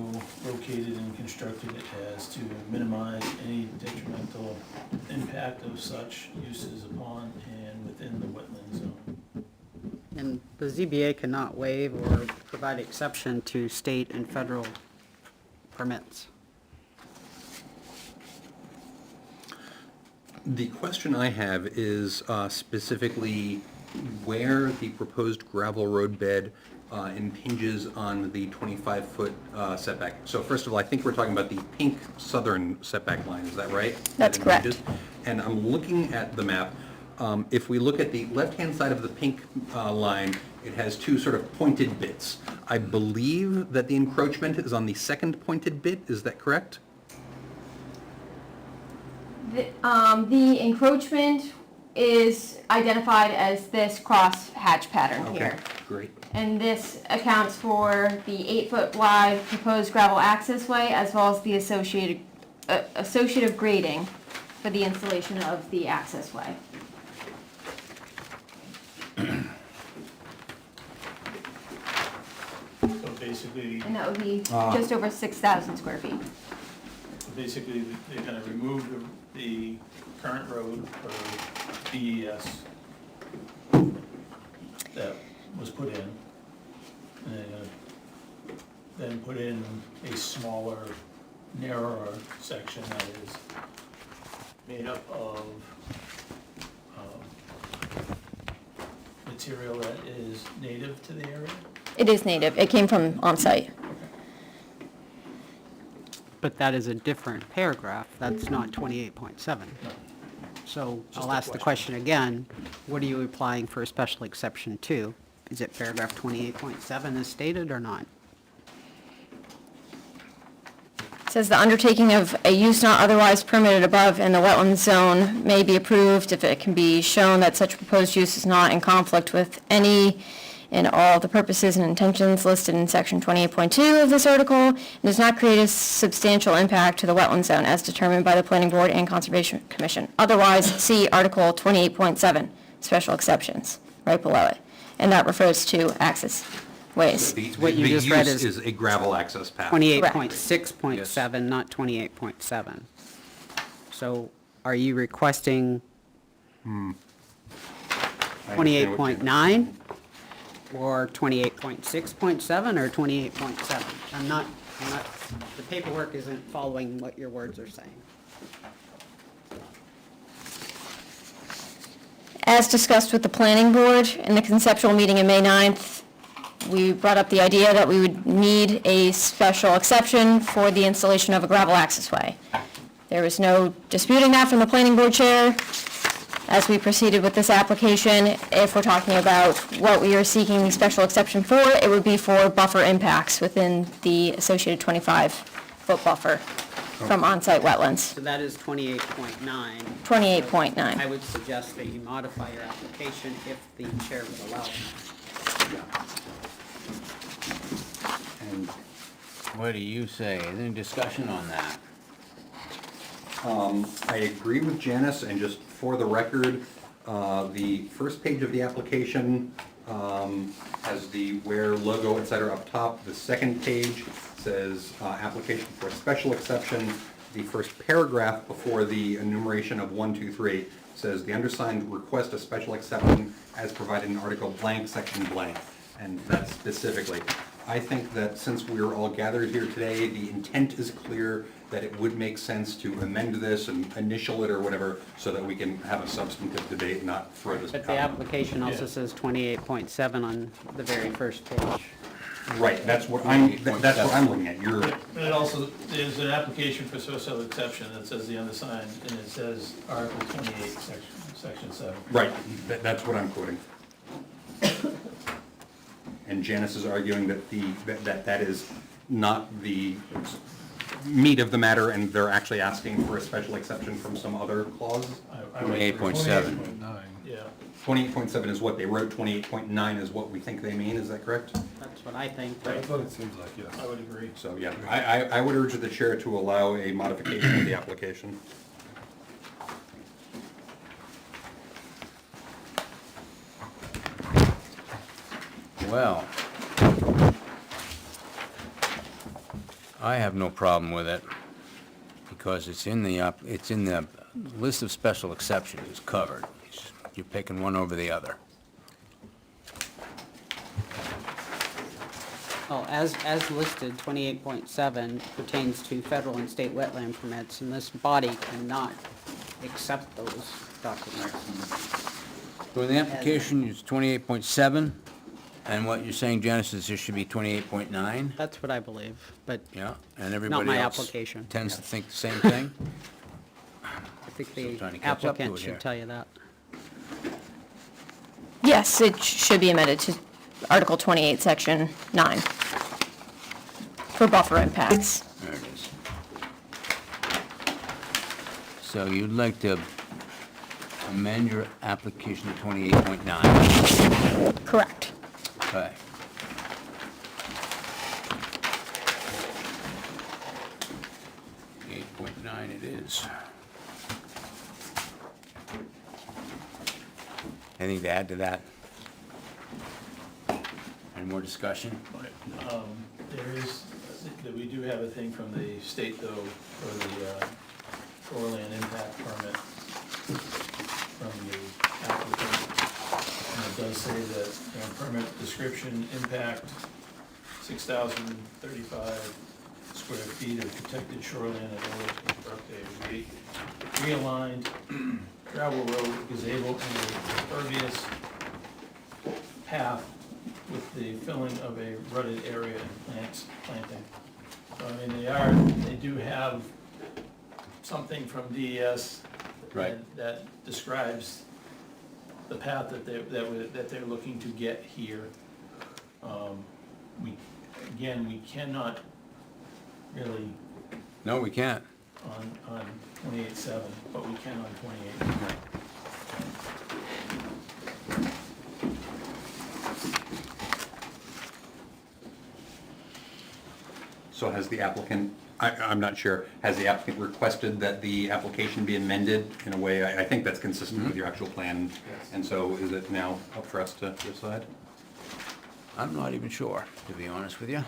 located and constructed as to minimize any detrimental impact of such uses upon and within the wetland zone. and the ZBA cannot waive or provide exception to state and federal permits. The question I have is specifically where the proposed gravel road bed impinges on the 25-foot setback. So first of all, I think we're talking about the pink southern setback line, is that right? That's That correct. impinges? And I'm looking at the map. If we look at the left-hand side of the pink line, it has two sort of pointed bits. I believe that the encroachment is on the second pointed bit, is that correct? The encroachment is identified as this cross hatch pattern here. Great. And this accounts for the 8-foot wide proposed gravel access way as well as the associative grading for the installation of the access way. So basically, And that would be just over 6,000 square feet. basically, they're gonna remove the current road or DES that was put in, and they're gonna then put in a smaller, narrower section that is made up of material that is native to the area. It is native. It came from on-site. But that is a different paragraph, that's not 28.7. So I'll ask the question again, what are you applying for a special exception to? Is it paragraph 28.7 as stated or not? It says the undertaking of a use not otherwise permitted above in the wetland zone may be approved if it can be shown that such proposed use is not in conflict with any in all the purposes and intentions listed in section 28.2 of this article, and does not create a substantial impact to the wetland zone as determined by the Planning Board and Conservation Commission. Otherwise, see Article 28.7, special exceptions, right below it. And that refers to access ways. What you just read use is a gravel access path. 28.6.7, not 28.7. So are you requesting 28.9 or 28.6.7 or 28.7? I'm not, the paperwork isn't following what your words are saying. As discussed with the planning board in the conceptual meeting in May 9th, we brought up the idea that we would need a special exception for the installation of a gravel accessway. There was no disputing that from the planning board chair. As we proceeded with this application, if we're talking about what we are seeking the special exception for, it would be for buffer impacts within the associated 25-foot buffer from on-site wetlands. So that is 28.9. 28.9. I would suggest that you modify your application if the chair would allow it. And what do you say? Is there any discussion on that? I agree with Janice, and just for the record, the first page of the application has the where logo, et cetera, up top. The second page says application for a special exception. The first paragraph before the enumeration of 1, 2, 3 says the undersigned request a special exception as provided in article blank, section blank, and that's specifically. I think that since we're all gathered here today, the intent is clear, that it would make sense to amend this and initial it or whatever, so that we can have a substantive debate, not throw this. But the application also says 28.7 on the very first page. Right, that's what I'm looking at. You're, But it also, there's an application for special exception that says the undersigned, and it says Article 28, section 7. right, that's what I'm quoting. And Janice is arguing that that is not the meat of the matter, and they're actually asking for a special exception from some other clause. 28.7. Yeah. 28.7 is what they wrote, 28.9 is what we think they mean, is that correct? That's what I think. That's what it seems like, yes. I would agree. So, yeah, I would urge the chair to allow a modification of the application. Well, I have no problem with it, because it's in the list of special exceptions, it's covered. You're picking one over the other. Well, as listed, 28.7 pertains to federal and state wetland permits, and this body cannot accept those documents. So in the application, it's 28.7, and what you're saying, Janice, is there should be 28.9? That's what I believe, but Yeah, and not everybody my else application. tends to think the same thing? I think Still trying to the catch up to applicant it here. should tell you that. Yes, it should be amended to Article 28, Section 9 for buffer impacts. There it is. So you'd like to amend your application to 28.9? Correct. Okay. .9 it is. Anything to add to that? Any more discussion? There is, we do have a thing from the state, though, for the shoreline impact permit from the applicant. And it does say that, permit description, impact, 6,035 square feet of protected shoreline at Village of Brookdale, realigned gravel road, gazebo, and a pervious path with the filling of a rutted area and planting. So, I mean, they do have something from DES Right. that describes the path that they're looking to get here. We cannot really No, we can't. on 28.7, but we can on 28. So has the applicant, I'm not sure, has the applicant requested that the application be amended in a way, I think that's consistent with your actual plan? And so is it now up for us to decide? I'm not even sure, to be honest with you.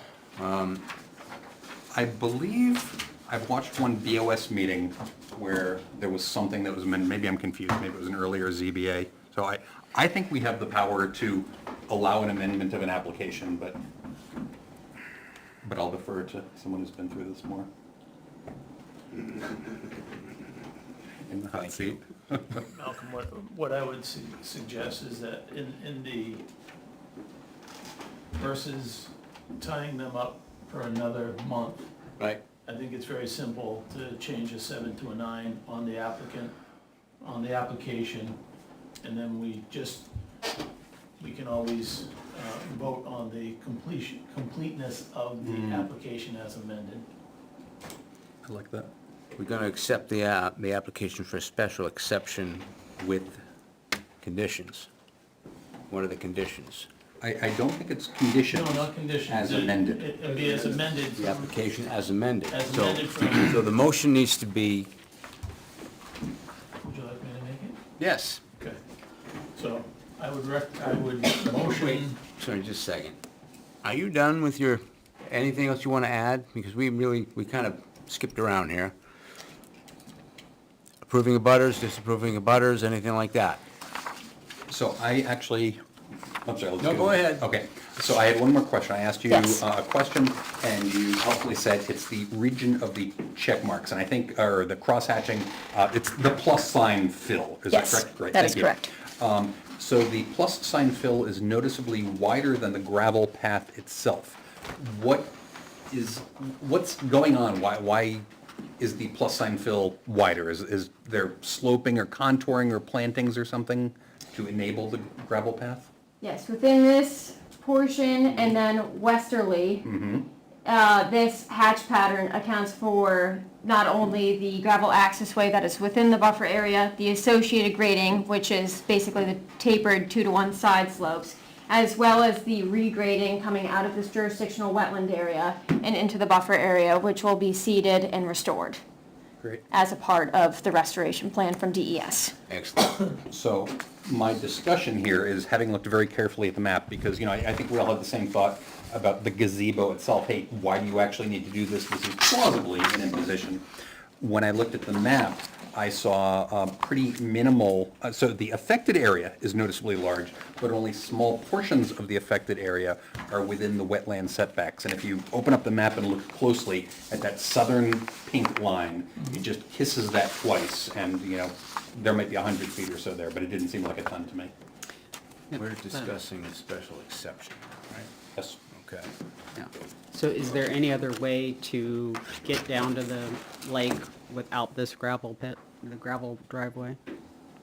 I believe I've watched one BOS meeting where there was something that was amended, maybe I'm confused, maybe it was an earlier ZBA. So I think we have the power to allow an amendment of an application, but I'll defer to someone who's been through this more. In the hot seat. Malcolm, what I would suggest is that in the, versus tying them up for another month, Right. I think it's very simple to change a 7 to a 9 on the applicant, on the application, and then we can always vote on the completeness of the application as amended. I like that. We're going to accept the application for a special exception with conditions. What are the conditions? I don't think it's conditions. No, not conditions. As amended. It'd be as amended. The application as amended. As So- amended from- So the motion needs to be, Would you like me to make it? yes. Okay. So I would motion, Sorry, just a second. Are you done with your, anything else you want to add? Because we kind of skipped around here. Approving of butters, disapproving of butters, anything like that? So I actually, I'm sorry. let's No, go ahead. Okay, so I had one more question. I asked you Yes. a question, and you helpfully said it's the region of the check marks, and I think, or the cross-hatching, it's the plus sign fill, is that Yes, correct? Great, that is thank you. correct. So the plus sign fill is noticeably wider than the gravel path itself. What's going on? Why is the plus sign fill wider? Is there sloping or contouring or plantings or something to enable the gravel path? Yes, within this portion and then westerly, this hatch pattern accounts for not only the gravel access way that is within the buffer area, the associated grading, which is basically the tapered 2-to-1 side slopes, as well as the regrading coming out of this jurisdictional wetland area and into the buffer area, which will be seeded and restored Great. as a part of the restoration plan from DES. Excellent. So my discussion here is having looked very carefully at the map, because, I think we all have the same thought about the gazebo itself. Hey, why do you actually need to do this? This is plausibly an imposition. When I looked at the map, I saw pretty minimal, so the affected area is noticeably large, but only small portions of the affected area are within the wetland setbacks. And if you open up the map and look closely at that southern pink line, it just kisses that twice, and, there might be 100 feet or so there, but it didn't seem like a ton to me. We're discussing a special exception, right? Yes. Okay. Yeah. So is there any other way to get down to the lake without this gravel pit, the gravel driveway?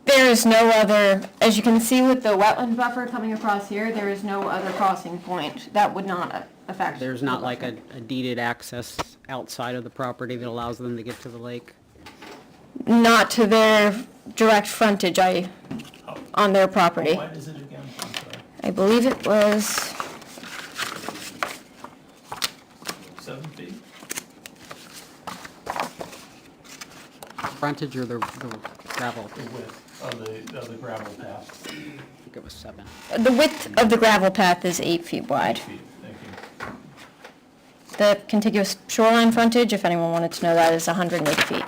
There is no other, as you can see with the wetland buffer coming across here, there is no other crossing point that would not affect. There's not like a deeded access outside of the property that allows them to get to the lake? Not to their direct frontage, on their property. How wide is it again? I'm sorry. I believe it was, 7 feet? Frontage or the gravel? The width of the gravel path? I think it was 7. the width of the gravel path is 8 feet wide. Feet, thank you. The contiguous shoreline frontage, if anyone wanted to know that, is 180 feet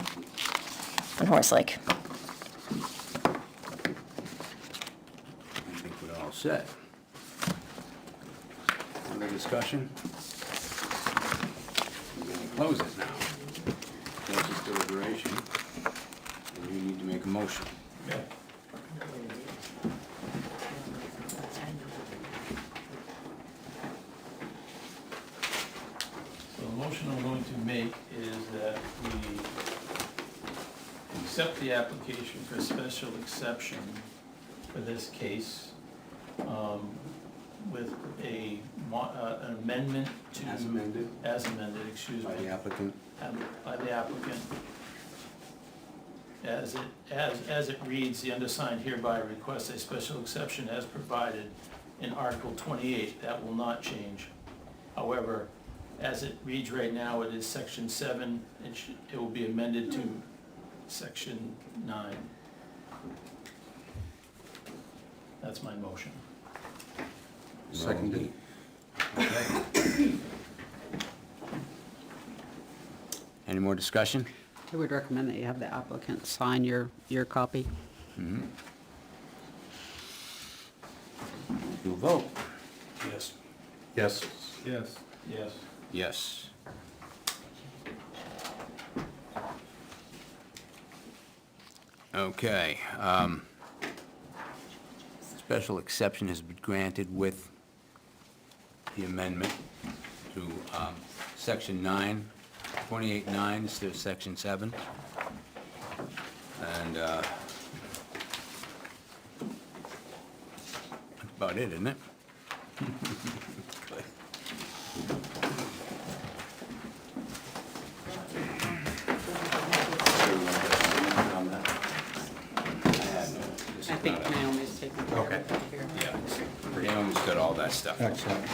on Horse Lake. I think we're all set. Other discussion? We're going to close it now. Close this deliberation. And you need to make a motion. Yeah. So the motion I'm going to make is that we accept the application for a special exception for this case, with an amendment to. As amended. As amended, excuse me. By the applicant. By the applicant. As it reads, the undersigned hereby requests a special exception as provided in Article 28. That will not change. However, as it reads right now, it is section 7, it will be amended to section 9. That's my motion. Seconded. Okay. Any more discussion? I would recommend that you have the applicant sign your copy. You'll vote. Yes. Yes. Yes. Yes. Yes. Okay. Special exception has been granted with the amendment to section 9, 28.9 instead of section 7. And that's about it, isn't it? Good. I think Naomi's taking care of it here. Yeah, Naomi's got all that stuff. Excellent.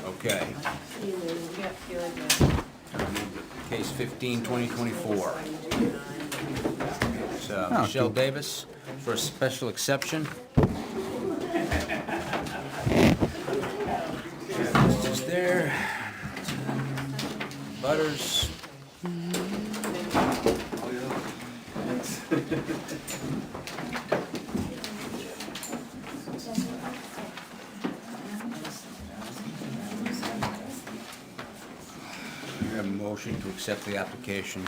Okay. Case 15, 2024. It's Michelle Davis for a special exception. Just there. Butters. We have a motion to accept the application.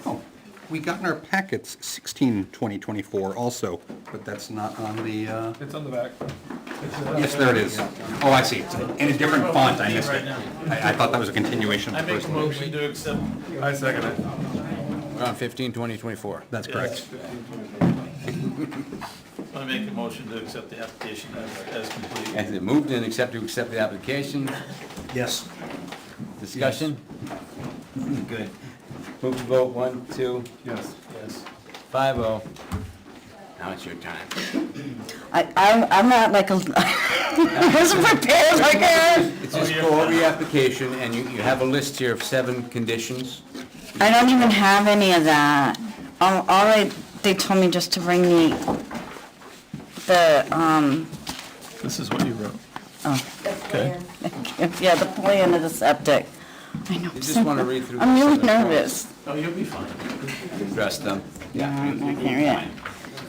Oh, we got in our packets 16/2024 also, but that's not on the, It's on the back. yes, there it is. Oh, I see. It's in a different font. I missed it. I thought that was a continuation I of the make first a one. motion to accept. I second it. We're on 15, 2024. That's correct. I make a motion to accept the application as complete. Has it moved and accept to accept the application? Yes. Discussion? Good. Move to vote, 1, 2, Yes. Yes. 5-0. Now it's your time. I'm not like, I wasn't prepared like that. It's just go over your application, and you have a list here of 7 conditions. I don't even have any of that. They told me just to bring This is what you wrote. okay. Yeah, the plan of the septic. I know. You just want to read through. I'm the really 7 points. nervous. Oh, you'll be fine. Address them.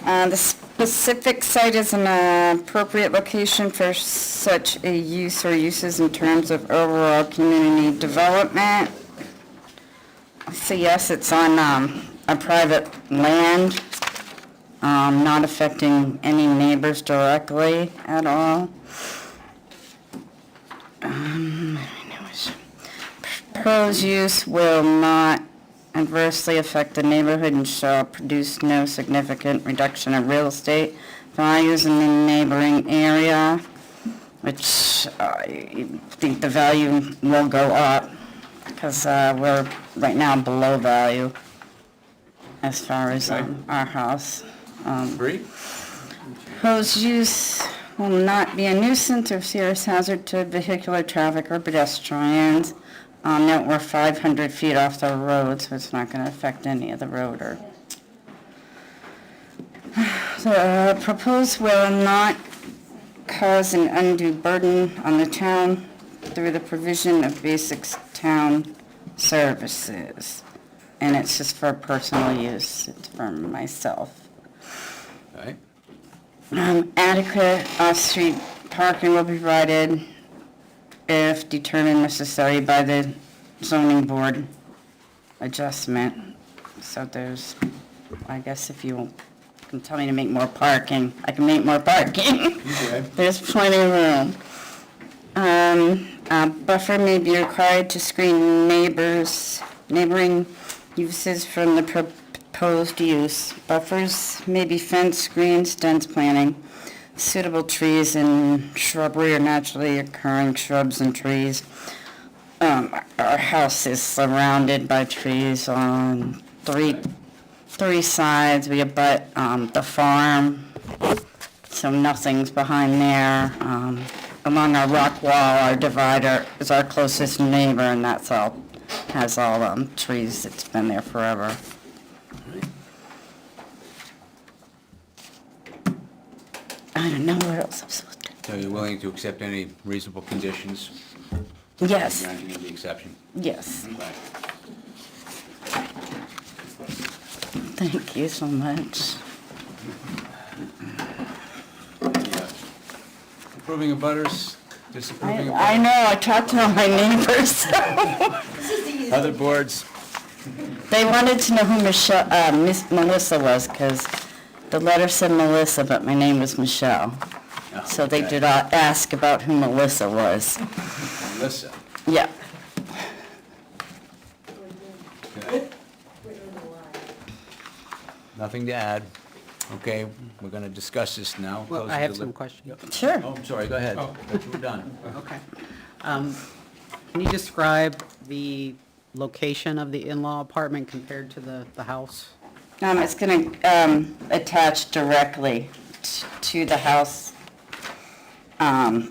The specific site is an appropriate location for such a use or uses in terms of overall community development. So yes, it's on a private land, not affecting any neighbors directly at all. Proposed use will not adversely affect the neighborhood and shall produce no significant reduction of real estate values in the neighboring area, which I think the value will go up because we're right now below value as far as our house. Agree? Proposed use will not be a nuisance or serious hazard to vehicular traffic or pedestrians. Note we're 500 feet off the road, so it's not going to affect any of the road or. The proposed will not cause an undue burden on the town through the provision of basic town services. And it's just for personal use, it's for myself. All right. Adequate off-street parking will be provided if determined necessary by the zoning board adjustment. So there's, I guess if you can tell me to make more parking, I can make more parking. Okay. There's plenty of room. A buffer may be required to screen neighboring uses from the proposed use. Buffers may be fence, screens, dense planting, suitable trees and shrubbery or naturally occurring shrubs and trees. Our house is surrounded by trees on three sides. We abut the farm, so nothing's behind there. Along our rock wall, our divider is our closest neighbor, and that's all, has all trees. It's been there forever. I don't know what else I'm supposed to. So you're willing to accept any reasonable conditions? Yes, Granting of the exception? yes. Okay. Thank you so much. Approving of butters, disapproving of I butters? know, I talked to all my neighbors. Other boards? They wanted to know who Michelle, Miss Melissa was, because the letter said Melissa, but my name was Michelle. So they did not ask about who Melissa was. Melissa. Yeah. Okay. Nothing to add. Okay, we're gonna discuss this now. Well, Close I the have delib- some questions. Sure. Oh, I'm sorry, go ahead. Thought you were done. Okay. Can you describe the location of the in-law apartment compared to the house? It's going to attach directly to the house. In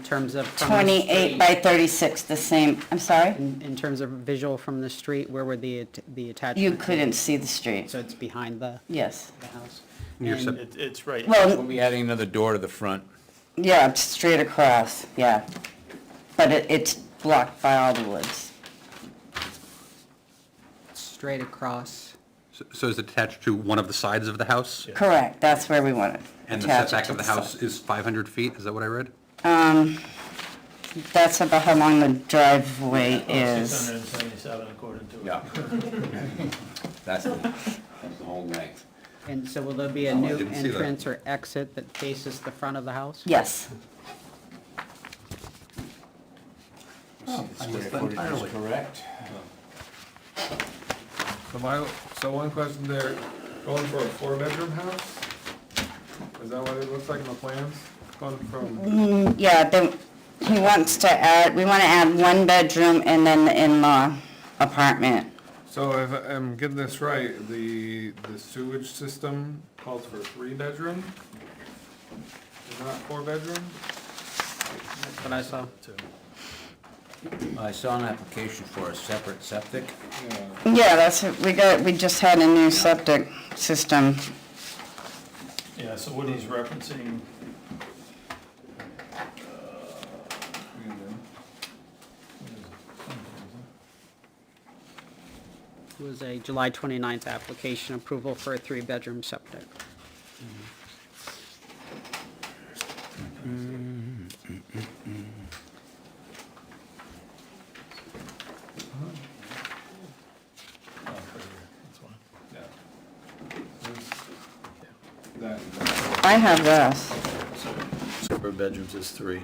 terms of from the 28 street? by 36, the same, I'm sorry? In terms of visual from the street, where would the attachment? You couldn't see the street. So it's behind the Yes. house? Your And- sep- It's right. We'll Well, be adding another door to the front. yeah, it's straight across, yeah. But it's blocked by all the woods. Straight across. So is it attached to one of the sides of the house? Correct, that's where we want it. And the Attach it setback to of the side. house is 500 feet, is that what I read? That's about how long the driveway is. 677 according to it. Yeah. That's the whole length. And so will there be a Oh, I new didn't see that. entrance or exit that faces the front of the house? Yes. Square footage is correct. So one question there, going for a 4-bedroom house? Is that what it looks like in the plans? Going from, Yeah, he wants to add, we want to add one bedroom and then the in-law apartment. so if I'm getting this right, the sewage system calls for 3-bedroom? Not 4-bedroom? That's what I saw. I saw an application for a separate septic. Yeah, that's what we just had a new septic system. Yeah, so what he's referencing, It was a July 29th application approval for a 3-bedroom septic. I have this. separate bedrooms is 3. It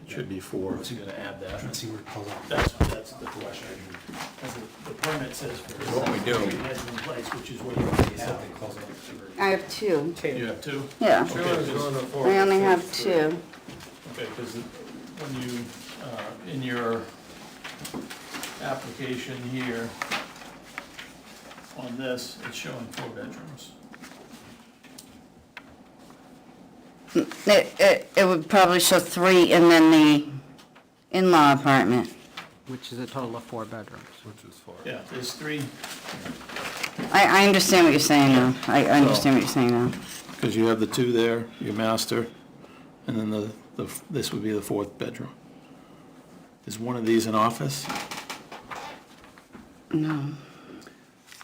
should be 4. So you're gonna add that. Let's see where it pulls up. That's the question. Because the permit says for. What we do. 3-bedroom place, which is what you already have. I have two. You have 2? Yeah. She was going to 4. I only have two. Okay, because when you, in your application here, on this, it's showing 4 bedrooms. It would probably show 3 and then the in-law apartment. Which is a total of 4 bedrooms. Which is 4. Yeah, there's 3. I understand what you're saying now. I understand what you're saying now. Because you have the 2 there, your master, and then this would be the 4th bedroom. Is one of these an office? No.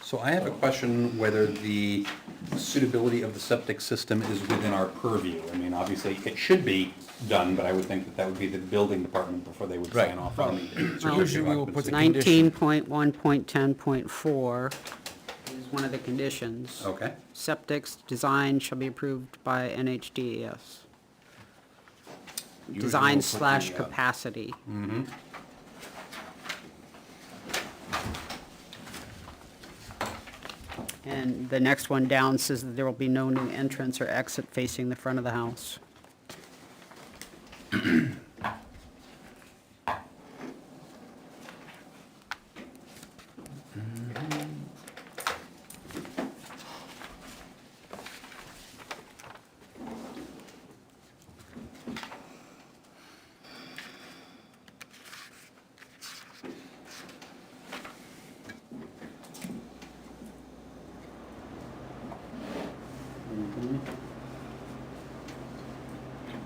So I have a question whether the suitability of the septic system is within our purview. I mean, obviously, it should be done, but I would think that that would be the building department before they would sign Right. off on anything. So usually we will put the condition. 19.1.10.4 is one of the conditions. Okay. Septic's design shall be approved by NHDES. Usually Design we'll put slash the, capacity. And the next one down says that there will be no new entrance or exit facing the front of the house.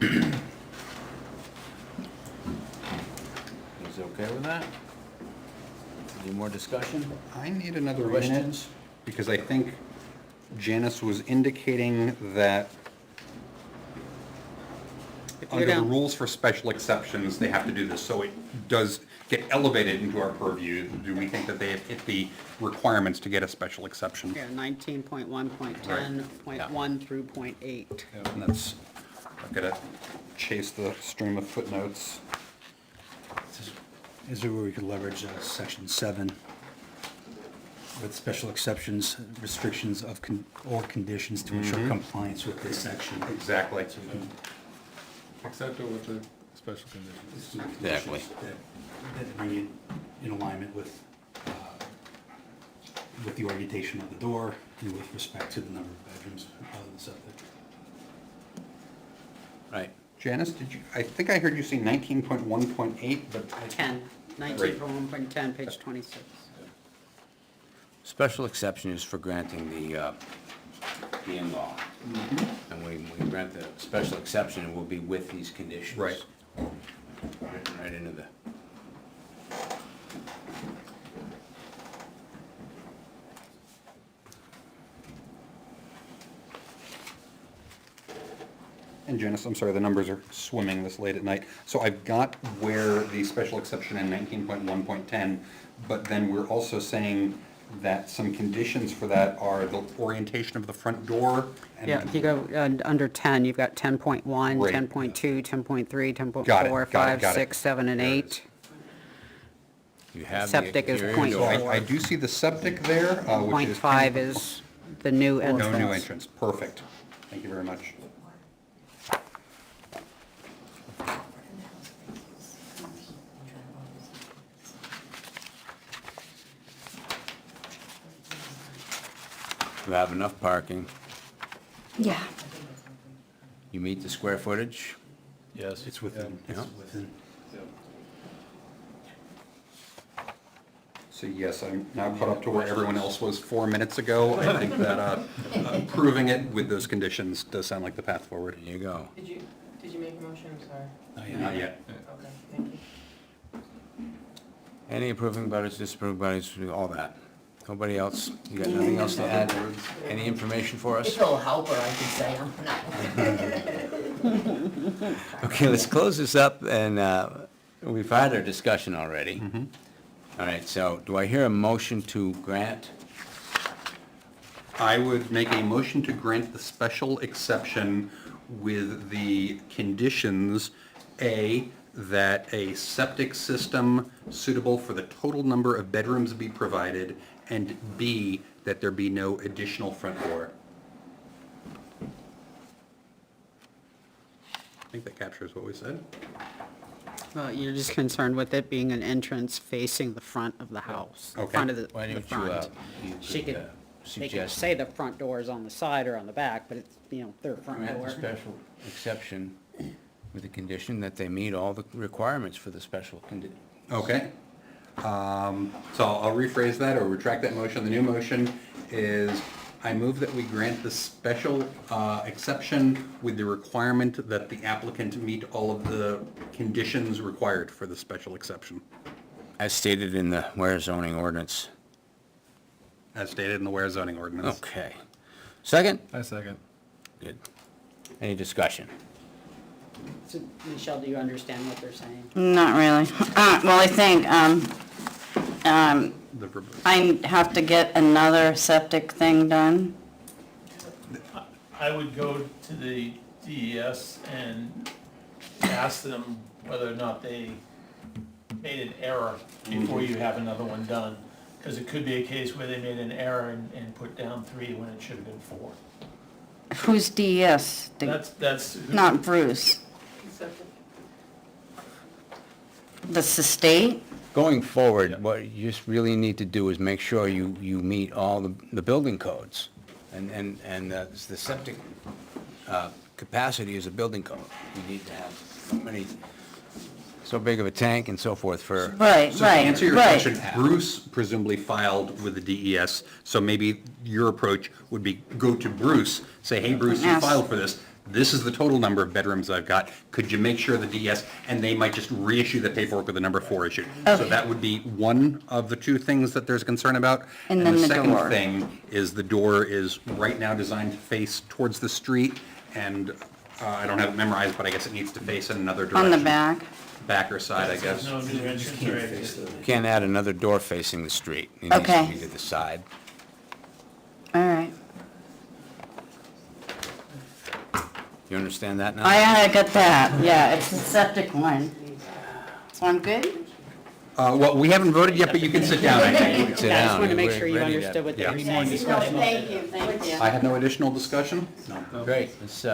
Is okay with that? Any more discussion? I need another minute, Questions? because I think Janice was indicating that under the rules for special exceptions, they have to do this, so it does get elevated into our purview. Do we think that they have hit the requirements to get a special exception? Yeah, 19.1.10, point 1 through point 8. And that's, I've got to chase the stream of footnotes. Is there where we could leverage section 7 with special exceptions, restrictions of or conditions to ensure compliance with this section? Exactly. So we can Except with the special conditions. Let's do the Exactly. conditions that bring it in alignment with the orientation of the door and with respect to the number of bedrooms of the septic. Right. Janice, I think I heard you say 19.1.8, but 10, 19.1.10, page 26. Special exception is for granting the in-law. And when we grant the special exception, it will be with these conditions. Right. Written right into the... And Janice, I'm sorry, the numbers are swimming this late at night. So I've got where the special exception in 19.1.10, but then we're also saying that some conditions for that are the orientation of the front door. And Yeah, if you go under 10, you've got 10.1, Right. 10.2, 10.3, Got it, 10.4, got it, 5, got it. 6, 7, and 8. You have the Septic is exterior point door. four. I do see the septic there, which Point is... 5 is the new No entrance. new entrance, perfect. Thank you very much. You have enough parking. Yeah. You meet the square footage. Yes. It's within, it's Yeah. within. So yes, I'm now caught up to where everyone else was 4 minutes ago. I think that approving it with those conditions does sound like the path forward. There you go. Did you make a motion? I'm sorry. Not yet. Okay, thank you. Any approving butters, disapproving butters, all that. Nobody else? You got nothing else to add? Any information for us? If it'll help her, I could say no. Okay, let's close this up, and we've had our discussion already. All right, so do I hear a motion to grant? I would make a motion to grant the special exception with the conditions, A, that a septic system suitable for the total number of bedrooms be provided, and B, that there be no additional front door. I think that captures what we said. Well, you're just concerned with it being an entrance facing the front of the house. Okay. Front of the Why the don't front. you She could, could, they could suggest say the front door is on the side or on the back, but it's, their front grant the door. special exception with the condition that they meet all the requirements for the special Okay. So I'll rephrase that or retract that motion. The new motion is, I move that we grant the special exception with the requirement that the applicant meet all of the conditions required for the special exception, As stated in the Ware zoning ordinance. as stated in the Ware zoning ordinance. Okay. Second? I second. Good. Any discussion? So, Michelle, do you understand what they're saying? Not really. Well, I think, The verb- I have to get another septic thing done. I would go to the DES and ask them whether or not they made an error before you have another one done. Because it could be a case where they made an error and put down 3 when it should have been 4. Who's DES? That's. Not Bruce. The state? Going forward, what you just really need to do is make sure you meet all the building codes. And the septic capacity is a building code. You need to have so big of a tank and so forth for... Right, So to right, answer your right. question, Bruce presumably filed with the DES, so maybe your approach would be go to Bruce, say, hey, Bruce, you Ask. filed for this. this is the total number of bedrooms I've got. Could you make sure the DES, and they might just reissue the paperwork with the number 4 issued. So Okay. that would be one of the two things that there's concern about. And then the second door. thing is the door is right now designed to face towards the street, and I don't have it memorized, but I guess it needs to face in another direction. On the back? Back or side, I guess. No new entrance or exit. Can't add another door facing the street. It needs to Okay. be to the side. All right. You understand that now? I got that, yeah, it's a septic line. So I'm good? Well, we haven't voted yet, but you can sit down, I think. Sit I just down. wanted to make We're sure you ready to- understood what yeah. the reason was. Thank you. I have no additional discussion? Great, let's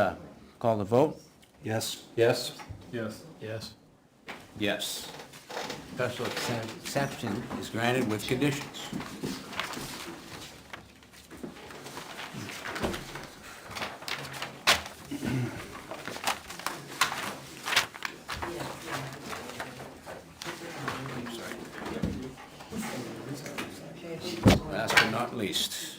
call the vote. Yes. Yes? Yes. Yes. Yes. Special exception is granted with conditions. Last but not least.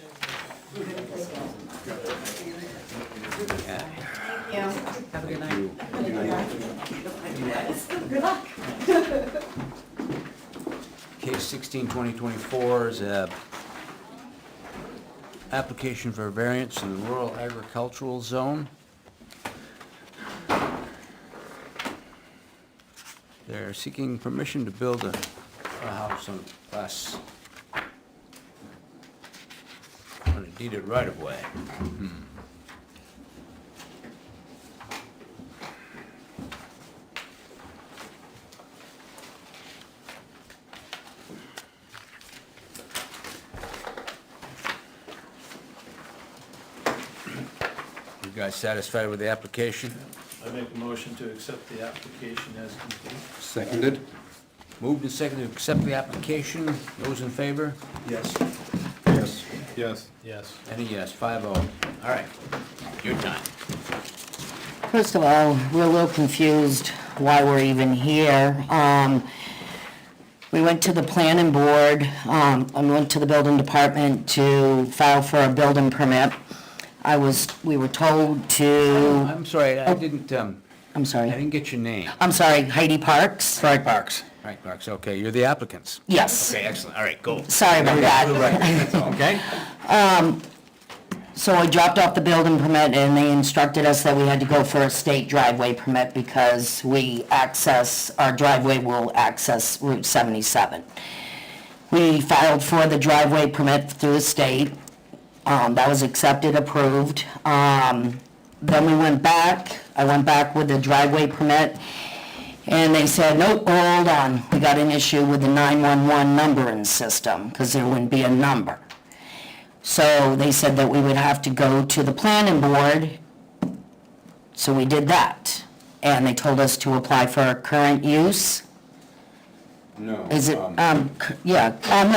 Case 16, 2024 is a application for a variance in the rural agricultural zone. They're seeking permission to build a house on class, on a deeded right-of-way. You guys satisfied with the application? I make a motion to accept the application as complete. Seconded? Moved and seconded to accept the application. Those in favor? Yes. Yes. Yes. Yes. Any yes, 5-0. All right, your time. First of all, we're a little confused why we're even here. We went to the planning board, I went to the building department to file for a building permit. We were told to, I'm sorry, I didn't, I'm I sorry, didn't get your name. I'm sorry, Heidi Parks? Frank Parks. Frank Parks, okay, you're the applicants. Yes, Okay, excellent, all right, go. sorry about that. Okay? So I dropped off the building permit and they instructed us that we had to go for a state driveway permit because our driveway will access Route 77. We filed for the driveway permit through the state. That was accepted, approved. Then we went back, I went back with the driveway permit, and they said, nope, hold on, we got an issue with the 911 numbering system, because there wouldn't be a number. So they said that we would have to go to the planning board, so we did that. And they told us to apply for a current use. No. Is it, no,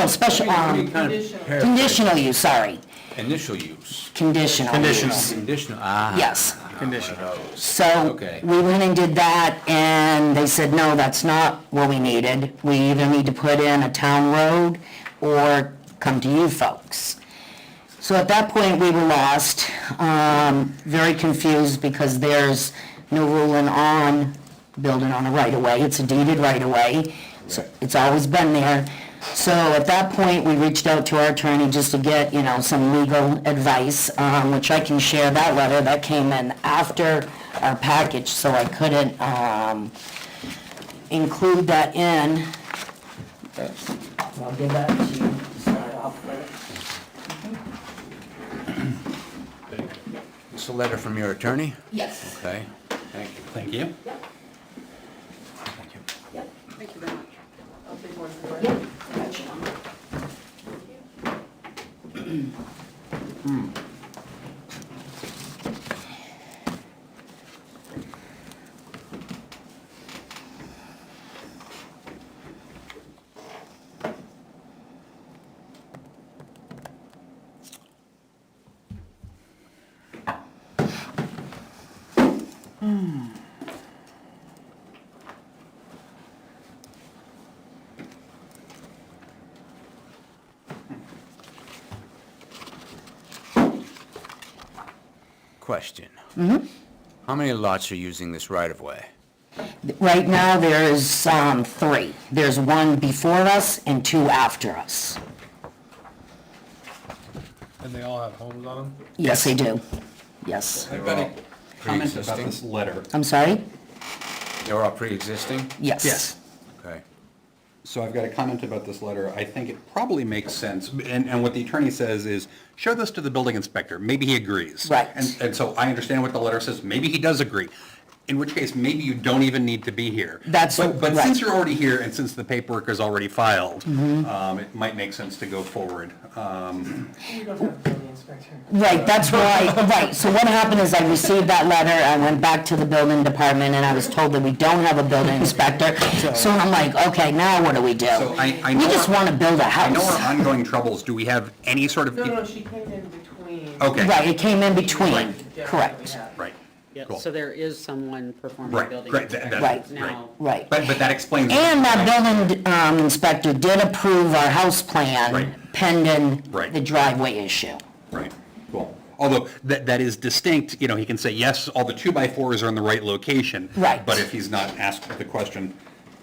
special, conditional use, sorry, Initial use. conditional. use. Conditional, Yes. Conditional. So Okay. we went and did that, and they said, no, that's not what we needed. We either need to put in a town road or come to you folks. So at that point, we were lost, very confused because there's no ruling on building on a right-of-way. It's a deeded right-of-way, so it's always been there. So at that point, we reached out to our attorney just to get, some legal advice, which I can share that letter that came in after our package, so I couldn't include that in. I'll give that to you to start off with. It's a letter from your attorney? Yes. Okay, thank you. Thank you. Thank you. Thank you very much. I'll take one for it. Yep. Gotcha. Question. How many lots are using this right-of-way? Right now, there's 3. There's one before us and 2 after us. And they all have homes on them? Yes, they do. Yes. I've got a comment about Pre-existing? this letter. I'm sorry? They're all pre-existing? Yes. Okay. So I've got a comment about this letter. I think it probably makes sense, and what the attorney says is, show this to the building inspector. Maybe he agrees. Right. And so I understand what the letter says. Maybe he does agree. In which case, maybe you don't even need to be here. That's But right. since you're already here, and since the paperwork is already filed, it might make sense to go forward. Right, that's why, right, so what happened is I received that letter, I went back to the building department, and I was told that we don't have a building inspector. So I'm like, okay, now what do we do? So I We know just want to build a I know our house. ongoing troubles. Do we have any sort of? she came in between. Okay. Right, it came in between, correct. Right. Yeah, Cool. so there is someone performing Right, building right, inspection Right. now. Right. But that explains. And that building inspector did approve our house plan Right. pending Right. the driveway issue. Right, cool. Although, that is distinct, you know, he can say, yes, all the 2x4s are in the right location. Right. But if he's not asked the question.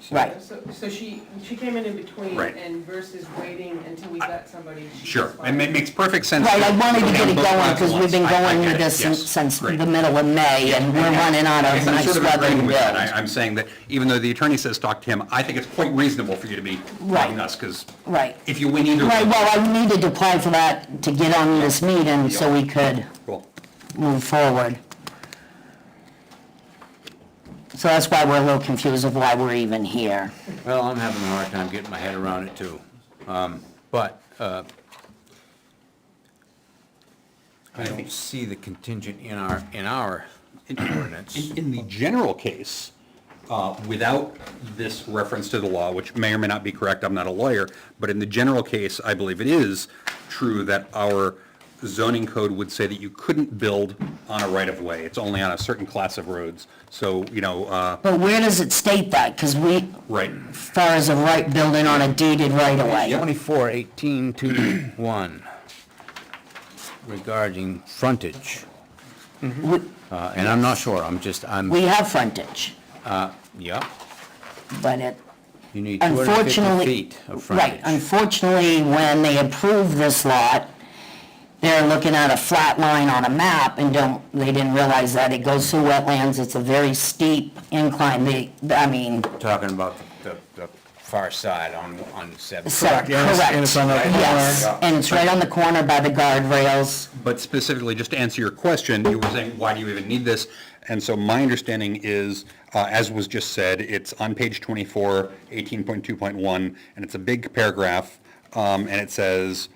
so- Right. So she came in between Right. and versus waiting until we got somebody. Sure, and it makes perfect sense. Right, I wanted to go get down it both going paths because at we've been once. I going get with it, this yes, since great. the middle of May, and we're running out I of guess I'm nice sort of weather to agreeing with that. build. I'm saying that even though the attorney says talk to him, I think it's quite reasonable for you to be Right. telling us, because Right. if you win either. Right, well, I needed to apply for that to get on this meeting so we could Cool. move forward. So that's why we're a little confused of why we're even here. Well, I'm having a hard time getting my head around it, too. But I don't see the contingent in our ordinance. In the general case, without this reference to the law, which may or may not be correct, I'm not a lawyer, but in the general case, I believe it is true that our zoning code would say that you couldn't build on a right-of-way. It's only on a certain class of roads. So, you know, But where does it state that? Because we, right. as far as a right building on a deeded right-of-way. 241821 regarding frontage. We- And I'm not sure, We have frontage, yeah, but it, you need 250 unfortunately. feet of Right, frontage. unfortunately, when they approved this lot, they're looking at a flat line on a map and they didn't realize that it goes through wetlands, it's a very steep incline, Talking about the far side on 7. correct. And it's on the Yes, corner. and it's right on the corner by the guardrails. But specifically, just to answer your question, you were saying, why do you even need this? And so my understanding is, as was just said, it's on page 24, 18.2.1, and it's a big paragraph, and it says,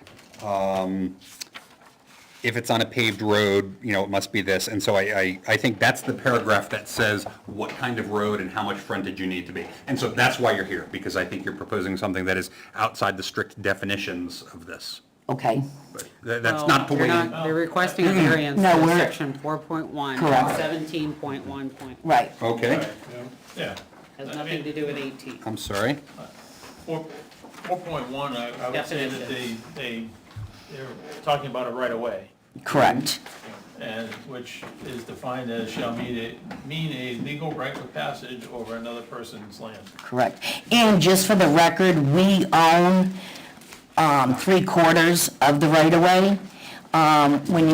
if it's on a paved road, you know, it must be this. And so I think that's the paragraph that says what kind of road and how much frontage you need to be. And so that's why you're here, because I think you're proposing something that is outside the strict definitions of this. Okay, But that's not the way. They're requesting a variance No, for we're- section 4.1, Correct. 17.1. right. Okay, Yeah. Has nothing to do with 18. I'm sorry. 4.1, I would say that they're talking about a right-of-way, Correct. and which is defined as shall mean a legal right of passage over another person's land. Correct. And just for the record, we own 3/4 of the right-of-way. When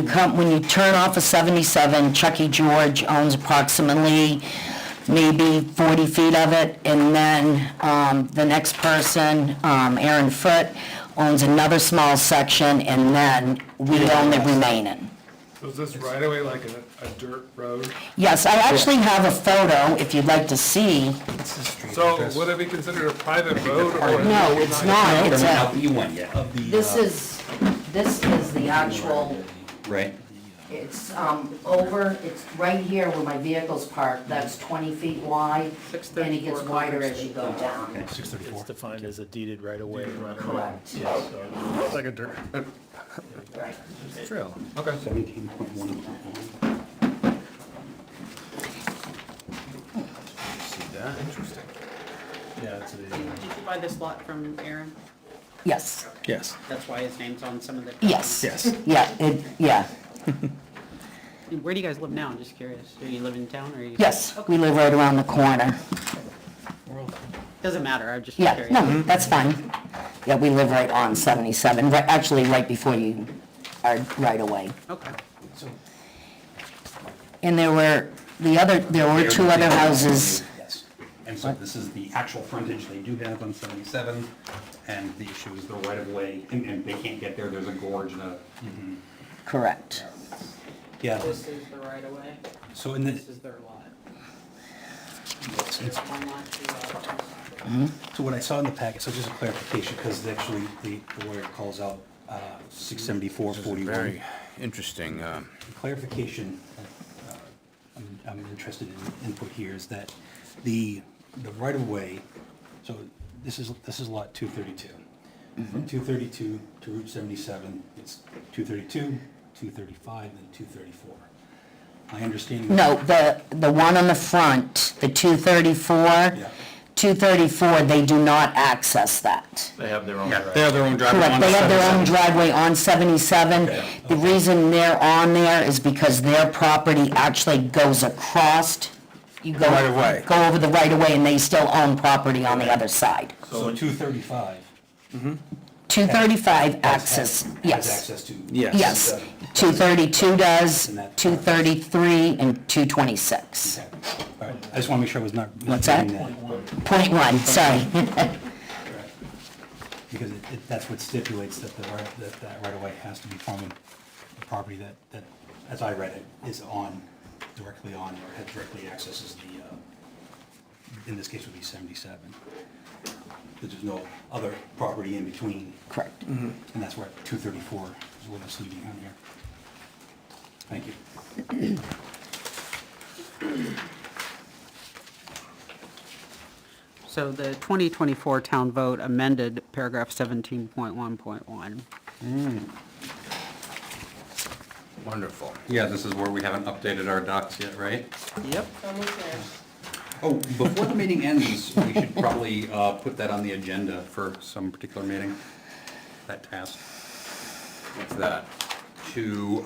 you turn off of 77, Chucky George owns approximately maybe 40 feet of it, and then the next person, Aaron Foote, owns another small section, and then we own the remaining. So is this right away like a dirt road? Yes, I actually have a photo, if you'd like to see. So would it be considered a private road or? No, it's not. There It's may a, not be one yet. this is the actual, Right. it's over, it's right here where my vehicle's parked, that's 20 feet wide, and it gets wider as you go down. It's defined as a deeded right-of-way. Correct. Yes, so It's like a dirt. Right. Trail. Okay. 17.1. See that? Interesting. yeah, it's Did you buy this lot from Aaron? Yes, Yes. That's why his name's on some of the. yes. Yes. Yeah, yeah. Where do you guys live now? I'm just curious. Do you live in town or are you? Yes, we live right around the corner. Doesn't matter, I'm just Yeah, curious. no, that's fine. Yeah, we live right on 77, actually right before you are right away. Okay. And there were two other houses. Yes. And so this is the actual frontage they do have on 77, and the issue is the right-of-way, and they can't get there, there's a gorge and a... Correct. Yeah, This is the right of way, so in the, this is their lot. it's- One lot, two lots. so what I saw in the packet, so just a clarification, because actually the lawyer calls out 674-41. Very interesting. Clarification, I'm interested in input here, is that the right-of-way, so this is lot 232. From 232 to Route 77, it's 232, 235, and 234. My understanding... No, the one on the front, the 234, Yeah. 234, they do not access that. They have their own. Yeah, they have their own driveway Correct, on they have their own 77. driveway on 77. The reason they're on there is because their property actually goes across. You go Right of way. Go over the right of way, and they still own property on the other side. So 235 235 has access, yes. access to... Yes. Yes, 232 does, And that- 233, and 226. Okay. All right. I just want to make sure I was not... What's that? misstating Point one, sorry. Because that's what stipulates that that right-of-way has to be from a property that, as I read it, is directly on, or has directly accesses in this case would be 77. There's no other property in between, Correct. and that's where 234 is what it's leaving on here. Thank you. So the 2024 town vote amended paragraph 17.1.1. Wonderful. Yeah, this is where we haven't updated our docs yet, right? Yep. Oh, before the meeting ends, we should probably put that on the agenda for some particular meeting, that task. What's that? To,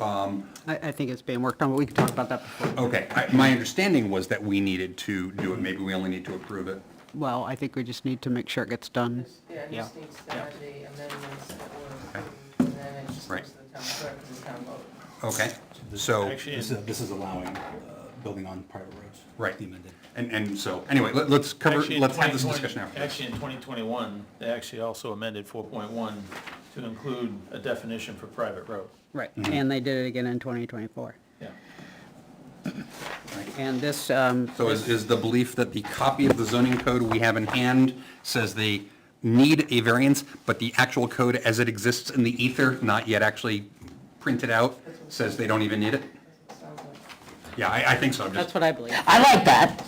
I think it's being worked on, but we can talk about that before. okay, my understanding was that we needed to do it, maybe we only need to approve it. Well, I think we just need to make sure it gets done. Yeah, Yeah. this needs to have the amendments that were Okay. approved, and then it just Right. goes to the town clerk for the town vote. Okay, so, Actually, This is allowing building on private roads. Right. The amended. and so, anyway, let's cover, actually, in let's have this 2020 discussion after. Actually, in 2021, they actually also amended 4.1 to include a definition for private road. Right, and they did it again in 2024. Yeah. And this, So is the belief that the copy of the zoning code we have in hand says they need a variance, but the actual code as it exists in the ether, not yet actually printed out, says they don't even need it? Yeah, I think so, that's what I believe. I like that.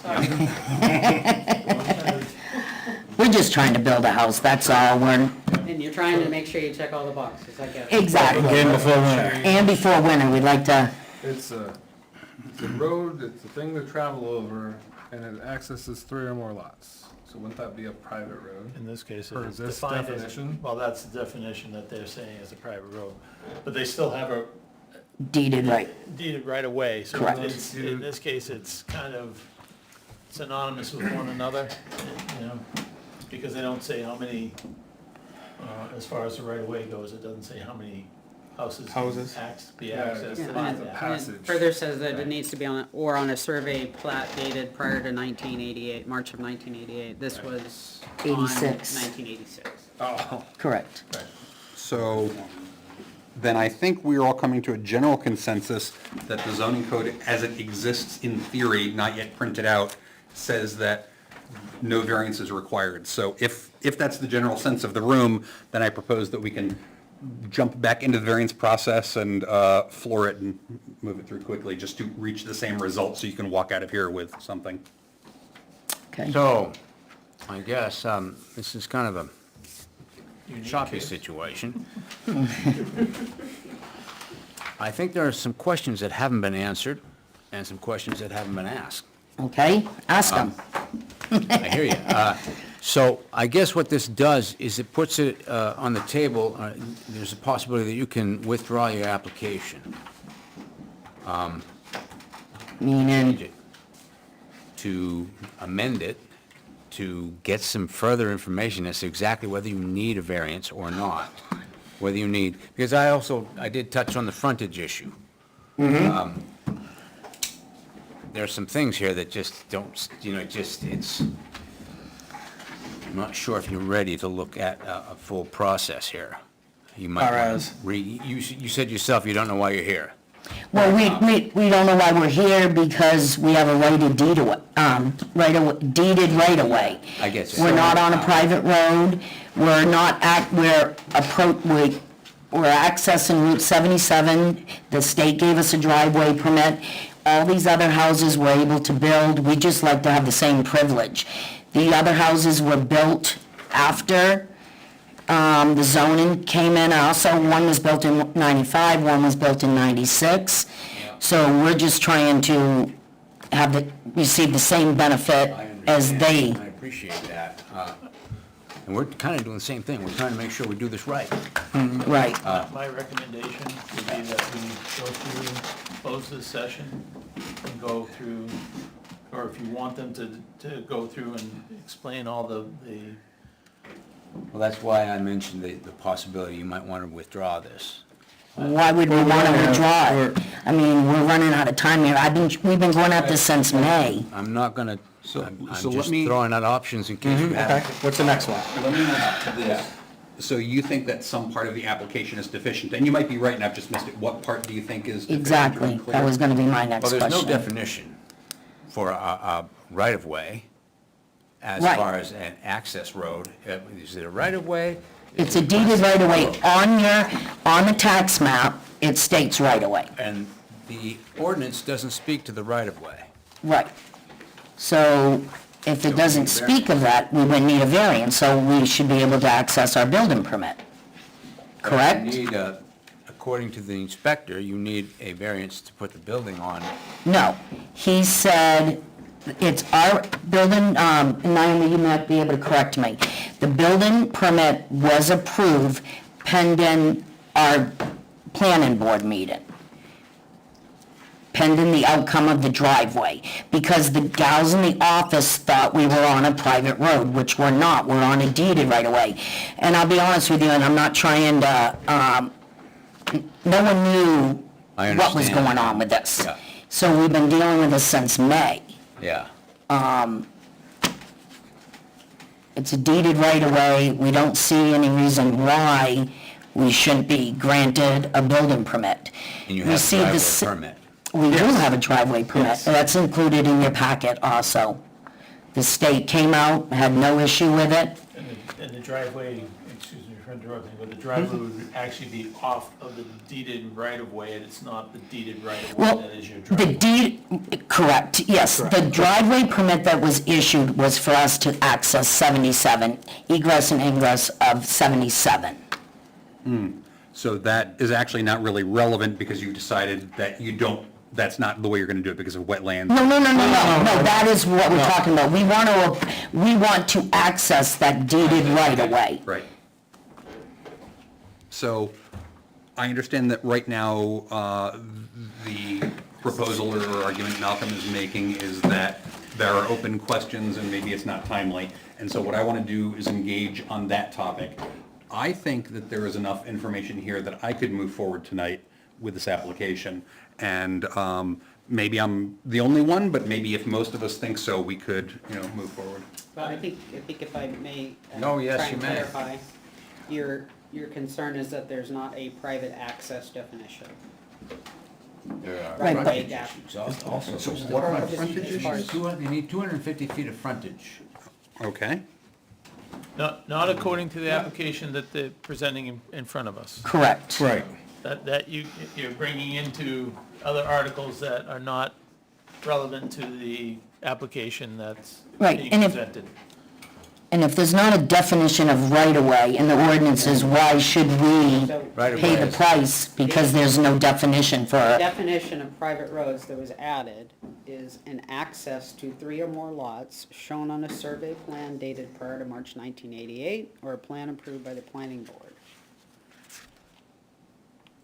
We're just trying to build a house, that's all, we're, And you're trying to make sure you check all the boxes, I get it. exactly. Again before winter. And before winter, we'd like to, It's a road, it's a thing to travel over, and it accesses 3 or more lots. So wouldn't that be a private road? In this case, Per it's this defined as, definition? well, that's the definition that they're saying is a private road. But they still have a deeded right. deeded right away, so Correct. it's, in this case, it's kind of synonymous with one another, you know, because they don't say how many, as far as the right of way goes, it doesn't say how many houses Houses? can be Yeah, accessed. it's and not all the that. passage. And further says that it needs to be on, or on a survey plat dated prior to 1988, March of 1988. This was on 86. 1986. Oh. Correct. So, then I think we're all coming to a general consensus that the zoning code as it exists in theory, not yet printed out, says that no variance is required. So if that's the general sense of the room, then I propose that we can jump back into the variance process and floor it and move it through quickly, just to reach the same result, so you can walk out of here with something. Okay. So, I guess, this is kind of a choppy situation. I think there are some questions that haven't been answered, and some questions that haven't been asked. Okay, ask them. I hear you. So I guess what this does is it puts it on the table, there's a possibility that you can withdraw your application. change it, to amend it, to get some further information as to exactly whether you need a variance or not. Whether you need, because I did touch on the frontage issue. There's some things here that just don't, it's, I'm not sure if you're ready to look at a full process here. You might want to read, you said yourself you don't know why you're here. Well, we don't know why we're here because we have a right of deed, deeded right of way. I get you. We're not on a private road, we're not we're accessing Route 77, the state gave us a driveway permit, all these other houses were able to build, we just like to have the same privilege. The other houses were built after the zoning came in also, one was built in 95, one was built in 96. So we're just trying to receive the same benefit as they. I appreciate that. And we're kind of doing the same thing. We're trying to make sure we do this right. Right. My recommendation would be that we go through, close this session, and go through, or if you want them to go through and explain all the Well, that's why I mentioned the possibility you might want to withdraw this. Why would we want to withdraw it? I mean, we're running out of time here. We've been going at this since May. I'm not going to, I'm so let just me- throwing out options in case you have. What's the next one? Let me ask this. So you think that some part of the application is deficient, and you might be right, and I've just missed it. What part do you think is deficient? Exactly. Unclear? That was going to be my next Well, question. there's no definition for a right-of-way as Right. far as an access road. Is it a right-of-way? It's a deeded right of way. On the tax map, it states right of way. And the ordinance doesn't speak to the right-of-way. Right. So if it doesn't speak of that, we would need a variance, so we should be able to access our building permit. Correct? You need according to the inspector, you need a variance to put the building on. No. He said it's our building, Naomi, you might be able to correct me. The building permit was approved pending our planning board meeting, pending the outcome of the driveway, because the gals in the office thought we were on a private road, which we're not. We're on a deeded right-of-way. And I'll be honest with you, and I'm not trying to, no one knew I what was understand. going on with this. Yeah. So we've been dealing with this since May. Yeah. It's a deeded right-of-way. We don't see any reason why we shouldn't be granted a building permit. And you We have see a driveway this- permit. We do have a driveway permit. Yes. That's included in your packet also. The state came out, had no issue with it. And the driveway, excuse me for interrupting, but the driveway would actually be off of the deeded right-of-way, and it's not the deeded right-of-way Well, that is your the driveway. deed, correct, yes. The driveway permit that was issued was for us to access 77, egress and ingress of 77. So that is actually not really relevant because you decided that you don't, that's not the way you're gonna do it because of wetlands. No, that is what we're talking about. We want to access that deeded right-of-way. Right. So I understand that right now, the proposal or argument Malcolm is making is that there are open questions and maybe it's not timely. And so what I want to do is engage on that topic. I think that there is enough information here that I could move forward tonight with this application. And maybe I'm the only one, but maybe if most of us think so, we could, move forward. But I think if I may. No, yes, try you and may. clarify, your concern is that there's not a private access definition. There are Right, frontage but- issues also. So what are the Just frontage as far issues? as- You need 250 feet of frontage. Okay. Not according to the application that they're presenting in front of us. Correct. Right. That you're bringing into other articles that are not relevant to the application that's Right, being and if- presented. And if there's not a definition of right-of-way in the ordinances, why should we Right-of-way pay the is- price? Because there's no definition for The it. definition of private roads that was added is an access to 3 or more lots shown on a survey plan dated prior to March 1988 or a plan approved by the planning board.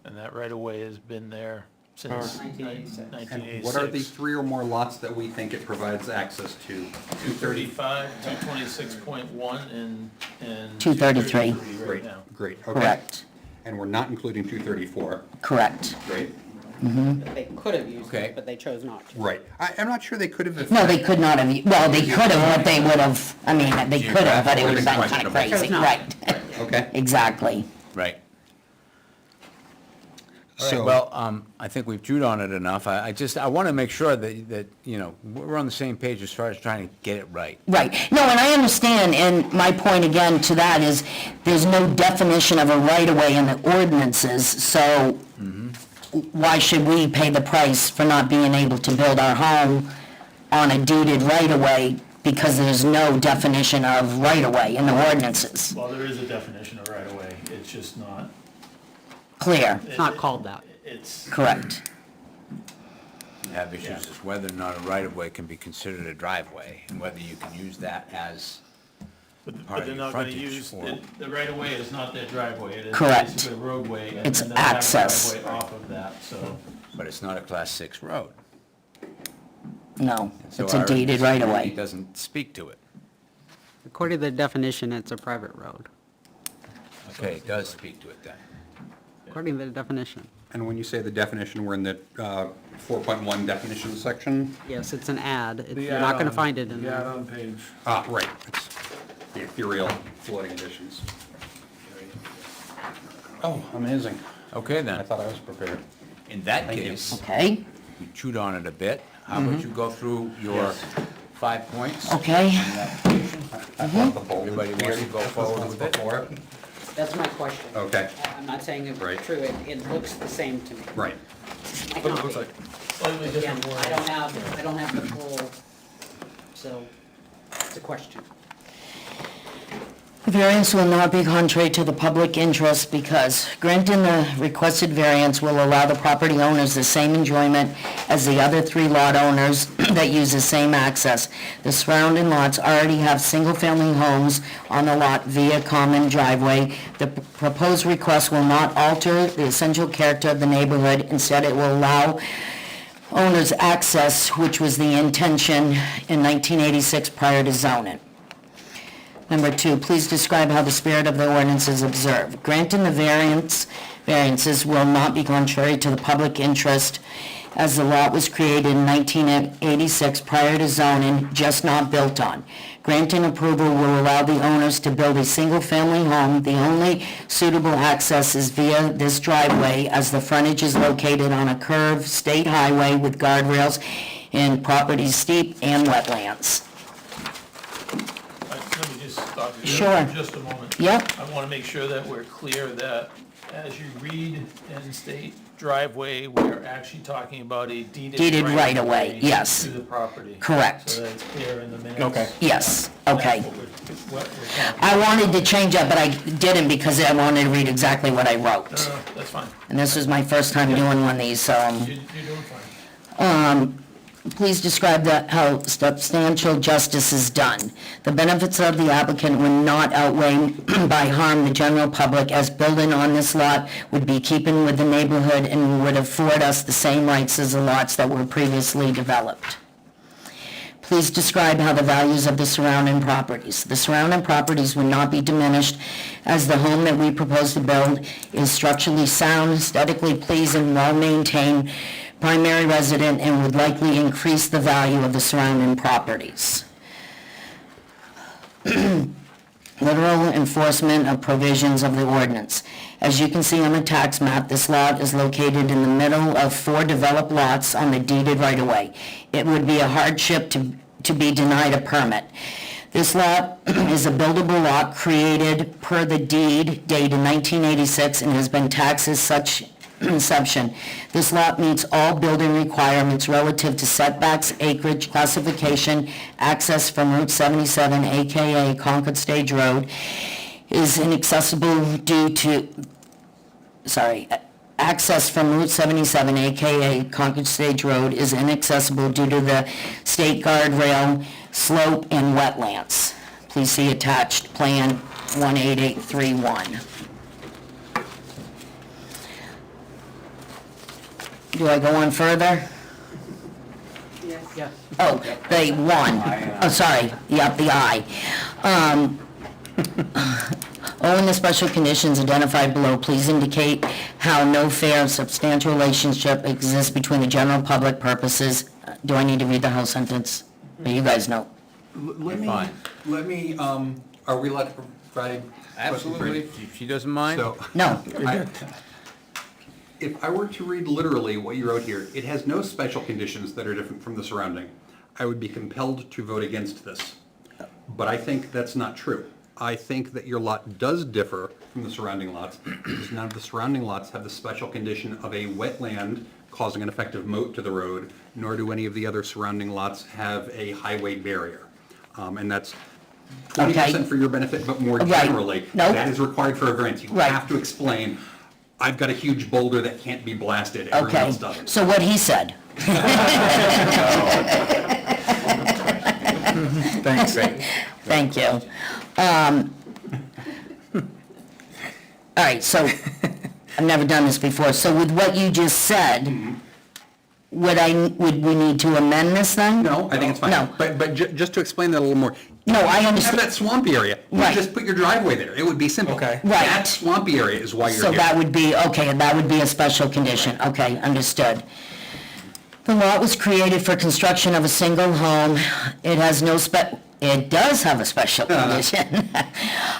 And that right-of-way has been there since 1986. 1986. What are the 3 or more lots that we think it provides access to? 235, 226.1, and 233. right now. Great, okay. Correct, And we're not including 234. correct. Great. They could have used Okay. it, but they chose not to. Right. I'm not sure they could have. No, they could not have, well, they could have, but they would have, I mean, they could have, but it would have been kind of crazy, right? Okay. Exactly. Right. All So- right, well, I think we've chewed on it enough. I want to make sure that, you know, we're on the same page as far as trying to get it right. Right. No, and I understand, and my point again to that is, there's no definition of a right-of-way in the ordinances, so why should we pay the price for not being able to build our home on a deeded right-of-way because there's no definition of right-of-way in the ordinances? Well, there is a definition of right-of-way, it's just not. Clear. It's not called that. It's, Correct. You have issues as whether or not a right-of-way can be considered a driveway, and whether you can use that as part but of they're your not gonna frontage use, or... the right-of-way is not their driveway, it is Correct. basically a roadway. and It's then they have a access. driveway off of that, so. But it's not a Class 6 road. No, So it's a our deeded ordinance really right-of-way. doesn't speak to it. According to the definition, it's a private road, Okay, it does speak to it then. according to the definition. And when you say the definition, we're in the 4.1 definition section? Yes, it's an ad. You're not going to find it in The there. add-on page. Ah, right. It's the ethereal floating additions. Oh, amazing. Okay, I then. thought I was prepared. In that Thank you. case, Okay, we chewed on it a bit. How about you go through your 5 points? okay. on the application? I love the bold. Everybody wants to go forward with it? Before. That's my question. Okay, I'm not saying it's Right. true. It looks the same to me. right. My What it copy. looks like. Slightly Again, different I words. don't have the full, so it's a question. The variance will not be contrary to the public interest because granting the requested variance will allow the property owners the same enjoyment as the other 3 lot owners that use the same access. The surrounding lots already have single-family homes on the lot via common driveway. The proposed request will not alter the essential character of the neighborhood. Instead, it will allow owners access, which was the intention in 1986 prior to zoning. Number 2, please describe how the spirit of the ordinance is observed. Granting the variances will not be contrary to the public interest as the lot was created in 1986 prior to zoning, just not built on. Granting approval will allow the owners to build a single-family home. The only suitable access is via this driveway as the frontage is located on a curved state highway with guardrails and properties steep and wetlands. Let me just stop you Sure. there for just a moment. Yep. I want to make sure that we're clear that as you read and state driveway, we're actually talking about a Deeded right-of-way, yes. to the property. Correct. So that's clear in the minutes. Okay. Yes, okay. That's what we're talking I wanted to change that, but I didn't because I wanted to read exactly what I wrote. No, that's fine. And this was my first time doing one of these, so, You're doing fine. please describe how substantial justice is done. The benefits of the applicant would not outweigh by harm the general public, as building on this lot would be keeping with the neighborhood and would afford us the same rights as the lots that were previously developed. Please describe how the values of the surrounding properties. The surrounding properties would not be diminished as the home that we propose to build is structurally sound, aesthetically pleasing, well-maintained, primary resident, and would likely increase the value of the surrounding properties. Literal enforcement of provisions of the ordinance. As you can see on the tax map, this lot is located in the middle of 4 developed lots on the deeded right-of-way. It would be a hardship to be denied a permit. This lot is a buildable lot created per the deed dated 1986 and has been taxed as such inception. This lot meets all building requirements relative to setbacks, acreage, classification, access from Route 77, AKA Concord Stage Road, is inaccessible due to, access from Route 77, AKA Concord Stage Road, is inaccessible due to the state guardrail, slope, and wetlands. Please see attached Plan 18831. do I go on further? Yes. Oh, the one. Oh, sorry, yep, the I. In the special conditions identified below, please indicate how no fair or substantial relationship exists between the general public purposes. Do I need to read the whole sentence? Or you guys know? Let me, Fine. are we allowed to provide? Absolutely, if she doesn't mind. So, No. if I were to read literally what you wrote here, it has no special conditions that are different from the surrounding. I would be compelled to vote against this. But I think that's not true. I think that your lot does differ from the surrounding lots, because none of the surrounding lots have the special condition of a wetland causing an effective moat to the road, nor do any of the other surrounding lots have a highway barrier. And that's 20% for your benefit, but more Right. generally, Nope. that is required for a variance. You Right. have to explain, I've got a huge boulder that can't be blasted, everyone Okay, else doesn't. so what he said. Thanks. Thank you. All right, so, I've never done this before, so with what you just said, would we need to amend this then? No, I think it's fine. No. But just to explain that a little more. No, I You understand. have that swampy area. You Right. just put your driveway there. It would be simple. Okay. Right. That swampy area is why you're So here. that would be, okay, that would be a special condition, okay, understood. The lot was created for construction of a single home. It has no it does have a special condition,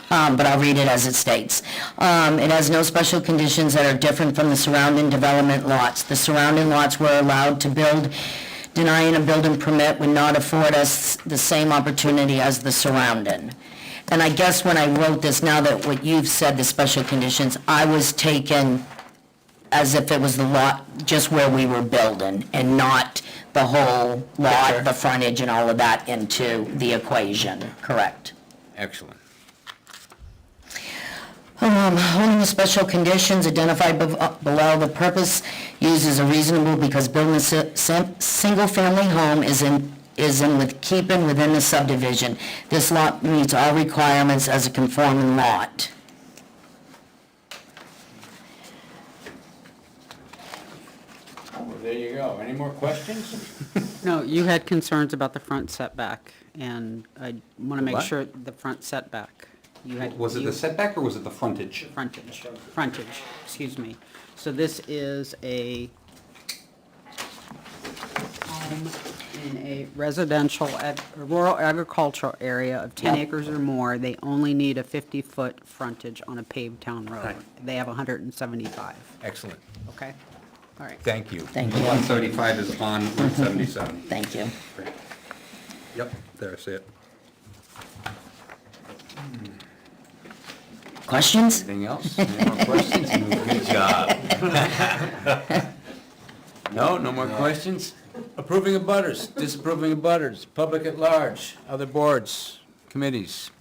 but I'll read it as it states. It has no special conditions that are different from the surrounding development lots. The surrounding lots were allowed to build. Denying a building permit would not afford us the same opportunity as the surrounding. And I guess when I wrote this, now that what you've said, the special conditions, I was taken as if it was the lot just where we were building and not the whole lot, the frontage and all of that into the equation, correct? Excellent. Only the special conditions identified below, the purpose used is reasonable because building a single-family home is in with keeping within the subdivision. This lot meets all requirements as a conforming lot. Well, there you go. Any more questions? No, you had concerns about the front setback, and I want to make What? sure the front setback. You had. Was it you- the setback or was it the frontage? Frontage, excuse me. So this is a home in a residential, rural agricultural area of 10 Yeah. acres or more. They only need a 50-foot frontage on a paved town road. Right. They have 175, Excellent. okay? All right. Thank you. Thank you. 175 is on Route 77. Thank you. Great. Yep, there, I see it. Questions? Anything else? Any more questions? Good job. No, no more questions? Approving of butters, disapproving of butters, public at large, other boards, committees.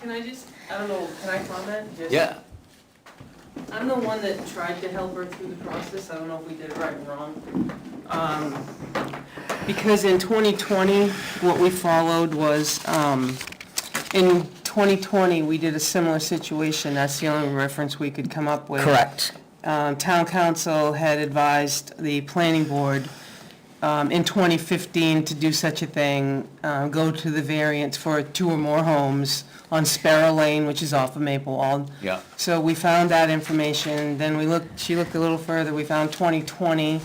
Can I just, I don't know, can I comment? Just- Yeah. I'm the one that tried to help her through the process, I don't know if we did it right or wrong. Because in 2020, what we followed was, in 2020, we did a similar situation, that's the only reference we could come up with. Correct. Town council had advised the planning board in 2015 to do such a thing, go to the variance for 2 or more homes on Sparrow Lane, which is off of Maplewald. Yeah. So we found that information, then she looked a little further, we found 2020,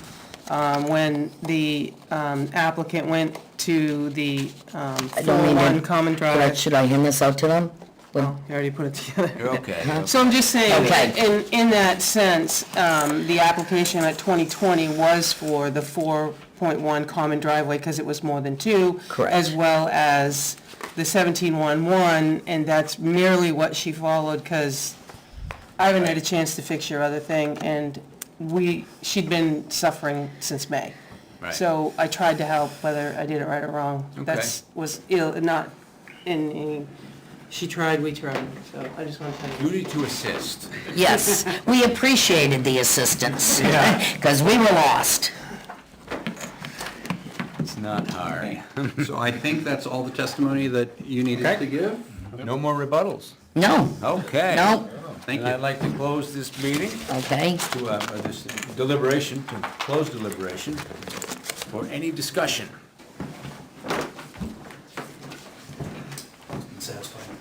when the applicant went to the I don't mean 401 to- Common Drive. Should I hand this out to them? Oh, you already put it together. Okay. So I'm just saying, Okay. in that sense, the application at 2020 was for the 4.1 common driveway because it was more than 2. Correct. As well as the 1711, and that's merely what she followed because I haven't had a chance to fix your other thing, and she'd been suffering since May. Right. So I tried to help, whether I did it right or wrong. Okay. Was not in any, she tried, we tried, so I just want to tell you. Duty to assist. Yes, we appreciated the assistance, because we were lost. It's not hard. So I think that's all the testimony that you needed Okay. to give. No more rebuttals? No, Okay. no, Thank And you. I'd like to close this meeting okay. to, this deliberation, to close deliberation, or any discussion.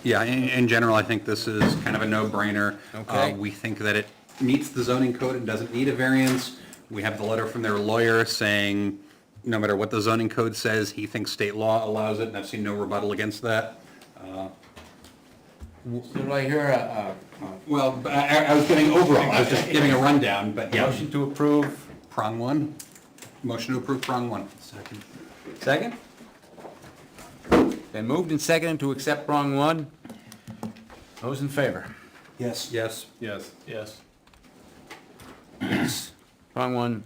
Yeah, in general, I think this is kind of a no-brainer. Okay. We think that it meets the zoning code and doesn't need a variance. We have the letter from their lawyer saying, no matter what the zoning code says, he thinks state law allows it, and I've seen no rebuttal against that. Did I hear Well, I was giving overall, I was just giving a rundown, but yeah. motion to approve? Prong one. Motion to approve prong one. Second? Been moved and seconded to accept prong one. Those in favor? Yes. Yes. Yes. Yes. Yes. Prong one,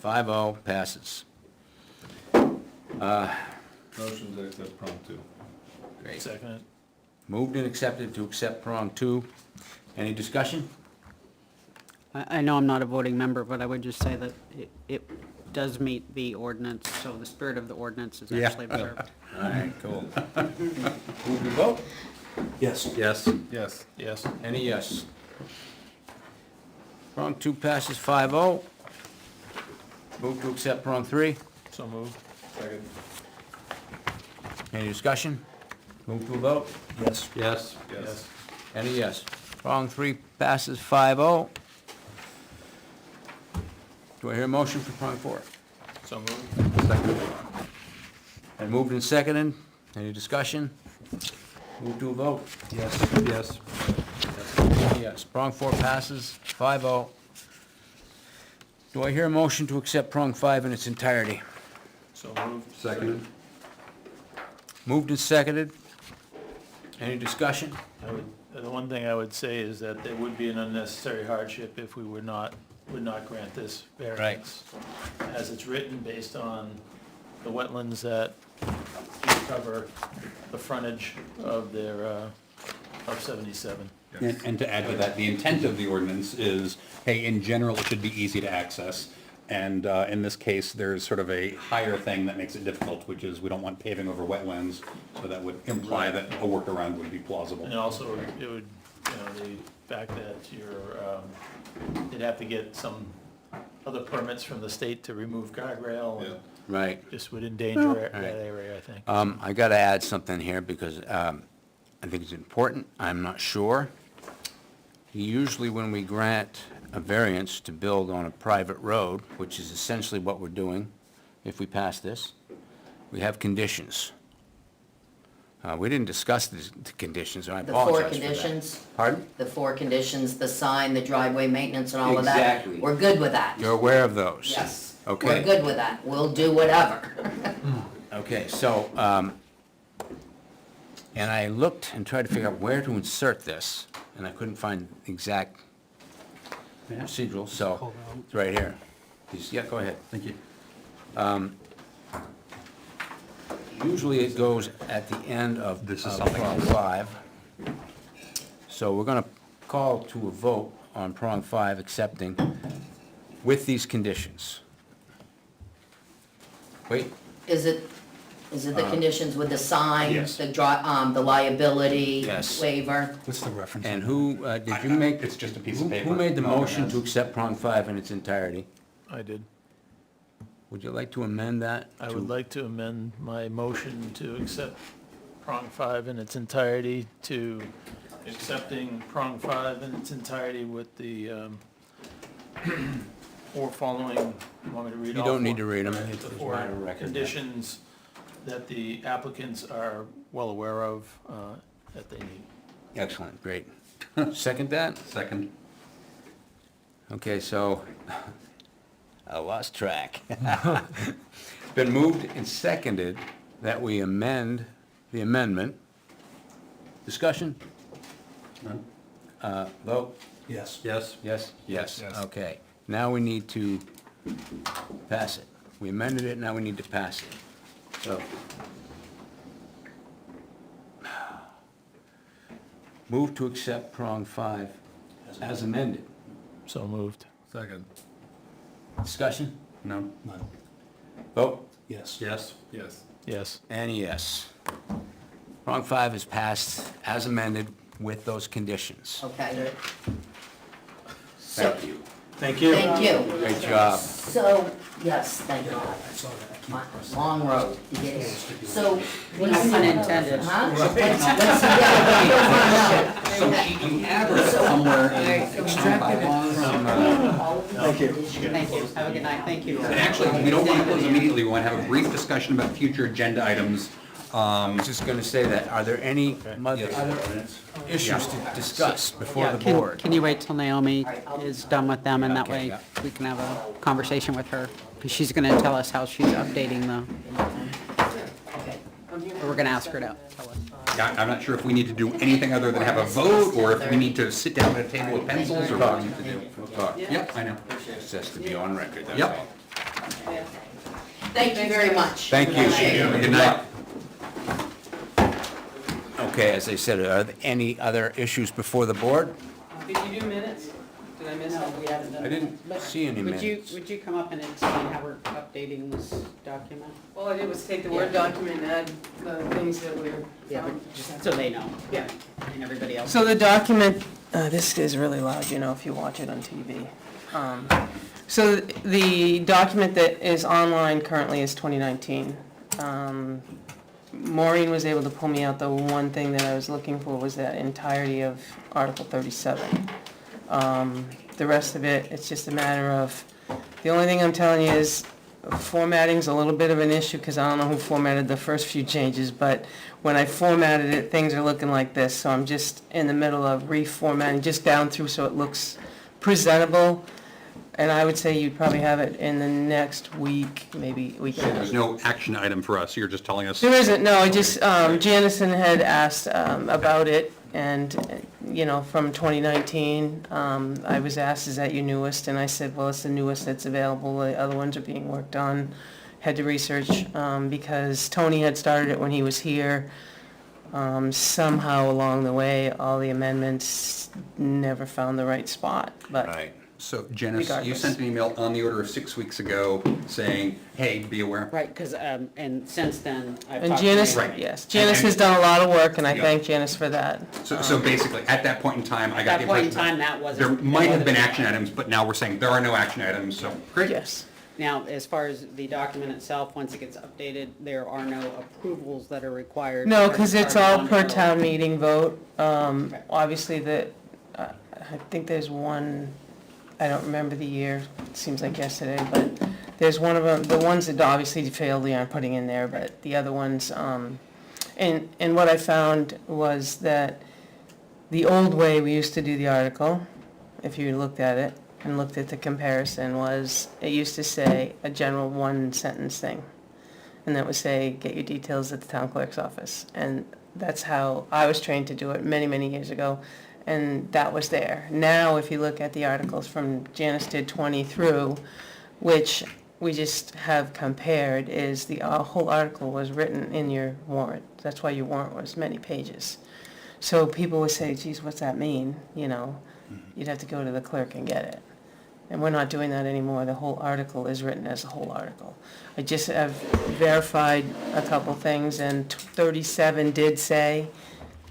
5-0, passes. Motion to accept prong two. Great. Second it. Moved and accepted to accept prong two. Any discussion? I know I'm not a voting member, but I would just say that it does meet the ordinance, so the spirit of the ordinance is Yeah. actually observed. All right, cool. Move to vote? Yes. Yes. Yes. Yes. Any yes? Prong two passes 5-0. Move to accept prong three. So moved. Second. Any discussion? Move to a vote? Yes. Yes. Yes. Any yes? Prong three passes 5-0. Do I hear a motion for prong four? So moved. Second. And moved and seconded. Any discussion? Move to a vote? Yes. Yes. Yes. Prong four passes 5-0. Do I hear a motion to accept prong five in its entirety? So moved. Second. Moved and seconded. Any discussion? The one thing I would say is that there would be an unnecessary hardship if we would not grant this variance. As it's written, based on the wetlands that cover the frontage of their, of 77. And to add to that, the intent of the ordinance is, hey, in general, it should be easy to access. And in this case, there's sort of a higher thing that makes it difficult, which is we don't want paving over wetlands, so that would imply that a workaround would be plausible. And also, it would, the fact that you'd have to get some other permits from the state to remove guardrail. and Right. Just would endanger that area, I think. I gotta add something here because, I think it's important. I'm not sure. Usually when we grant a variance to build on a private road, which is essentially what we're doing if we pass this, we have conditions. We didn't discuss the conditions, and I The four apologize for that. conditions, Pardon? the four conditions, the sign, the driveway maintenance and all of that. Exactly. We're good with that. You're aware of those? Yes. Okay. We're good with that. We'll do whatever. Okay, so, and I looked and tried to figure out where to insert this, and I couldn't find the exact procedural, so it's right here. Yeah, go ahead. Thank you. Usually it goes at the end of This is of something prong else. five. So we're gonna call to a vote on prong five, accepting with these conditions. Wait, Is it the conditions with the sign, yes. the the liability Yes. waiver? What's the reference? and who, did you make? It's just a piece of paper. Who made the motion to accept prong five in its entirety? I did. Would you like to amend that? I would like to amend my motion to accept prong five in its entirety to accepting prong five in its entirety with the, four following, you want me to read You all don't need four? to read them. The It's four minor record. conditions that the applicants are well aware of, that they need. Excellent, great. Second that? Second. Okay, so, I lost track. Been moved and seconded that we amend the amendment. Discussion? None? Vote? Yes. Yes. Yes? Yes, Yes. okay. Now we need to pass it. We amended it, now we need to pass it. So. Move to accept prong five as amended. So moved. Second. Discussion? No? None. Vote? Yes. Yes. Yes. Yes. And yes. Prong five is passed as amended with those conditions. Okay. So, Thank you. Thank you. Thank you. Great job. So, yes, thank God. Long road to get here. So. No pun intended. Huh? Some sheet you have or somewhere in bylaws? Thank you. Have a good night. Thank you. And actually, we don't want to close immediately, we want to have a brief discussion about future agenda items. I was just gonna say that, are there any other issues to discuss before the board? Can you wait till Naomi is done with them, and that Okay, way yeah. we can have a conversation with her? Because she's gonna tell us how she's updating the, we're gonna ask her to tell us. Yeah, I'm not sure if we need to do anything other than have a vote, or if we need to sit down at a table with pencils, or what we need to do. We'll talk. Yep, I know. This has to be on record, that's Yep. all. Thank you very much. Thank you. Appreciate it. Good night. Okay, as I said, are there any other issues before the board? Did you do minutes? Did I miss No, something? we haven't done. I didn't see any Would you, minutes. would you come up and explain how we're updating this document? All I did was take the Word document and add the things that we're. Yeah, but just so they know. Yeah. And everybody else. So the document, this is really loud, you know, if you watch it on TV. So the document that is online currently is 2019. Maureen was able to pull me out, the one thing that I was looking for was that entirety of Article 37. The rest of it, it's just a matter of, the only thing I'm telling you is formatting's a little bit of an issue because I don't know who formatted the first few changes, but when I formatted it, things are looking like this. So I'm just in the middle of reformatting, just down through so it looks presentable. And I would say you'd probably have it in the next week, maybe week and a half. There's no action item for us, you're just telling us. There isn't, no, I just, Janison had asked about it, and, you know, from 2019, I was asked, is that your newest? And I said, well, it's the newest that's available, the other ones are being worked on. Had to research, because Tony had started it when he was here. Somehow along the way, all the amendments never found the right spot, but. Right. So Janice, you Regardless. sent an email on the order of 6 weeks ago saying, hey, be aware. Right, because, and since then, I've And talked to Janice, Mary. Right. yes, Janice has done a lot of work, and I Yeah. thank Janice for that. So basically, at that point in time, I got the At that point in impression time, that wasn't. there might have been that action items, but now we're saying there are no action items, so great. Yes. Now, as far as the document itself, once it gets updated, there are no approvals that are required. No, as because it's part of all one per vote. town meeting vote. Obviously, I think there's one, I don't remember the year, it seems like yesterday, but there's one of them, the ones that obviously failed, we aren't putting in there, but the other ones, and what I found was that the old way we used to do the article, if you looked at it and looked at the comparison, was, it used to say a general one-sentence thing. And that would say, get your details at the town clerk's office. And that's how I was trained to do it many, many years ago. And that was there. Now, if you look at the articles from Janice did 20 through, which we just have compared, is the whole article was written in your warrant. That's why your warrant was many pages. So people would say, geez, what's that mean? You know, you'd have to go to the clerk and get it. And we're not doing that anymore. The whole article is written as a whole article. I just have verified a couple things, and 37 did say,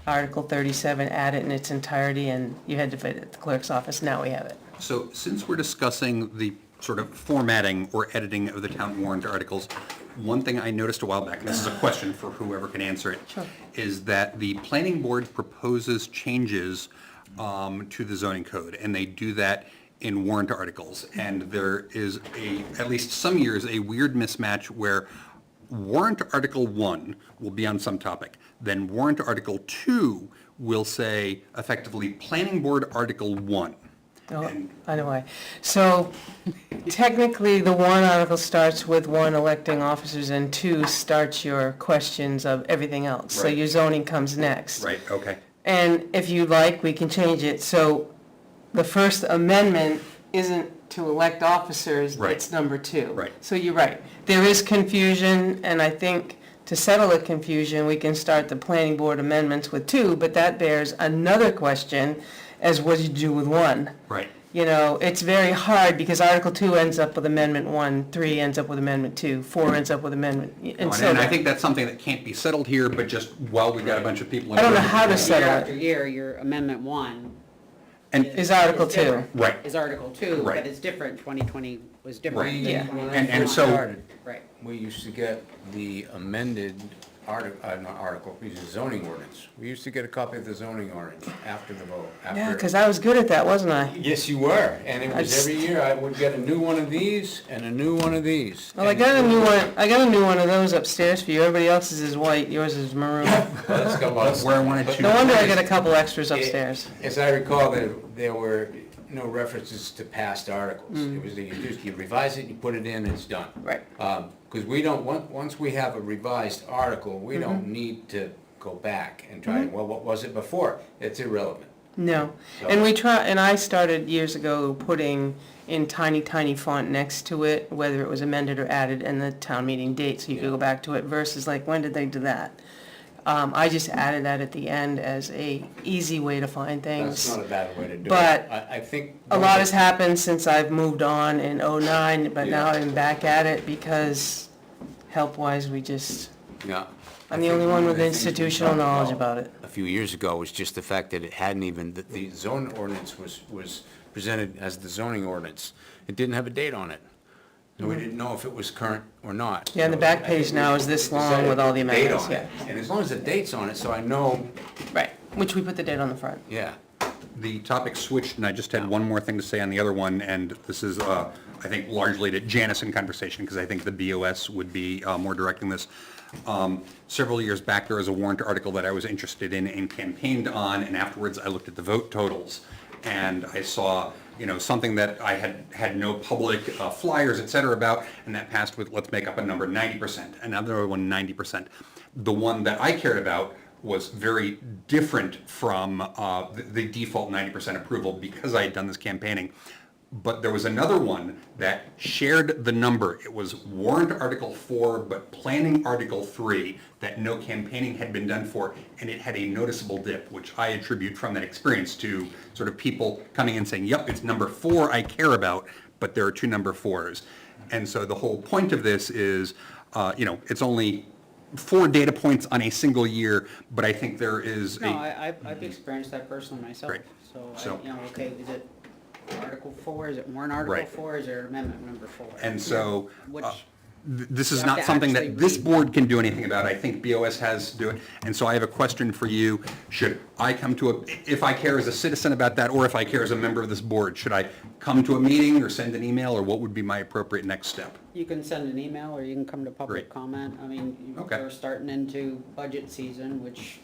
Article 37, add it in its entirety, and you had to put it at the clerk's office. Now we have it. So since we're discussing the sort of formatting or editing of the town warrant articles, one thing I noticed a while back, and this is a question for whoever can answer it, is that the planning board proposes changes to the zoning code, and they do that in warrant articles. And there is at least some years, a weird mismatch where warrant article 1 will be on some topic, then warrant article 2 will say effectively planning board article 1. Oh, I know why. So technically, the warrant article starts with 1, electing officers, and 2 starts your questions of everything else. So Right. your zoning comes next. Right, okay. And if you'd like, we can change it. So the first amendment isn't to elect officers, Right. it's number 2. Right. So you're right. There is confusion, and I think to settle the confusion, we can start the planning board amendments with 2, but that bears another question as what do you do with 1? Right. You know, it's very hard because Article 2 ends up with Amendment 1, 3 ends up with Amendment 2, 4 ends up with Amendment, and so And I on. think that's something that can't be settled here, but just while we've got a bunch of people in I don't the know room. how to Year settle after it. year, your Amendment 1 And- Is Article Is 2. different. Right. Is Article 2, Right. but it's different, 2020 was different. Right. than Yeah. 2019. And so- Started, Right. we used to get the amended not article, we used the zoning ordinance. We used to get a copy of the zoning ordinance after the vote. Yeah, after- because I was good at that, wasn't I? Yes, you were, and it I was just- every year I would get a new one of these and a new one of these. Well, I got a new one, of those upstairs for you. Everybody else's is white, yours is maroon. Let's go on. Where I wanted to. No wonder I got a couple extras upstairs. As I recall, there were no references to past articles. It was, you revise it, you put it in, it's done. Right. Because we don't, once we have a revised article, we don't need to go back and try, well, what was it before? It's irrelevant. No, So- and I started years ago putting in tiny, tiny font next to it, whether it was amended or added, and the town meeting date, so you could go back to it, versus like, when did they do that? I just added that at the end as a easy way to find things. That's not a bad way to do it. But I think. A lot has happened since I've moved on in '09, but now I'm back at it because help-wise, Yeah. I'm the only one with institutional knowledge about it. A few years ago was just the fact that it hadn't even, that the zone ordinance was presented as the zoning ordinance. It didn't have a date on it. And we didn't know if it was current or not. Yeah, and the So back I page think now we is this decided long with to all the put a date amendments, on it. yeah. And as long as the date's on it, so I know, Right, which we put the date on the front. yeah. The topic switched, and I just had one more thing to say on the other one, and this is, I think, largely to Janice in conversation, because I think the BOS would be more directing this. Several years back, there was a warrant article that I was interested in and campaigned on, and afterwards I looked at the vote totals, and I saw, something that I had no public flyers, et cetera, about, and that passed with, let's make up a number, 90%, another one 90%. The one that I cared about was very different from the default 90% approval because I had done this campaigning. But there was another one that shared the number. It was warrant Article 4, but planning Article 3 that no campaigning had been done for, and it had a noticeable dip, which I attribute from that experience to sort of people coming and saying, yep, it's number 4 I care about, but there are 2 number 4s. And so the whole point of this is, it's only 4 data points on a single year, but I think there is No, I've experienced that personally myself. Great. So, okay, is it Article 4, is it warrant Article Right. 4, is there amendment number 4? And so, Which, this is You have not to something actually that this read. board can do anything about. I think BOS has to do it. And so I have a question for you. Should I come to if I care as a citizen about that, or if I care as a member of this board, should I come to a meeting or send an email, or what would be my appropriate next step? you can send an email or you can come to public Great. comment. I mean, Okay. we're starting into budget season, which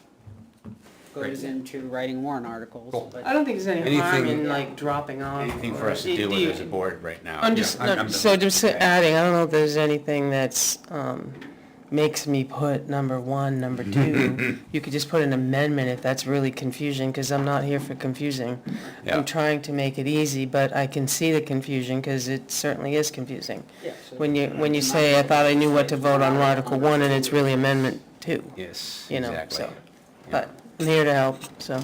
goes Great. into writing warrant articles. Cool. but- I don't think there's any harm Anything- in like dropping off. Anything for or- us to deal do with you- as a board right now. I'm just, I'm done. so just adding, I don't know if there's anything that's, makes me put number 1, number 2. You could just put an amendment if that's really confusing, because I'm not here for confusing. Yeah. I'm trying to make it easy, but I can see the confusion, because it certainly is confusing. Yeah, so- When you say, I thought I knew what to vote on Article 1, and it's really Amendment 2, Yes, you know, exactly. so. But I'm here to help, so.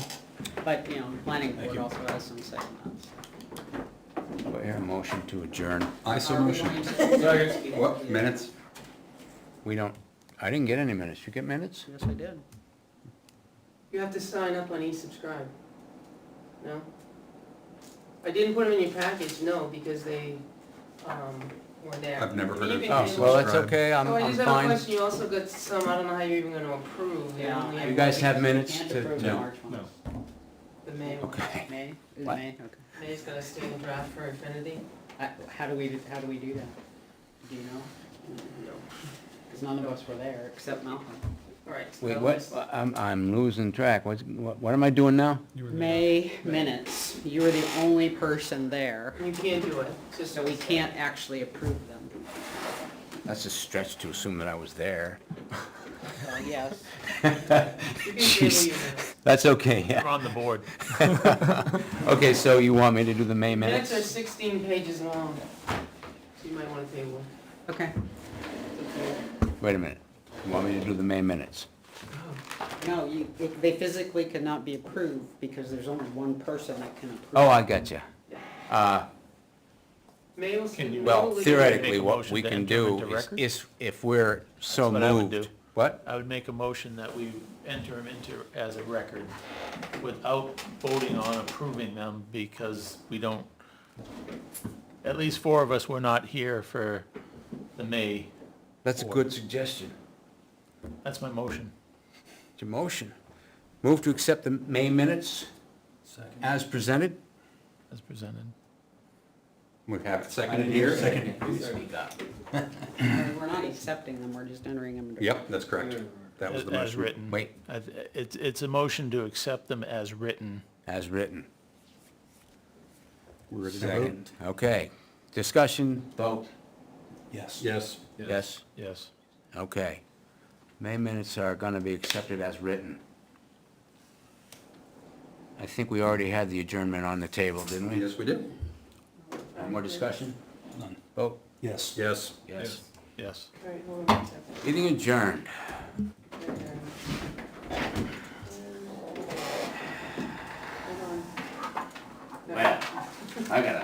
But, planning board also has some say in Do I hear a motion to adjourn? I so that. Are we motion. going to- What, minutes? We don't, I didn't get any minutes. You get minutes? Yes, I did. You have to sign up on eSubscribe. No? I didn't put them in your package, no, because they, were there. I've never heard You of can Oh, do- well, that's okay, I'm Oh, I just have a fine. question, you also got some, I don't know how you're even gonna approve. You Yeah, only I- have You guys have minutes Can't to, approve the no. March ones. The May one. okay. May? Is What? May? Okay. May's gonna stay in draft for Infinity. How do we do that? Do you know? No. Because none of us were there, except Malcolm. Alright. Wait, what, I'm losing track. What am I doing now? May minutes, you were the only person there, You can't do it, just. so we can't actually approve them. That's a stretch to assume that I was there. Well, yes. You can table Jeez. your minutes. That's okay, You're yeah. on the board. Okay, so you want me to do the May Minutes are minutes? 16 pages long, so you might wanna table. Okay. Wait a minute. You want me to do the May minutes? No, they physically cannot be approved because there's only one person that can approve. Oh, I got you. May will. Can you- Well, May will- theoretically, Make a what motion we to can enter do into record? is if we're so That's what I would moved, do. What? I would make a motion that we enter them into as a record without voting on approving them because we don't, at least 4 of us were not here for the May. That's a good suggestion. That's my motion. It's a motion. Move to accept the May minutes as presented. As presented. We have it seconded here. Speak up. We're not accepting them, we're just entering them into. Yep, that's correct. That was the As motion. written. Wait. It's a motion to accept them as written. As written. We're Second. Okay. Discussion, vote. Yes. Yes. Yes? Yes. Okay. May minutes are gonna be accepted as written. I think we already had the adjournment on the table, didn't we? Yes, we did. Any more discussion? None. Vote. Yes. Yes. Yes. Yes. Meeting adjourned. Well, I gotta